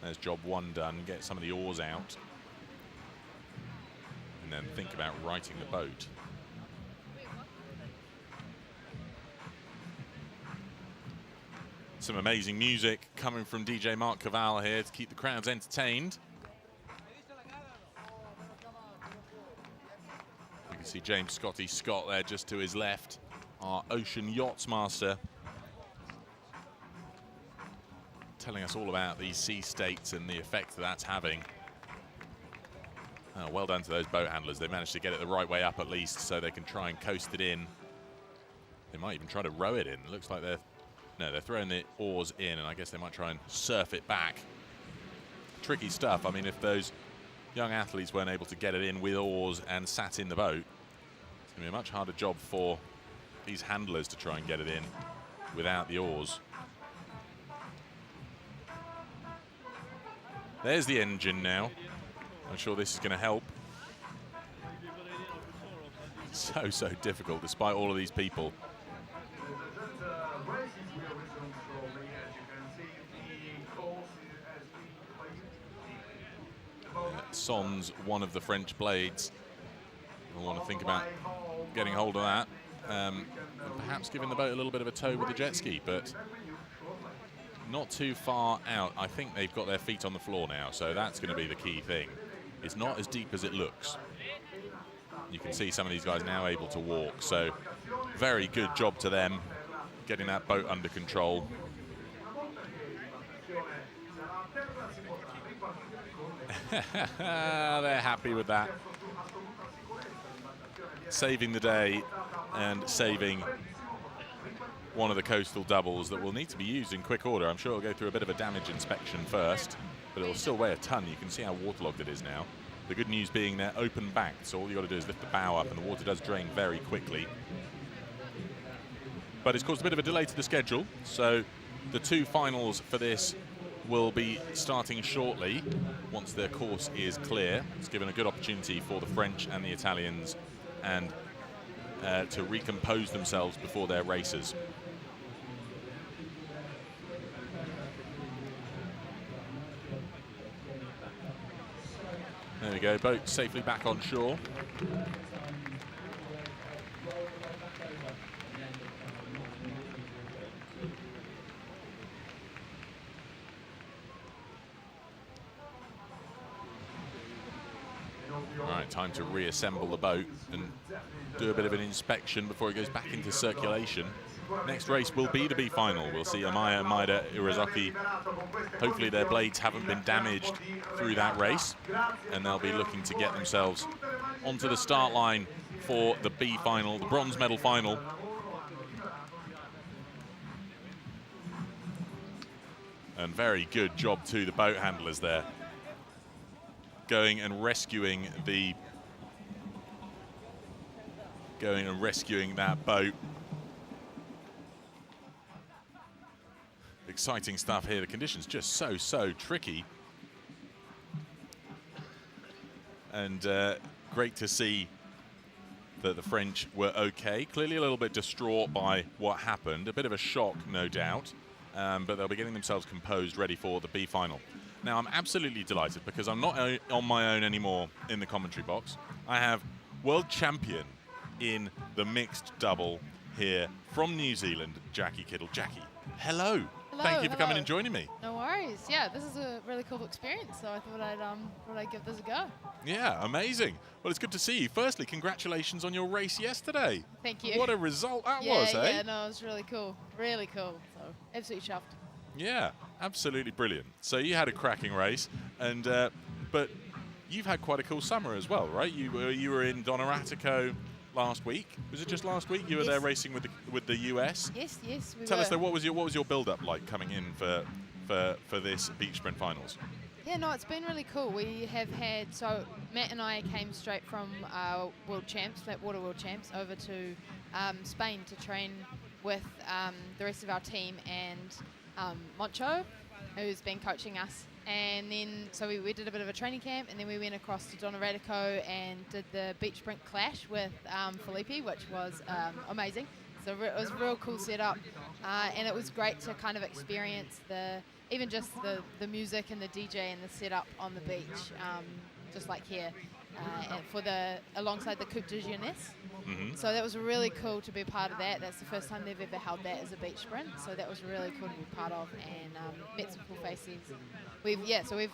There's job 1 done. Get some of the oars out. And then think about righting the boat. Some amazing music coming from DJ Mark Cavall here to keep the crowds entertained. You can see James Scotty Scott there just to his left, our Ocean Yachts Master, telling us all about these sea states and the effect that that's having. Oh, well done to those boat handlers. They managed to get it the right way up at least so they can try and coast it in. They might even try to row it in. It looks like they're throwing the oars in, and I guess they might try and surf it back. Tricky stuff. I mean, if those young athletes weren't able to get it in with oars and sat in the boat, it's going to be a much harder job for these handlers to try and get it in without the oars. There's the engine now. I'm sure this is going to help. So difficult despite all of these people. Son's one of the French blades. We'll want to think about getting hold of that. And perhaps giving the boat a little bit of a tow with the jet ski, but not too far out. I think they've got their feet on the floor now, so that's going to be the key thing. It's not as deep as it looks. You can see some of these guys now able to walk, so very good job to them getting that boat under control. They're happy with that. Saving the day and saving one of the coastal doubles that will need to be used in quick order. I'm sure it'll go through a bit of a damage inspection first, but it'll still weigh a ton. You can see how waterlogged it is now. The good news being they're open backed, so all you got to do is lift the bow up and the water does drain very quickly. But it's caused a bit of a delay to the schedule, so the 2 finals for this will be starting shortly once their course is clear. It's given a good opportunity for the French and the Italians and to recompose themselves before their races. There we go, boat safely back on shore. All right, time to reassemble the boat and do a bit of an inspection before it goes back into circulation. Next race will be the B final. We'll see Amaya, Maida, Irazaki. Hopefully their blades haven't been damaged through that race, and they'll be looking to get themselves onto the start line for the B final, the bronze medal final. And very good job to the boat handlers there, going and rescuing that boat. Exciting stuff here. The conditions just so tricky, and great to see that the French were okay. Clearly a little bit distraught by what happened, a bit of a shock, no doubt, but they'll be getting themselves composed, ready for the B final. Now, I'm absolutely delighted because I'm not on my own anymore in the commentary box. I have world champion in the mixed double here from New Zealand, Jackie Kittle. Jackie, hello. Thank you for coming and joining me. No worries. Yeah, this is a really cool experience, so I thought I'd give this a go. Yeah, amazing. Well, it's good to see you. Firstly, congratulations on your race yesterday. Thank you. What a result that was, eh? Yeah, no, it was really cool. Really cool. So, absolutely chuffed. Yeah, absolutely brilliant. So you had a cracking race, and but you've had quite a cool summer as well, right? You were in Donoratico last week. Was it just last week? You were there racing with the US. Yes. We Tell were. us though, what was your build-up like coming in for this beach sprint finals? Yeah, no, it's been really cool. We have had, so Matt and I came straight from World Champs, Water World Champs, over to Spain to train with the rest of our team and Moncho, who's been coaching us. And then, so we did a bit of a training camp, and then we went across to Donoratico and did the beach sprint clash with Felipe, which was amazing. So it was a real cool setup, and it was great to kind of experience the even just the music and the DJ and the setup on the beach, just like here, and alongside the Coupe de Jeunesse. So that was really cool to be part of that. That's the first time they've ever held that as a beach sprint. So that was really cool to be part of, and met some cool faces. We've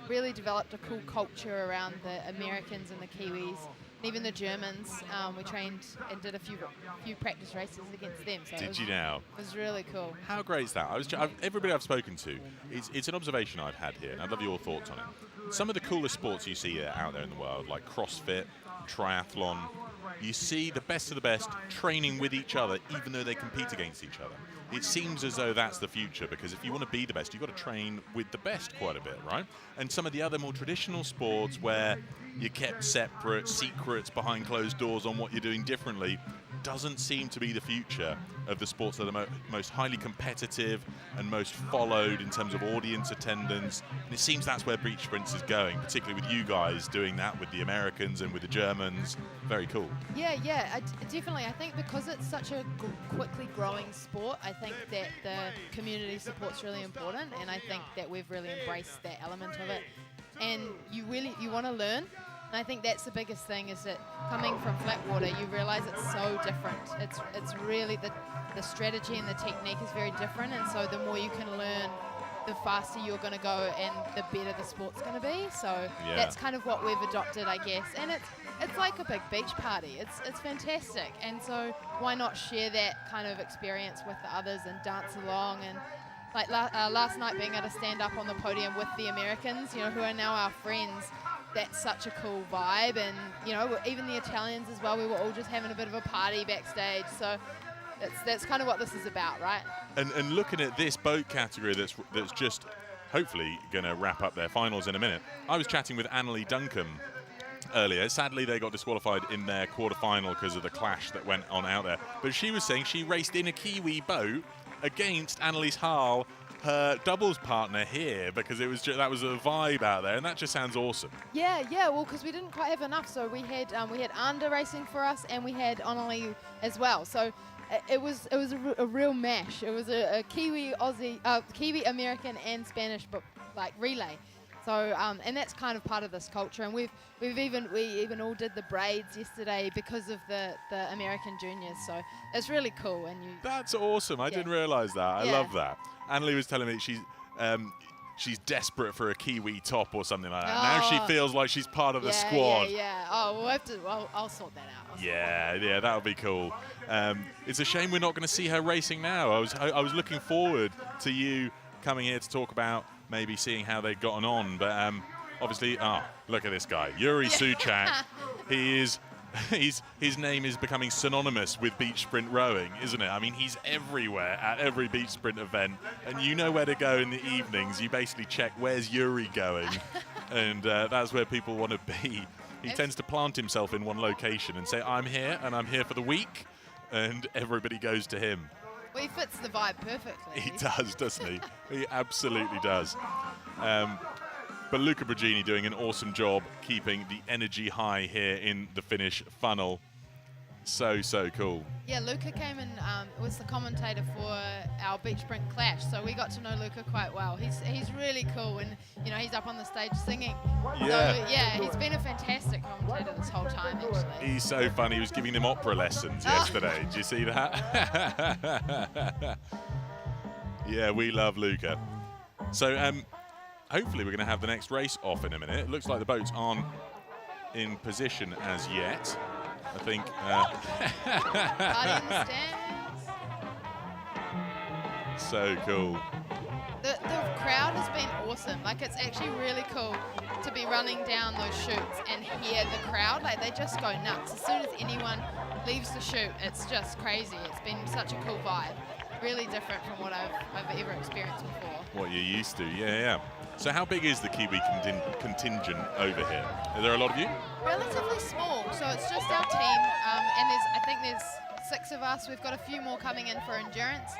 really developed a cool culture around the Americans and the Kiwis, and even the Germans. We trained and did a few practice races against them. So Did you now? It was really cool. How great is that? Everybody I've spoken to, it's an observation I've had here, and I'd love your thoughts on it. Some of the coolest sports you see out there in the world, like CrossFit, triathlon, you see the best of the best training with each other, even though they compete against each other. It seems as though that's the future, because if you want to be the best, you've got to train with the best quite a bit, right? And some of the other more traditional sports where you're kept separate, secrets behind closed doors on what you're doing differently, doesn't seem to be the future of the sports that are most highly competitive and most followed in terms of audience attendance. And it seems that's where beach sprints is going, particularly with you guys doing that with the Americans and with the Germans. Very cool. Yeah, definitely. I think because it's such a quickly growing sport, I think that the community support's really important, and I think that we've really embraced that element of it. And you want to learn. And I think that's the biggest thing, is that coming from Flatwater, you realise it's so different. It's really the strategy and the technique is very different, and so the more you can learn, the faster you're going to go and the better the sport's going to be. So that's kind of what we've adopted, I guess. And it's like a big beach party. It's fantastic, and so why not share that kind of experience with the others and dance along. And like last night, being able to stand up on the podium with the Americans, who are now our friends. That's such a cool vibe, and even the Italians as well. We were all just having a bit of a party backstage, so that's kind of what this is about, right? And looking at this boat category that's just hopefully going to wrap up their finals in a minute. I was chatting with Annalie Duncombe earlier. Sadly, they got disqualified in their quarterfinal because of the clash that went on out there. But she was saying she raced in a Kiwi boat against Annalise Hall, her doubles partner here, because that was a vibe out there, and that just sounds awesome. Yeah. Well, because we didn't quite have enough, so we had Anda racing for us, and we had Annalie as well. So it was a real mash. It was a Kiwi Aussie, Kiwi American and Spanish, but like relay. So and that's kind of part of this culture, and we even all did the braids yesterday because of the American juniors. So it's really cool. And that's awesome. I didn't realise that. I love that. Annalie was telling me she's desperate for a Kiwi top or something like that. Now she feels like she's part of the squad. Yeah. Oh, we'll have to. I'll sort that out. Yeah, that would be cool. It's a shame we're not going to see her racing now. I was looking forward to you coming here to talk about maybe seeing how they've gotten on, but obviously, look at this guy, Yuri Souchak. His name is becoming synonymous with beach sprint rowing, isn't it? I mean, he's everywhere at every beach sprint event, and you know where to go in the evenings. You basically check, where's Yuri going? And that's where people want to be. He tends to plant himself in one location and say, I'm here, and I'm here for the week, and everybody goes to him. Well, he fits the vibe perfectly. He does, doesn't he? He absolutely does. But Luca Bragini doing an awesome job keeping the energy high here in the Finnish funnel. So cool. Yeah, Luca came and was the commentator for our beach sprint clash, so we got to know Luca quite well. He's really cool, and he's up on the stage singing. Yeah. So yeah, he's been a fantastic commentator this whole time, actually. He's so funny. He was giving them opera lessons yesterday. Did you see that? Yeah, we love Luca. So hopefully we're going to have the next race off in a minute. It looks like the boats aren't in position as yet. I think. So cool. The crowd has been awesome. Like, it's actually really cool to be running down those chutes and hear the crowd. Like, they just go nuts. As soon as anyone leaves the chute, it's just crazy. It's been such a cool vibe. Really different from what I've ever experienced before. What you're used to, yeah. So how big is the Kiwi contingent over here? Are there a lot of you? Relatively small, so it's just our team, and I think there's 6 of us. We've got a few more coming in for endurance.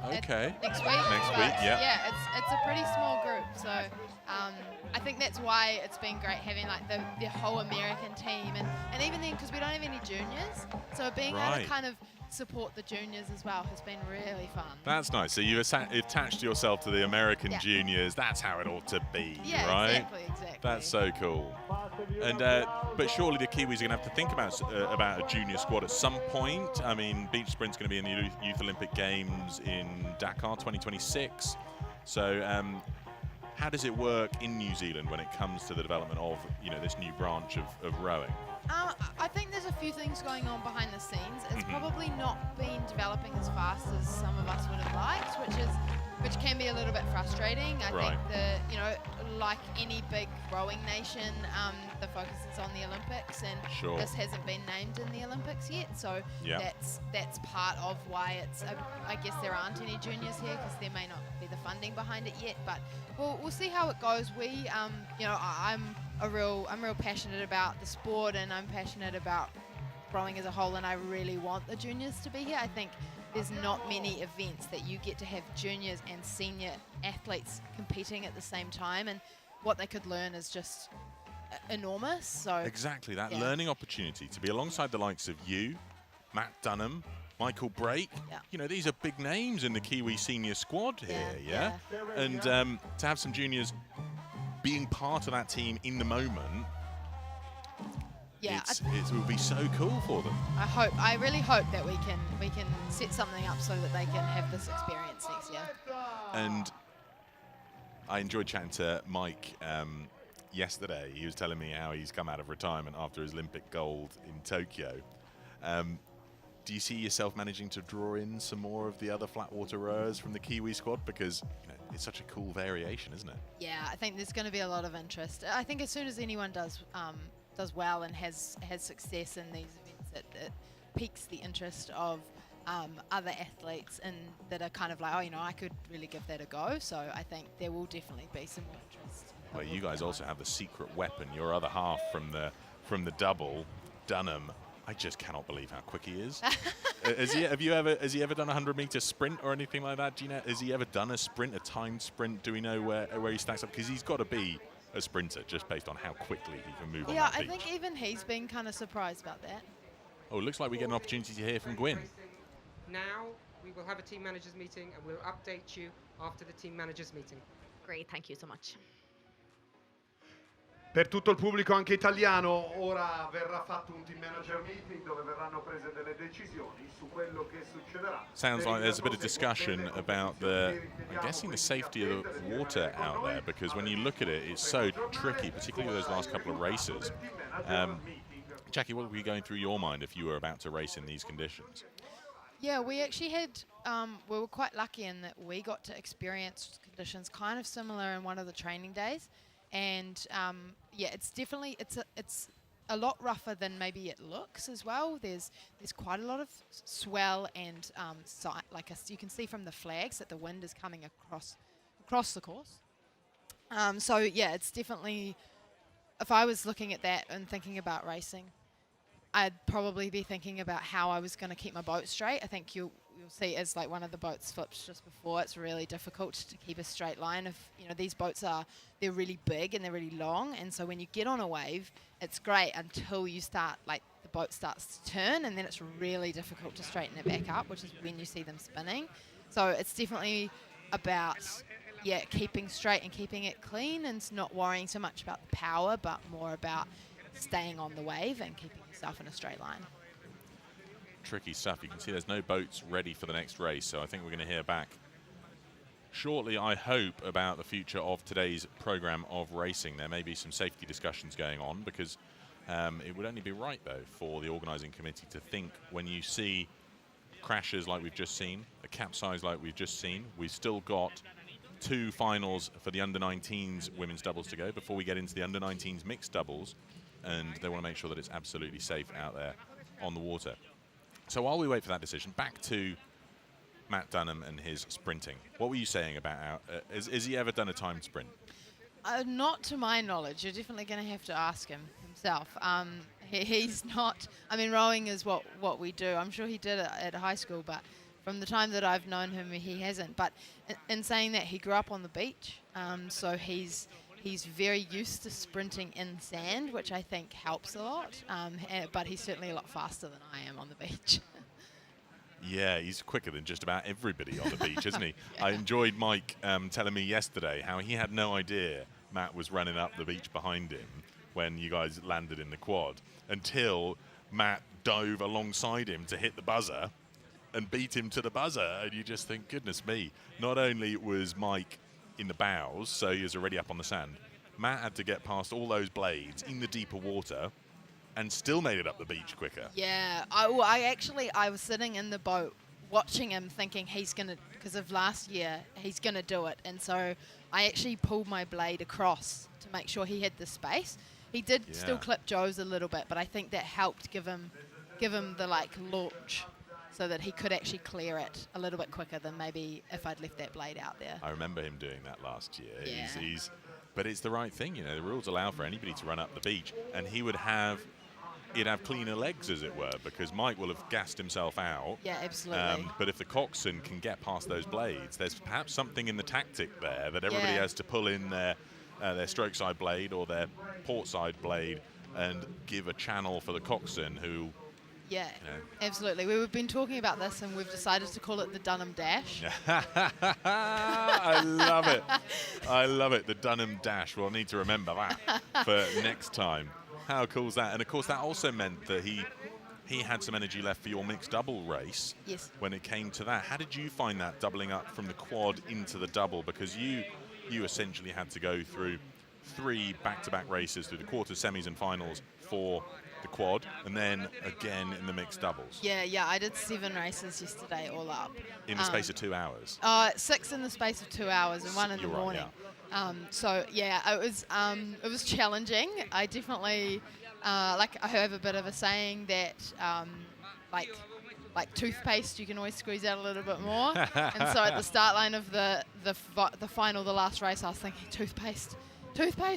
Okay. Next week. Yeah. Yeah, it's a pretty small group, so I think that's why it's been great having like the whole American team, and even then, because we don't have any juniors, so being able Right. to kind of support the juniors as well has been really fun. That's nice. So you attached yourself to the American Yeah. juniors. That's how it ought to be, Yeah, right? exactly. That's so cool. And but surely the Kiwis are going to have to think about a junior squad at some point. I mean, beach sprint's going to be in the Youth Olympic Games in Dakar 2026. So how does it work in New Zealand when it comes to the development of this new branch of rowing? I think there's a few things going on behind the scenes. It's Mhm. probably not been developing as fast as some of us would have liked, which can be a little bit frustrating. I Right. think like any big rowing nation, the focus is on the Olympics, and Sure. this hasn't been named in the Olympics yet. So Yeah. that's part of why it's. I guess there aren't any juniors here because there may not be the funding behind it yet. But we'll see how it goes. We, I'm real passionate about the sport, and I'm passionate about rowing as a whole, and I really want the juniors to be here. I think there's not many events that you get to have juniors and senior athletes competing at the same time, and what they could learn is just enormous. So Exactly, that yeah. learning opportunity to be alongside the likes of you, Matt Dunham, Michael Brake. Yeah. These are big names in the Kiwi senior squad here, yeah? And to have some juniors being part of that team in the moment, yeah, it will be so cool for them. I really hope that we can set something up so that they can have this experience next year. And I enjoyed chatting to Mike yesterday. He was telling me how he's come out of retirement after his Olympic gold in Tokyo. Do you see yourself managing to draw in some more of the other flatwater rowers from the Kiwi squad? Because it's such a cool variation, isn't it? Yeah, I think there's going to be a lot of interest. I think as soon as anyone does well and has success in these events, it piques the interest of other athletes, and that are kind of like, I could really give that a go. So I think there will definitely be some more interest. Well, you guys also have the secret weapon, your other half from the double, Dunham. I just cannot believe how quick he is. Has he ever done a 100-meter sprint or anything like that? Do you know? Has he ever done a sprint, a timed sprint? Do we know where he stacks up? Because he's got to be a sprinter just based on how quickly he can move on Yeah, that I beach. think even he's been kind of surprised about that. Oh, it looks like we get an opportunity to hear from Gwyn. Now we will have a team managers meeting, and we'll update you after the team managers meeting. Great, thank you so much. Per tutto il pubblico anche italiano, ora verrà fatto un team manager meeting dove verranno prese delle decisioni su quello che succederà. Sounds like there's a bit of discussion about I'm guessing the safety of the water out there, because when you look at it, it's so tricky, particularly those last couple of races. Jackie, what would be going through your mind if you were about to race in these conditions? Yeah, we actually had, we were quite lucky in that we got to experience conditions kind of similar in one of the training days. And yeah, it's definitely, it's a lot rougher than maybe it looks as well. There's quite a lot of swell, and you can see from the flags that the wind is coming across the course. So yeah, it's definitely, if I was looking at that and thinking about racing, I'd probably be thinking about how I was going to keep my boat straight. I think you'll see as like one of the boats flips just before, it's really difficult to keep a straight line. If these boats they're really big and they're really long, and so when you get on a wave, it's great until you start, like the boat starts to turn, and then it's really difficult to straighten it back up, which is when you see them spinning. So it's definitely about keeping straight and keeping it clean, and not worrying so much about the power, but more about staying on the wave and keeping yourself in a straight line. Tricky stuff. You can see there's no boats ready for the next race, so I think we're going to hear back shortly, I hope, about the future of today's program of racing. There may be some safety discussions going on, because it would only be right, though, for the organising committee to think, when you see crashes like we've just seen, a capsize like we've just seen, we've still got 2 finals for the under-19s women's doubles to go before we get into the under-19s mixed doubles, and they want to make sure that it's absolutely safe out there on the water. So while we wait for that decision, back to Matt Dunham and his sprinting. What were you saying about has he ever done a timed sprint? Not to my knowledge. You're definitely going to have to ask him himself. He's not. I mean, rowing is what we do. I'm sure he did it at high school, but from the time that I've known him, he hasn't. But in saying that, he grew up on the beach, so he's he's very used to sprinting in sand, which I think helps a lot. But he's certainly a lot faster than I am on the beach. Yeah, he's quicker than just about everybody on the beach, isn't he? I enjoyed Mike telling me yesterday how he had no idea Matt was running up the beach behind him when you guys landed in the quad until Matt dove alongside him to hit the buzzer and beat him to the buzzer. And you just think, goodness me, not only was Mike in the bows, so he was already up on the sand, Matt had to get past all those blades in the deeper water and still made it up the beach quicker. Yeah, I was sitting in the boat watching him thinking he's going to, because of last year, he's going to do it. And so I actually pulled my blade across to make sure he had the space. He did still clip Joe's a little bit, but I think that helped give him the launch so that he could actually clear it a little bit quicker than maybe if I'd left that blade out there. I remember him doing that last year. Yeah. But it's the right thing, the rules allow for anybody to run up the beach, and he'd have cleaner legs, as it were, because Mike will have gassed himself out. Yeah, absolutely. But if the coxswain can get past those blades, there's perhaps something in the tactic there that everybody has to pull in their stroke side blade or their port side blade and give a channel for the coxswain who... Yeah, absolutely. We've been talking about this and we've decided to call it the Dunham Dash. I love it. I love it, the Dunham Dash. We'll need to remember that for next time. How cool is that? And of course, that also meant that he had some energy left for your mixed double race. Yes. When it came to that, how did you find that doubling up from the quad into the double? Because you essentially had to go through 3 back-to-back races through the quarters, semis, and finals for the quad, and then again in the mixed doubles. Yeah. I did 7 races yesterday, all up. In the space of 2 hours. 6 in the space of 2 hours, and 1 in the morning. It was challenging. I definitely I have a bit of a saying that like toothpaste, you can always squeeze out a little bit more. And so at the start line of the final, the last race, I was thinking toothpaste,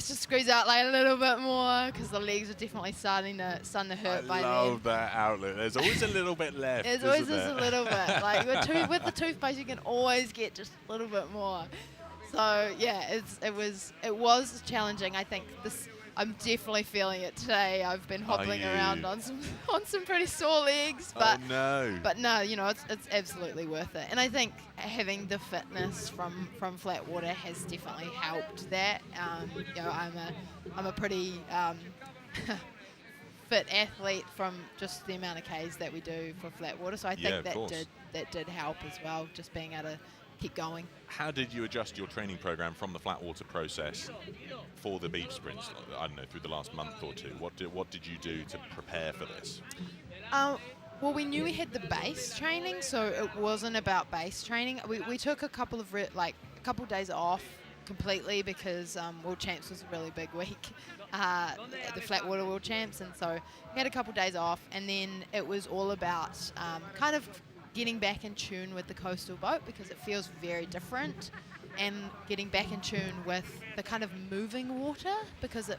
just squeeze out like a little bit more, because the legs are definitely starting to hurt by then. I love that outlet. There's always a little bit left. There's always just a little bit. Like with the toothpaste, you can always get just a little bit more. So yeah, it was challenging. I think I'm definitely feeling it today. I've been hobbling around on some pretty sore legs, but no, it's absolutely worth it. And I think having the fitness from Flatwater has definitely helped that. I'm a pretty fit athlete from just the amount of Ks that we do for Flatwater, so I think that did help as well, just being able to keep going. How did you adjust your training program from the Flatwater process for the beach sprints? I don't know, through the last month or two. What did you do to prepare for this? Well, we knew we had the base training, so it wasn't about base training. We took a couple of days off completely because World Champs was a really big week, the Flatwater World Champs, and so we had a couple of days off, and then it was all about kind of getting back in tune with the coastal boat, because it feels very different, and getting back in tune with the kind of moving water, because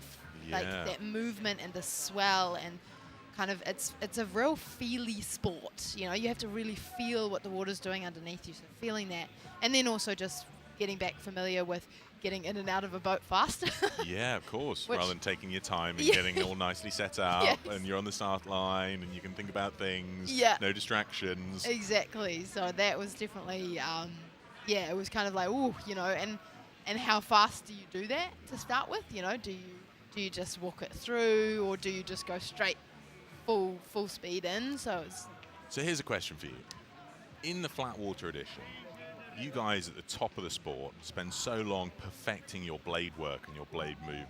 like that movement and the swell, and kind of it's a real feely sport. You have to really feel what the water's doing underneath you, so feeling that, and then also just getting back familiar with getting in and out of a boat faster. Yeah, of course. Rather than taking your time and getting all nicely set up, and you're on the start line and you can think about things, no distractions. Exactly. So that was definitely, it was kind of like, and how fast do you do that to start with? Do you just walk it through, or do you just go straight full speed in? So here's a question for you. In the Flatwater edition, you guys at the top of the sport spend so long perfecting your blade work and your blade movement.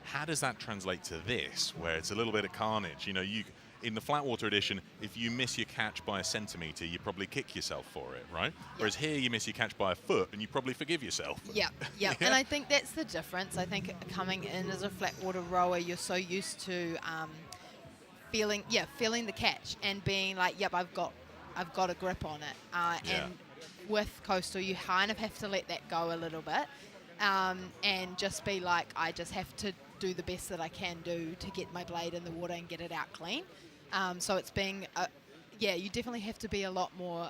How does that translate to this, where it's a little bit of carnage? In the Flatwater edition, if you miss your catch by a centimetre, you probably kick yourself for it, right? Yep. Whereas here, you miss your catch by a foot, and you probably forgive yourself. Yeah. And I think that's the difference. I think coming in as a Flatwater rower, you're so used to feeling the catch and being like, yep, I've got a grip on it. And with coastal, you kind of have to let that go a little bit, and just be like, I just have to do the best that I can do to get my blade in the water and get it out clean. So it's being, you definitely have to be a lot more,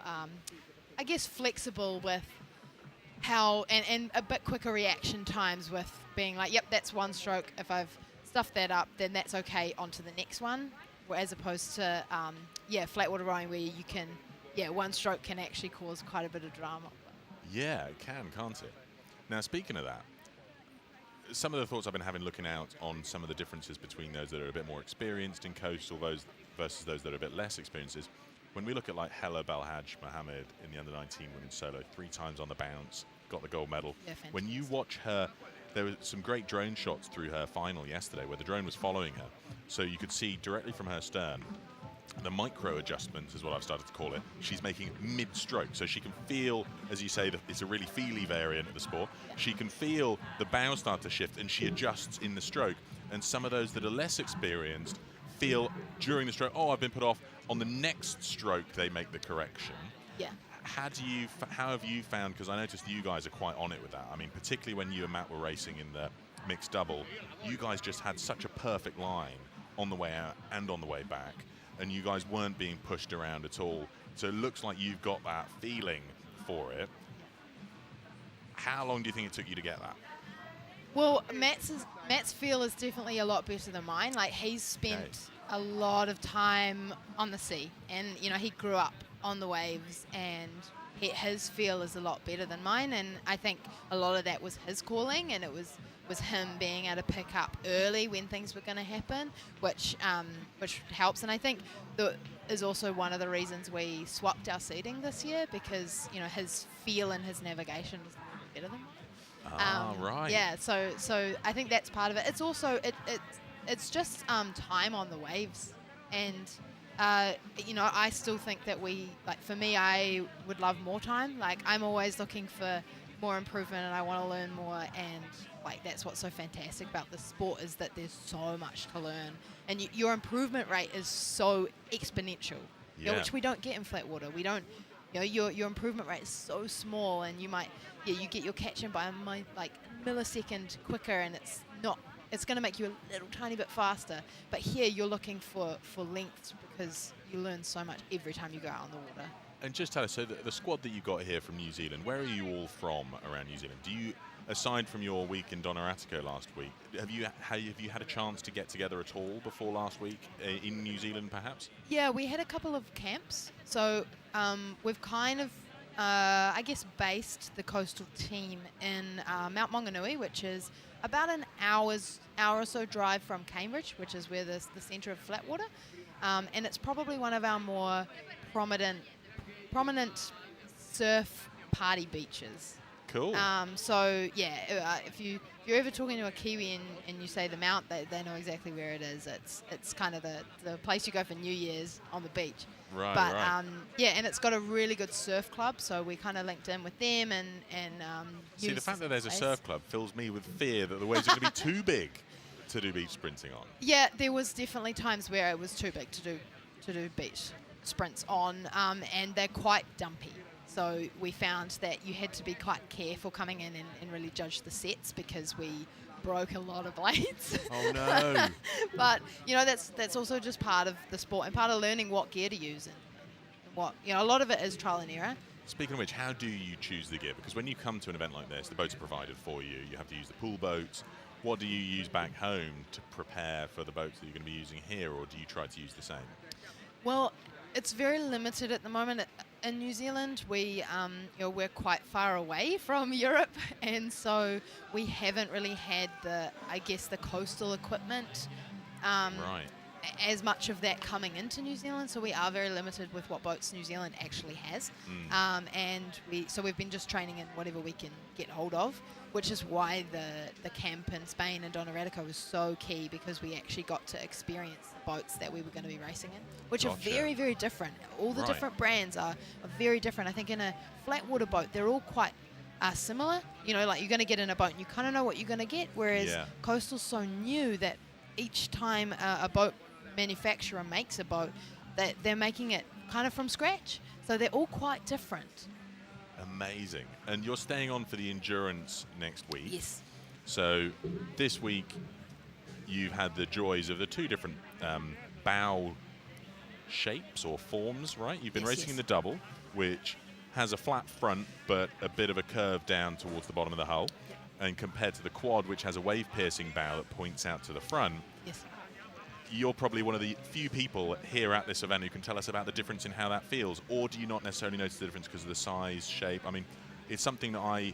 flexible with how and a bit quicker reaction times with being like, yep, that's one stroke. If I've stuffed that up, then that's okay. On to the next one, as opposed to flat water rowing where you can, one stroke can actually cause quite a bit of drama. Yeah, it can, can't it? Now, speaking of that, some of the thoughts I've been having looking out on some of the differences between those that are a bit more experienced in coastal versus those that are a bit less experienced is when we look at like Hella Belhaj Mohammed in the under-19 women's solo, 3 times on the bounce, got the gold medal. Yeah, when you watch her, there were some great drone shots through her final yesterday where the drone was following her. So you could see directly from her stern the micro adjustments is what I've started to call it. She's making mid-stroke, so she can feel, as you say, that it's a really feely variant of the sport. She can feel the bow start to shift, and she adjusts in the stroke. And some of those that are less experienced feel during the stroke, I've been put off. On the next stroke, they make the correction. Yeah. How have you found? Because I noticed you guys are quite on it with that. I mean, particularly when you and Matt were racing in the mixed double, you guys just had such a perfect line on the way out and on the way back. And you guys weren't being pushed around at all. So it looks like you've got that feeling for it. How long do you think it took you to get that? Well, Matt's feel is definitely a lot better than mine. Like, he's spent a lot of time on the sea, and he grew up on the waves, and his feel is a lot better than mine. And I think a lot of that was his calling, and it was him being able to pick up early when things were going to happen, which helps. And I think that is also one of the reasons we swapped our seating this year, because his feel and his navigation is better than mine. Right. Yeah, so I think that's part of it. It's also it's just time on the waves, and I still think that for me, I would love more time. Like, I'm always looking for more improvement, and I want to learn more, and that's what's so fantastic about this sport, is that there's so much to learn, and your improvement rate is so exponential, which we don't get in flat water. We don't, your improvement rate is so small, and you might, you get your catch in by a millisecond quicker, and it's going to make you a little tiny bit faster. But here you're looking for lengths, because you learn so much every time you go out on the water. And just tell us, so the squad that you got here from New Zealand, where are you all from around New Zealand? Do you, aside from your week in Donoratico last week, have you had a chance to get together at all before last week in New Zealand, perhaps? Yeah, we had a couple of camps. So we've kind of, based the coastal team in Mount Maunganui, which is about an hour or so drive from Cambridge, which is where the centre of flat water. And it's probably one of our more prominent surf party beaches. Cool. If you're ever talking to a Kiwi and you say the Mount, they know exactly where it is. It's kind of the place you go for New Year's on the beach. Right. But right. and it's got a really good surf club, so we kind of linked in with them and See, the fact that there's a surf club fills me with fear that the waves are going to be too big to do beach sprinting on. Yeah, there was definitely times where it was too big to do beach sprints on, and they're quite dumpy. So we found that you had to be quite careful coming in and really judge the sets, because we broke a lot of blades. Oh no! But that's also just part of the sport and part of learning what gear to use and what a lot of it is trial and error. Speaking of which, how do you choose the gear? Because when you come to an event like this, the boats are provided for you. You have to use the pool boats. What do you use back home to prepare for the boats that you're going to be using here, or do you try to use the same? Well, it's very limited at the moment. In New Zealand, we're quite far away from Europe, and so we haven't really had the coastal equipment. Right. As much of that coming into New Zealand, so we are very limited with what boats New Zealand actually has. So we've been just training in whatever we can get hold of, which is why the camp in Spain and Donoratico was so key, because we actually got to experience the boats that we were going to be racing in, which are very, very different. All the different brands are very different. I think in a flat water boat, they're all quite similar. You're going to get in a boat and you kind of know what you're going to get, whereas coastal's so new that each time a boat manufacturer makes a boat, that they're making it kind of from scratch. So they're all quite different. Amazing. And you're staying on for the endurance next week. Yes. So this week you've had the joys of the two different bow shapes or forms, right? You've been racing in the double, which has a flat front but a bit of a curve down towards the bottom of the hull. And compared to the quad, which has a wave-piercing bow that points out to the front, Yes. you're probably one of the few people here at this event who can tell us about the difference in how that feels. Or do you not necessarily notice the difference because of the size, shape? I mean, it's something that I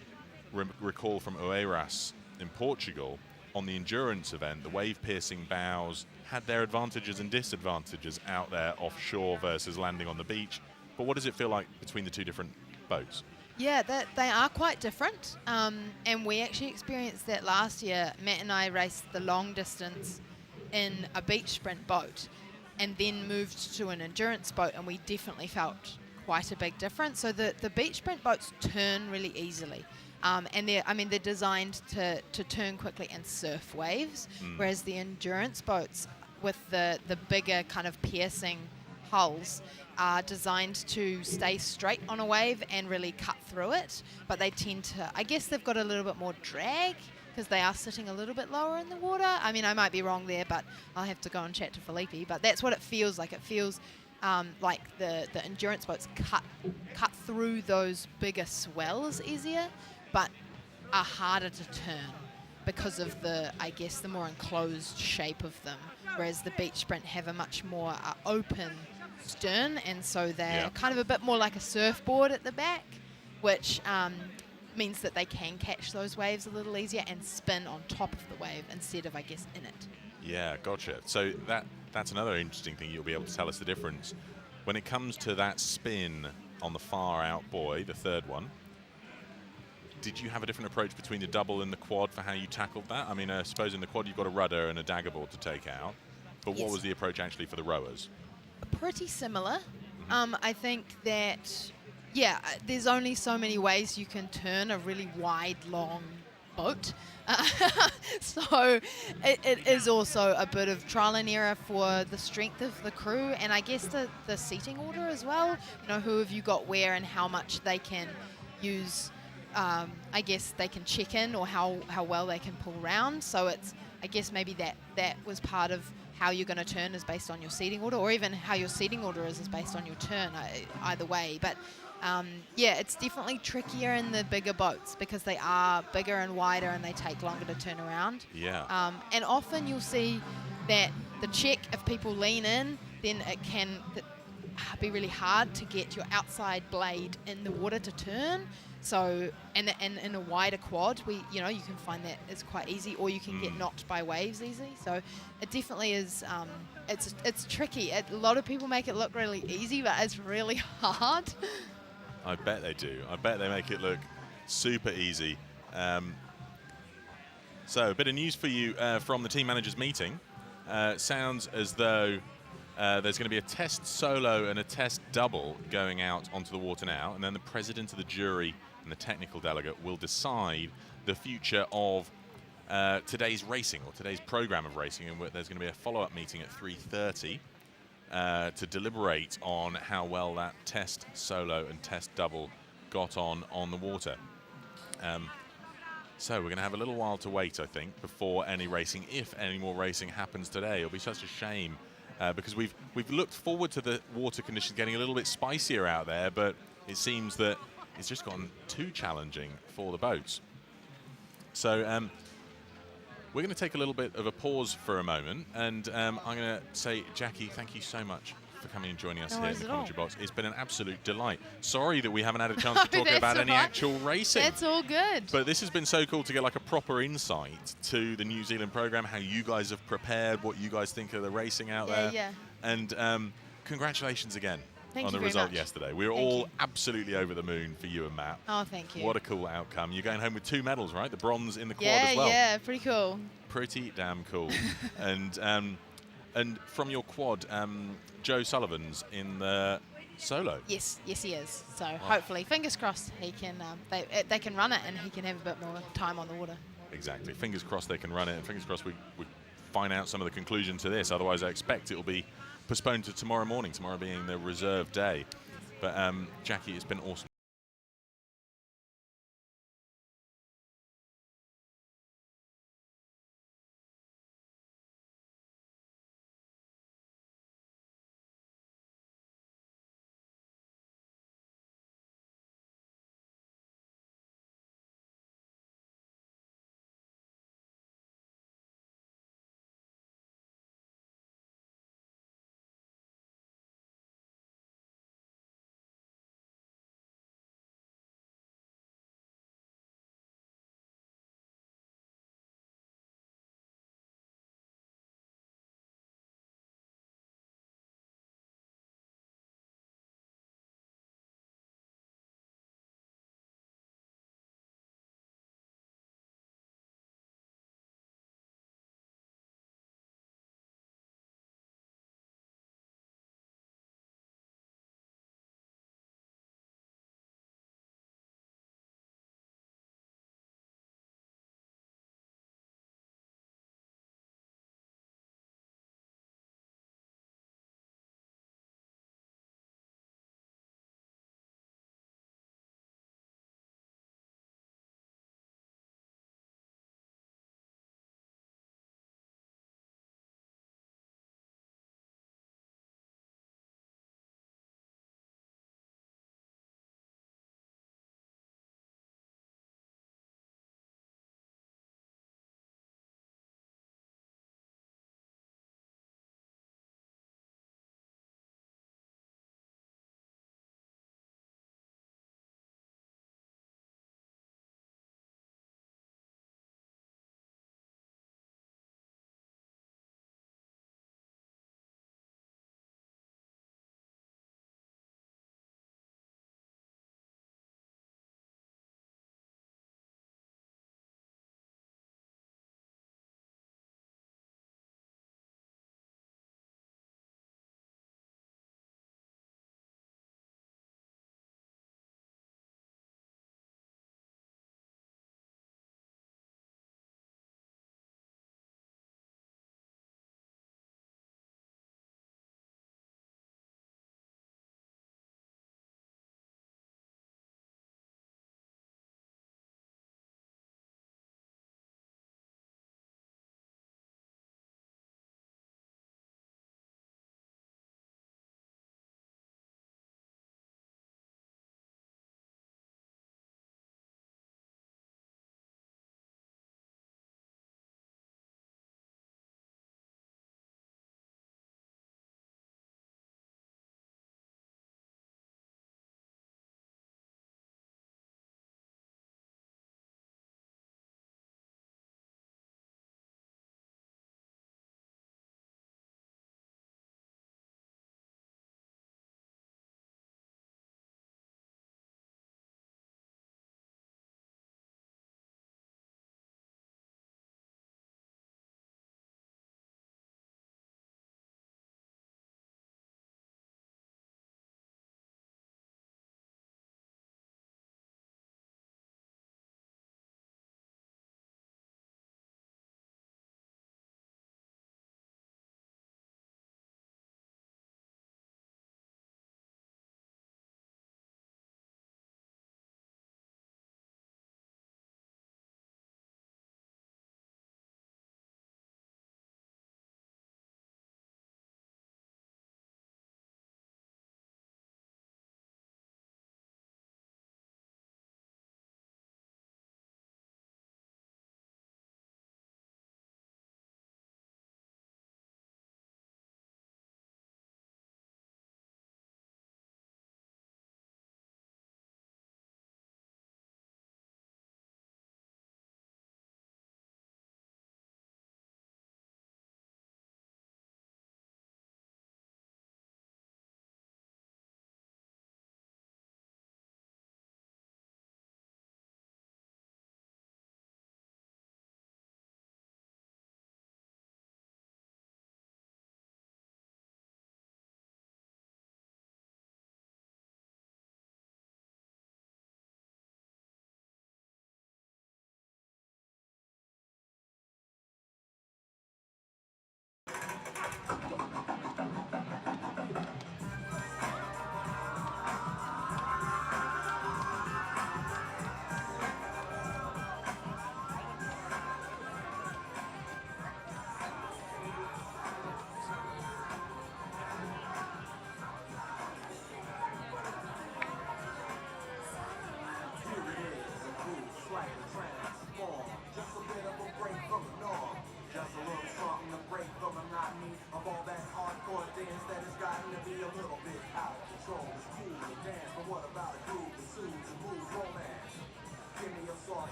recall from Oeiras in Portugal. On the endurance event, the wave-piercing bows had their advantages and disadvantages out there offshore versus landing on the beach. But what does it feel like between the two different boats? Yeah, they are quite different, and we actually experienced that last year. Matt and I raced the long distance in a beach sprint boat and then moved to an endurance boat, and we definitely felt quite a big difference. So the beach sprint boats turn really easily, and they're designed to turn quickly and surf waves, whereas the endurance boats with the bigger kind of piercing hulls are designed to stay straight on a wave and really cut through it, but they tend to, I guess they've got a little bit more drag because they are sitting a little bit lower in the water. I mean, I might be wrong there, but I'll have to go and chat to Felipe, but that's what it feels like. It feels like the endurance boats cut through those bigger swells easier, but are harder to turn because of the more enclosed shape of them, whereas the beach sprint have a much more open stern, and so they're kind of a bit more like a surfboard at the back, which means that they can catch those waves a little easier and spin on top of the wave instead of, I guess, in it. Yeah, gotcha. So that's another interesting thing. You'll be able to tell us the difference. When it comes to that spin on the far out buoy, the third one, did you have a different approach between the double and the quad for how you tackled that? I mean, I suppose in the quad you've got a rudder and a dagger board to take out, but what was the approach actually for the rowers? Pretty similar. I think that, there's only so many ways you can turn a really wide, long boat. So it is also a bit of trial and error for the strength of the crew, and I guess the seating order as well. You know, who have you got where and how much they can use. I guess they can check in, or how well they can pull round. So it's, I guess maybe that was part of how you're going to turn is based on your seating order, or even how your seating order is based on your turn, either way. But it's definitely trickier in the bigger boats because they are bigger and wider and they take longer to turn around. Yeah. And often you'll see that the check, if people lean in, then it can be really hard to get your outside blade in the water to turn. So, and in a wider quad, you can find that it's quite easy, or you can get knocked by waves easily. So it definitely is, it's tricky. A lot of people make it look really easy, but it's really hard. I bet they do. I bet they make it look super easy. So a bit of news for you from the team managers meeting. Sounds as though there's going to be a test solo and a test double going out onto the water now, and then the president of the jury and the technical delegate will decide the future of today's racing, or today's program of racing, and there's going to be a follow-up meeting at 3:30 to deliberate on how well that test solo and test double got on the water. So we're going to have a little while to wait, I think, before any racing, if any more racing happens today. It'll be such a shame because we've looked forward to the water conditions getting a little bit spicier out there, but it seems that it's just gotten too challenging for the boats. So we're going to take a little bit of a pause for a moment, and I'm going to say, Jackie, thank you so much for coming and joining us here in the commentary box. It's been an absolute delight. Sorry that we haven't had a chance to talk about any actual racing. That's all good. But this has been so cool to get like a proper insight to the New Zealand program, how you guys have prepared, what you guys think of the racing out there. Yeah. And congratulations again on the very result much. yesterday. We were all absolutely over the moon for you and Matt. Oh, thank you. What a cool outcome. You're going home with 2 medals, right? The bronze in the quad as well. Yeah, pretty cool. Pretty damn cool. And from your quad, Joe Sullivan's in the solo. Yes, he is. So hopefully, fingers crossed, he can. They can run it, and he can have a bit more time on the water. Exactly. Fingers crossed they can run it, and fingers crossed we find out some of the conclusion to this. Otherwise, I expect it will be postponed to tomorrow morning. Tomorrow being the reserve day. But Jackie, it's been awesome.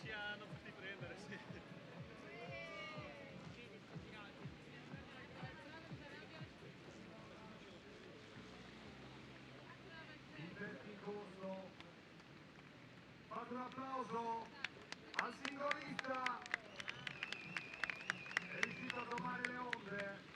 lasciano tutti prendere, sì. Il test in corso. Fate un applauso al singolista. È riuscito a domare le onde.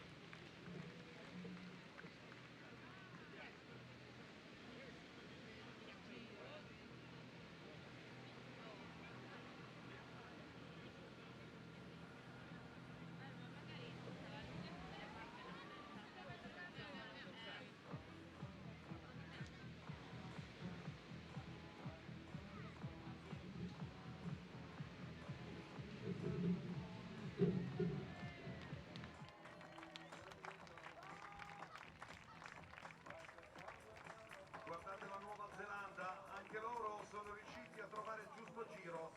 Guardate la Nuova Zelanda, anche loro sono riusciti a trovare il giusto giro.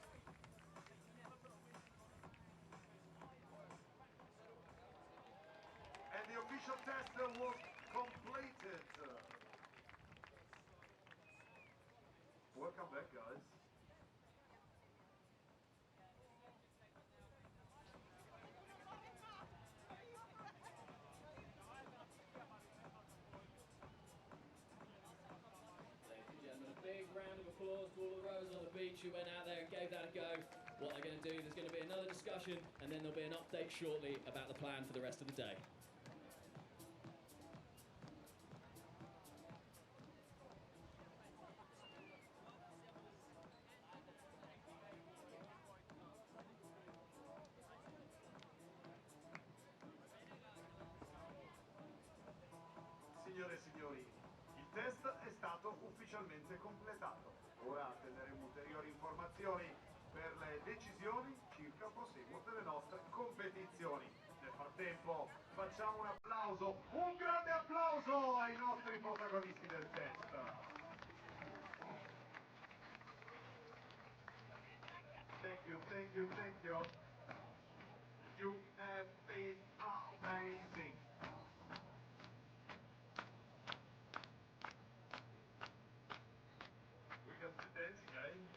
And the official test was completed. Welcome back, guys. A big round of applause to all the rowers on the beach who went out there and gave that a go. What they're going to do, there's going to be another discussion and then there'll be an update shortly about the plan for the rest of the day. Signore e signori, il test è stato ufficialmente completato. Ora attenderemo ulteriori informazioni per le decisioni circa il proseguo delle nostre competizioni. Nel frattempo facciamo un grande applauso ai nostri protagonisti del test. Thank you, thank you, thank you. You have been amazing. We got the dance, guys.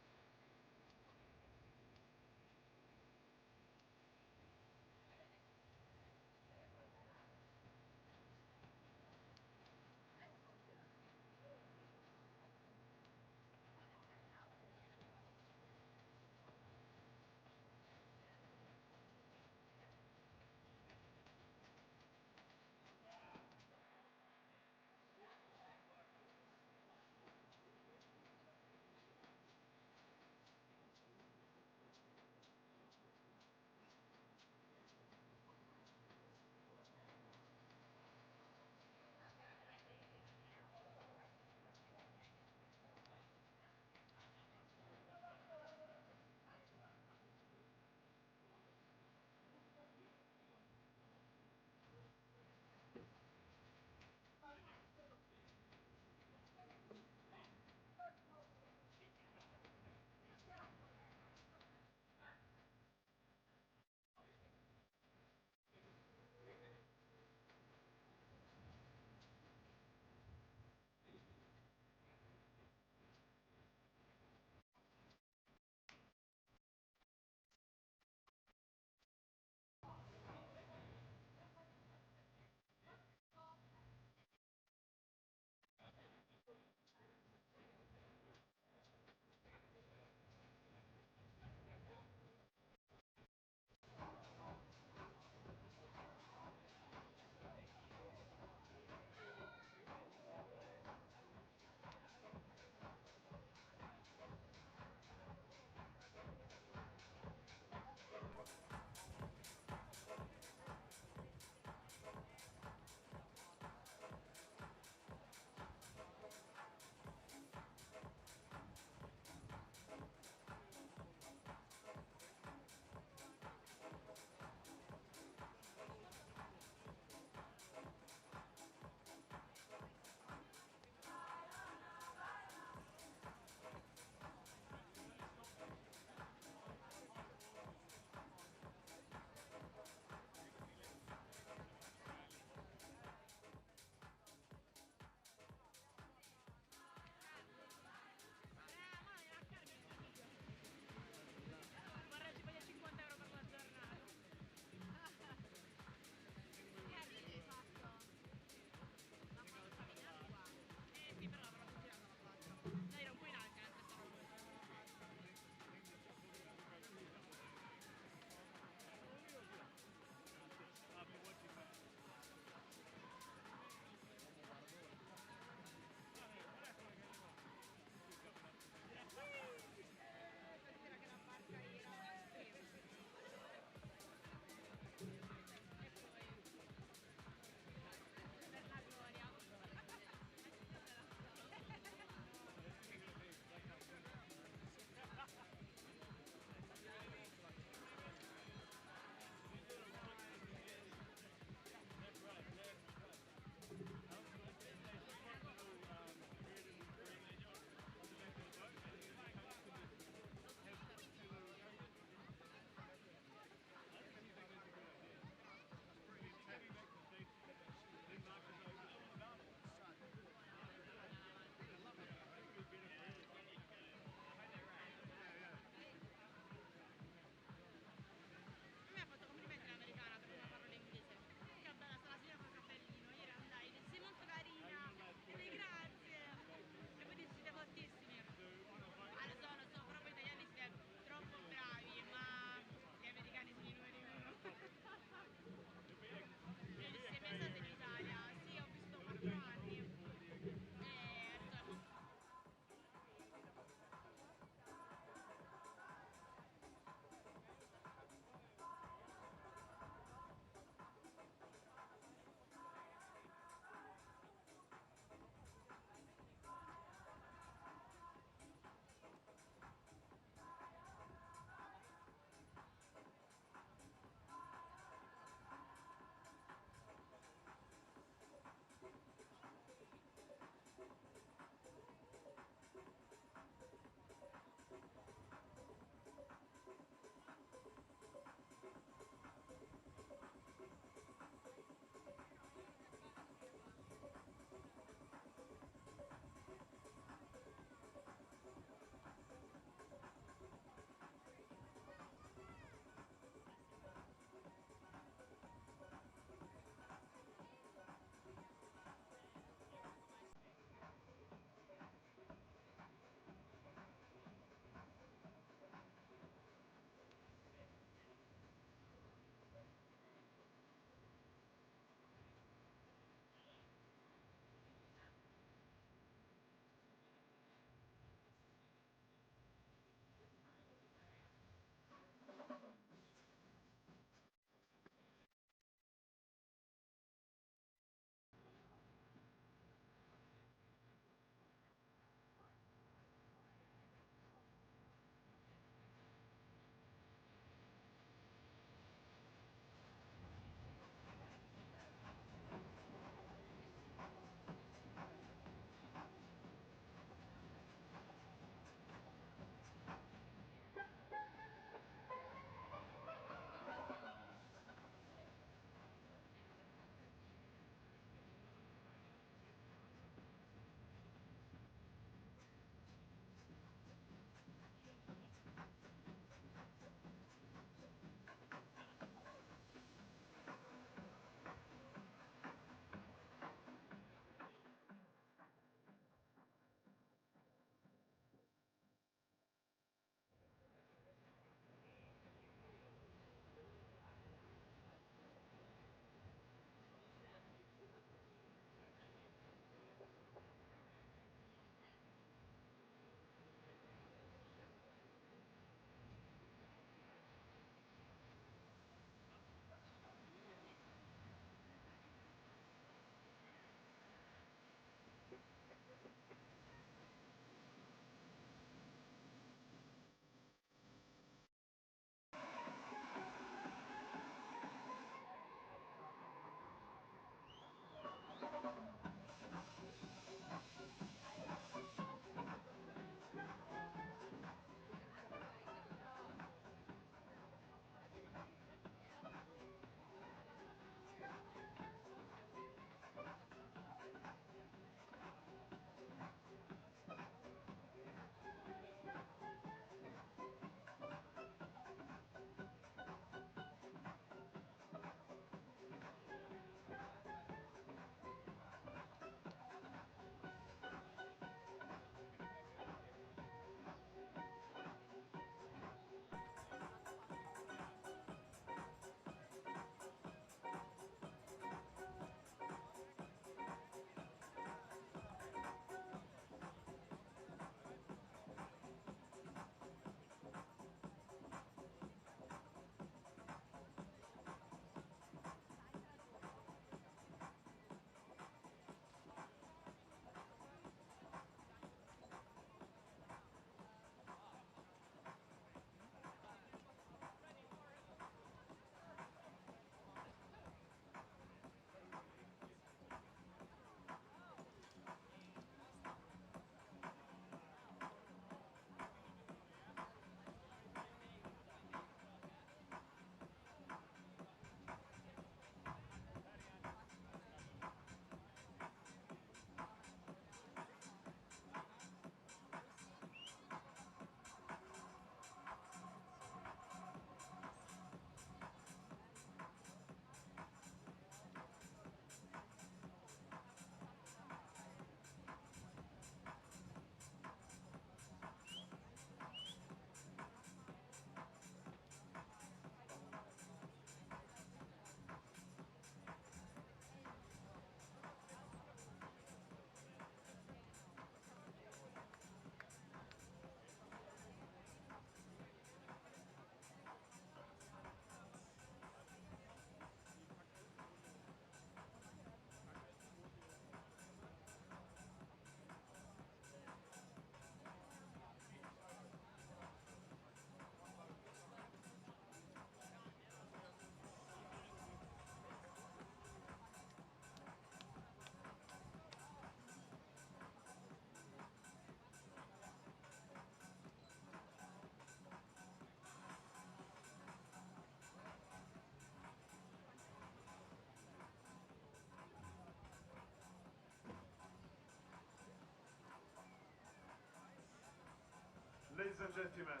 and gentlemen,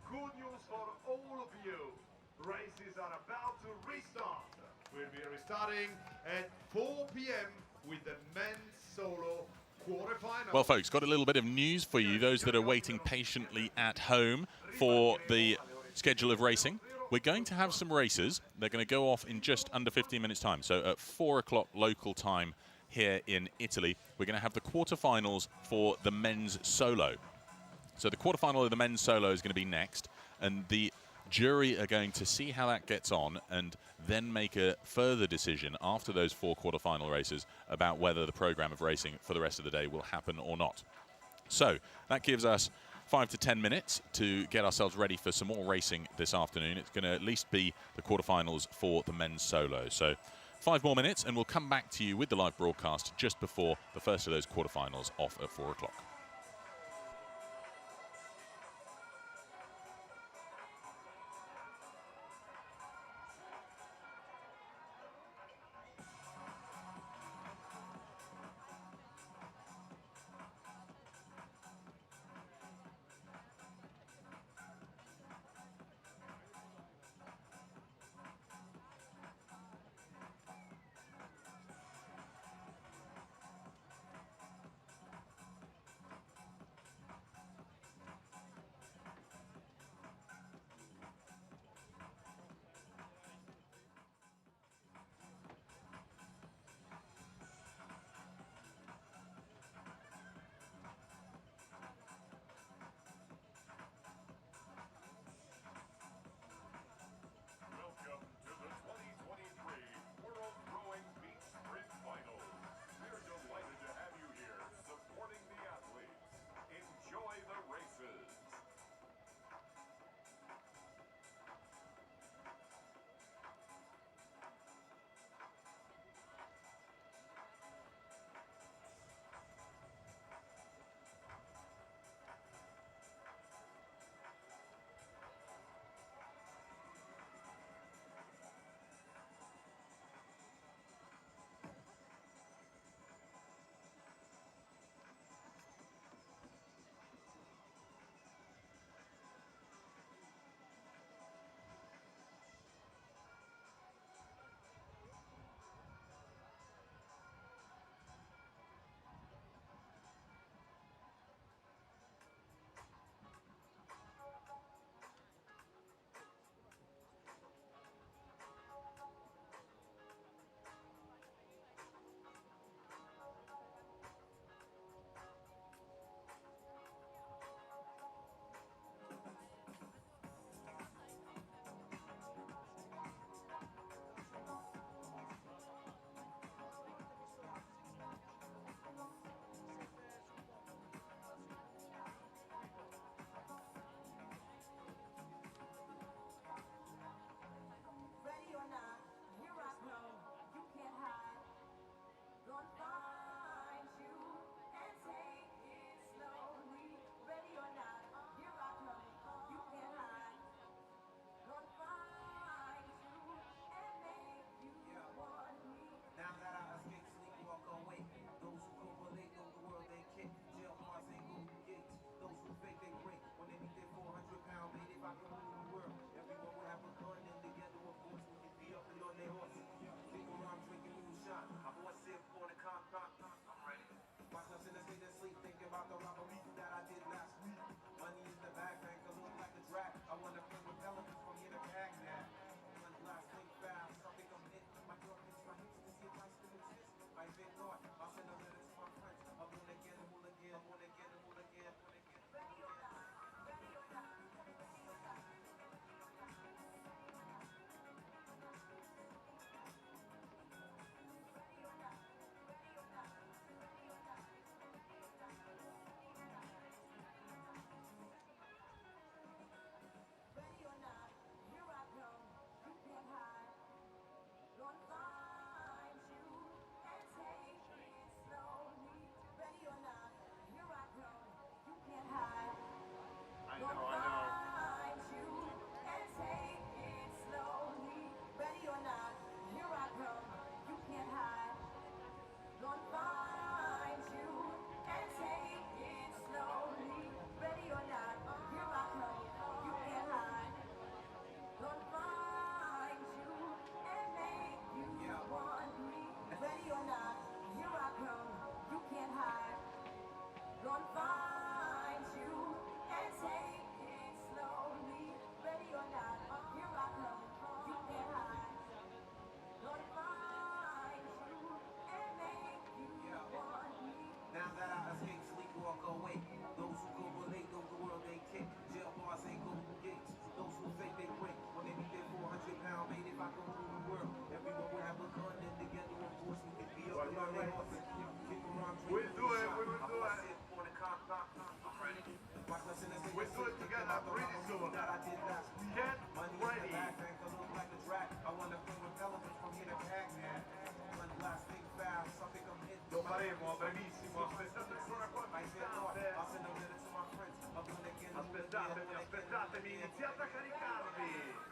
good news for all of you. Races are about to restart. We'll be restarting at 4 p.m. with the men's solo quarterfinal. Well, folks, got a little bit of news for you, those that are waiting patiently at home for the schedule of racing. We're going to have some races. They're going to go off in just under 15 minutes' time. So at 4 o'clock local time here in Italy, we're going to have the quarterfinals for the men's solo. So the quarterfinal of the men's solo is going to be next, and the jury are going to see how that gets on and then make a further decision after those 4 quarterfinal races about whether the program of racing for the rest of the day will happen or not. So that gives us 5 to 10 minutes to get ourselves ready for some more racing this afternoon. It's going to at least be the quarterfinals for the men's solo. So 5 more minutes and we'll come back to you with the live broadcast just before the first of those quarterfinals off at 4 o'clock. benissimo, aspettate ancora qualche istante. Aspettatemi, iniziate a caricarvi.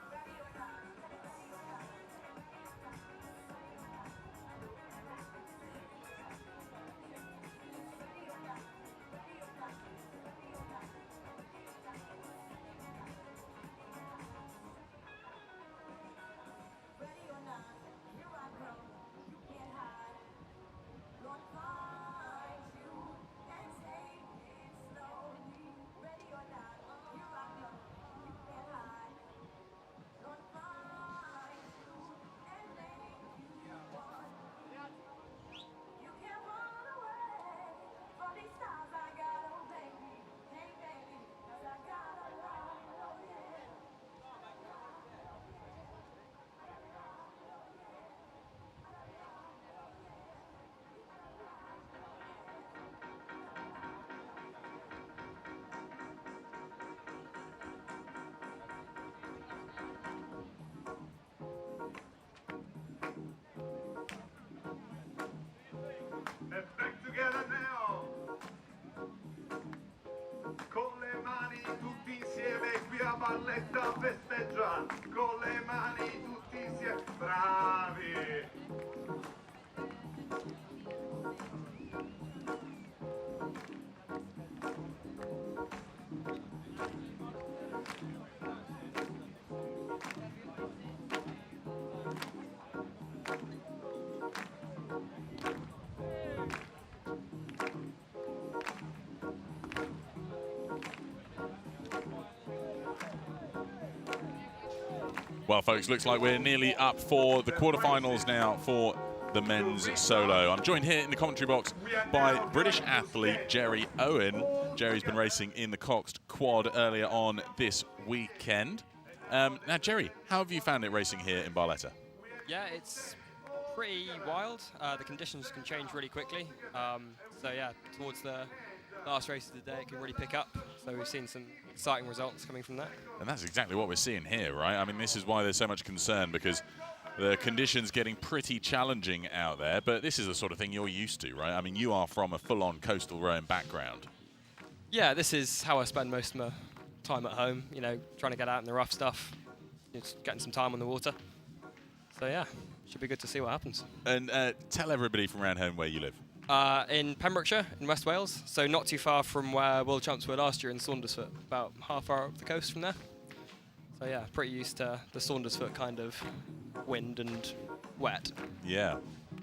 And back together now. Con le mani tutti insieme qui a Barletta festeggia. Con le mani tutti insieme. Bravi. Well, folks, looks like we're nearly up for the quarterfinals now for the men's solo. I'm joined here in the commentary box by British athlete Jerry Owen. Jerry's been racing in the Coxed Quad earlier on this weekend. Now, Jerry, how have you found it racing here in Barletta? Yeah, it's pretty wild. The conditions can change really quickly. So yeah, towards the last race of the day, it can really pick up. So we've seen some exciting results coming from that. And that's exactly what we're seeing here, right? I mean, this is why there's so much concern, because the conditions getting pretty challenging out there, but this is the sort of thing you're used to, right? I mean, you are from a full-on coastal rowing background. Yeah, this is how I spend most of my time at home, you know, trying to get out in the rough stuff, just getting some time on the water. So yeah, should be good to see what happens. And tell everybody from around home where you live. In Pembrokeshire, in West Wales, so not too far from where World Champs were last year in Saundersfoot, about half hour up the coast from there. So yeah, pretty used to the Saundersfoot kind of wind and wet. Yeah,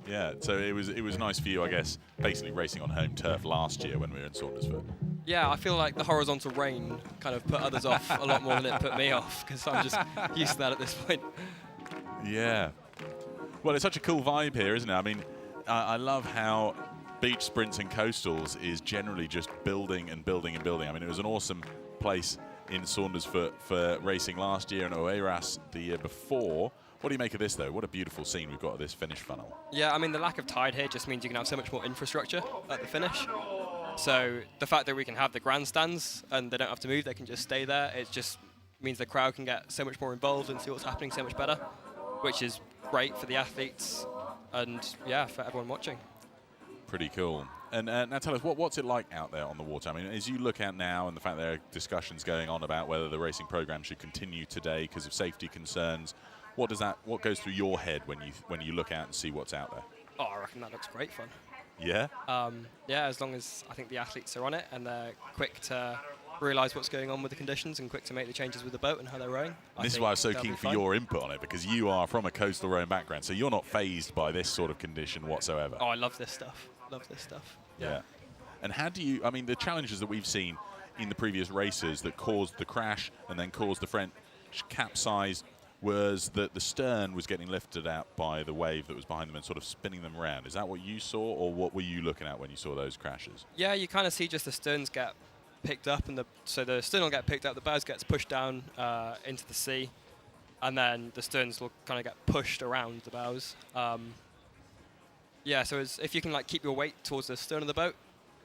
yeah. So it was nice for you, I guess, basically racing on home turf last year when we were in Saundersfoot. Yeah, I feel like the horizontal rain kind of put others off a lot more than it put me off, because I'm just used to that at this point. Yeah. Well, it's such a cool vibe here, isn't it? I mean, I love how beach sprints and coastals is generally just building and building and building. I mean, it was an awesome place in Saundersfoot for racing last year and Oeiras the year before. What do you make of this, though? What a beautiful scene we've got at this finish funnel. Yeah, I mean, the lack of tide here just means you can have so much more infrastructure at the finish. So the fact that we can have the grandstands and they don't have to move, they can just stay there, it just means the crowd can get so much more involved and see what's happening so much better, which is great for the athletes and, yeah, for everyone watching. Pretty cool. And now tell us, what's it like out there on the water? I mean, as you look out now and the fact there are discussions going on about whether the racing program should continue today because of safety concerns, what goes through your head when you look out and see what's out there? Oh, I reckon that looks great fun. Yeah? Yeah, as long as I think the athletes are on it and they're quick to realise what's going on with the conditions and quick to make the changes with the boat and how they're rowing. This is why I was so keen for your input on it, because you are from a coastal rowing background, so you're not fazed by this sort of condition whatsoever. Oh, I love this stuff. Love this stuff. Yeah. And how do you, I mean, the challenges that we've seen in the previous races that caused the crash and then caused the French capsize was that the stern was getting lifted out by the wave that was behind them and sort of spinning them around. Is that what you saw, or what were you looking at when you saw those crashes? Yeah, you kind of see just the sterns get picked up, and so the stern will get picked up, the bows gets pushed down into the sea, and then the sterns will kind of get pushed around the bows. Yeah, so if you can like keep your weight towards the stern of the boat,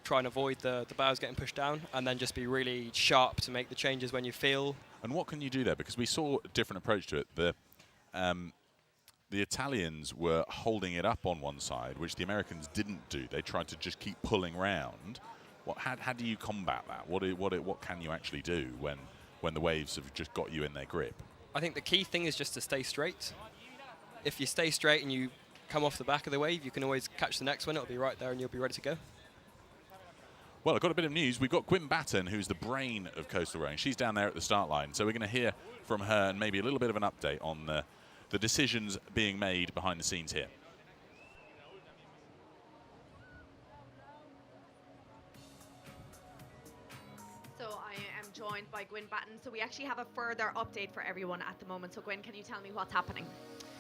try and avoid the bows getting pushed down, and then just be really sharp to make the changes when you feel. And what can you do there? Because we saw a different approach to it. the Italians were holding it up on one side, which the Americans didn't do. They tried to just keep pulling round. How do you combat that? What can you actually do when the waves have just got you in their grip? I think the key thing is just to stay straight. If you stay straight and you come off the back of the wave, you can always catch the next one. It'll be right there and you'll be ready to go. Well, I've got a bit of news. We've got Gwyn Batten, who's the brain of coastal rowing. She's down there at the start line. So we're going to hear from her and maybe a little bit of an update on the decisions being made behind the scenes here. So I am joined by Gwyn Batten. So we actually have a further update for everyone at the moment. So Gwyn, can you tell me what's happening?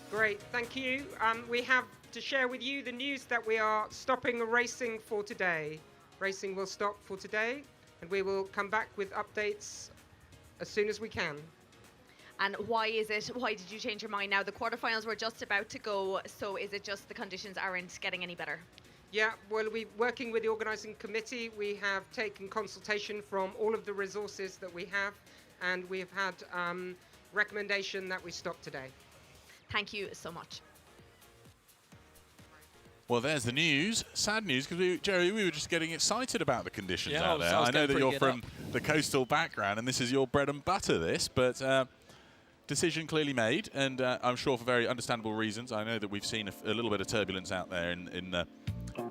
Great, thank you. We have to share with you the news that we are stopping racing for today. Racing will stop for today, and we will come back with updates as soon as we can. And why is it? Why did you change your mind now? The quarterfinals were just about to go, so is it just the conditions aren't getting any better? Yeah, well, we're working with the organising committee. We have taken consultation from all of the resources that we have, and we have had recommendation that we stop today. Thank you so much. Well, there's the news. Sad news, because Jerry, we were just getting excited about the conditions out there. I I know that you're from the coastal background, and this is your bread and butter, but decision clearly made, and I'm sure for very understandable reasons. I know that we've seen a little bit of turbulence out there in the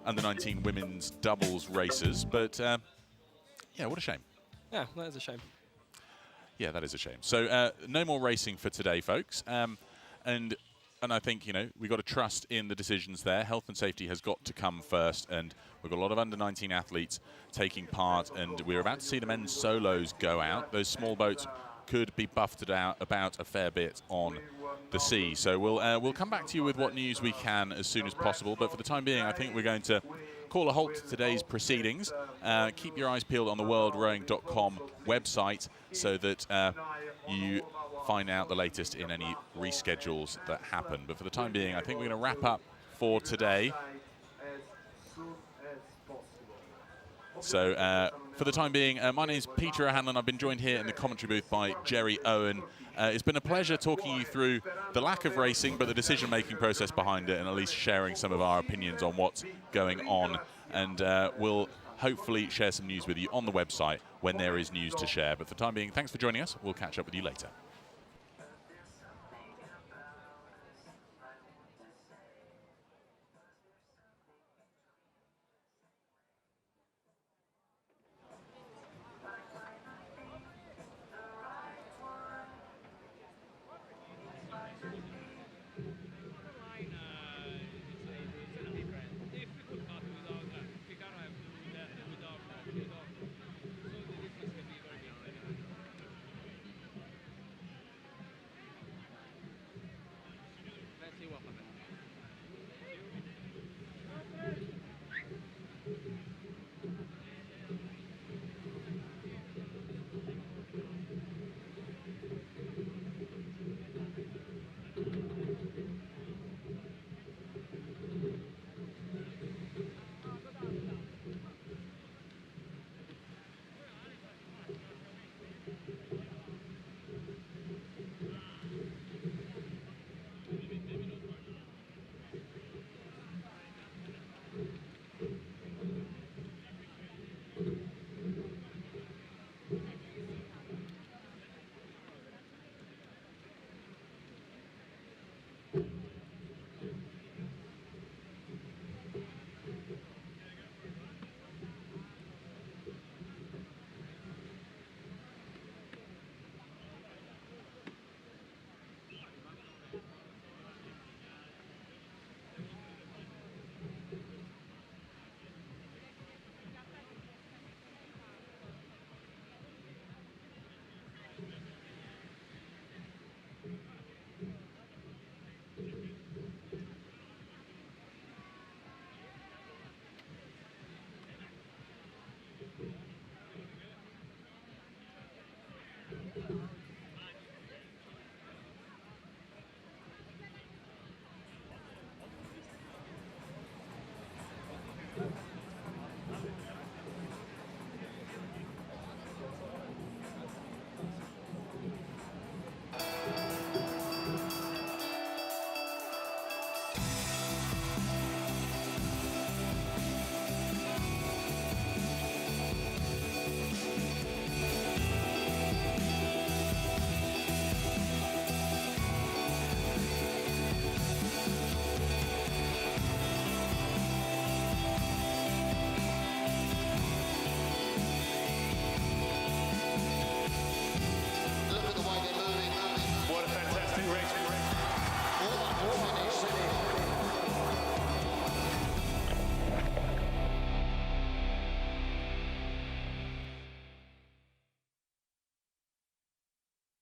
under-19 women's doubles races, but yeah, what a shame. Yeah, that is a shame. Yeah, that is a shame. So no more racing for today, folks. And I think, we've got to trust in the decisions there. Health and safety has got to come first, and we've got a lot of under-19 athletes taking part, and we're about to see the men's solos go out. Those small boats could be buffeted out about a fair bit on the sea. So we'll come back to you with what news we can as soon as possible. But for the time being, I think we're going to call a halt to today's proceedings. Keep your eyes peeled on the worldrowing.com website so that you find out the latest in any reschedules that happen. But for the time being, I think we're going to wrap up for today. So for the time being, my name is Peter O'Hanlon. I've been joined here in the commentary booth by Jerry Owen. It's been a pleasure talking you through the lack of racing, but the decision-making process behind it, and at least sharing some of our opinions on what's going on. And we'll hopefully share some news with you on the website when there is news to share. But for the time being, thanks for joining us. We'll catch up with you later. Thank you.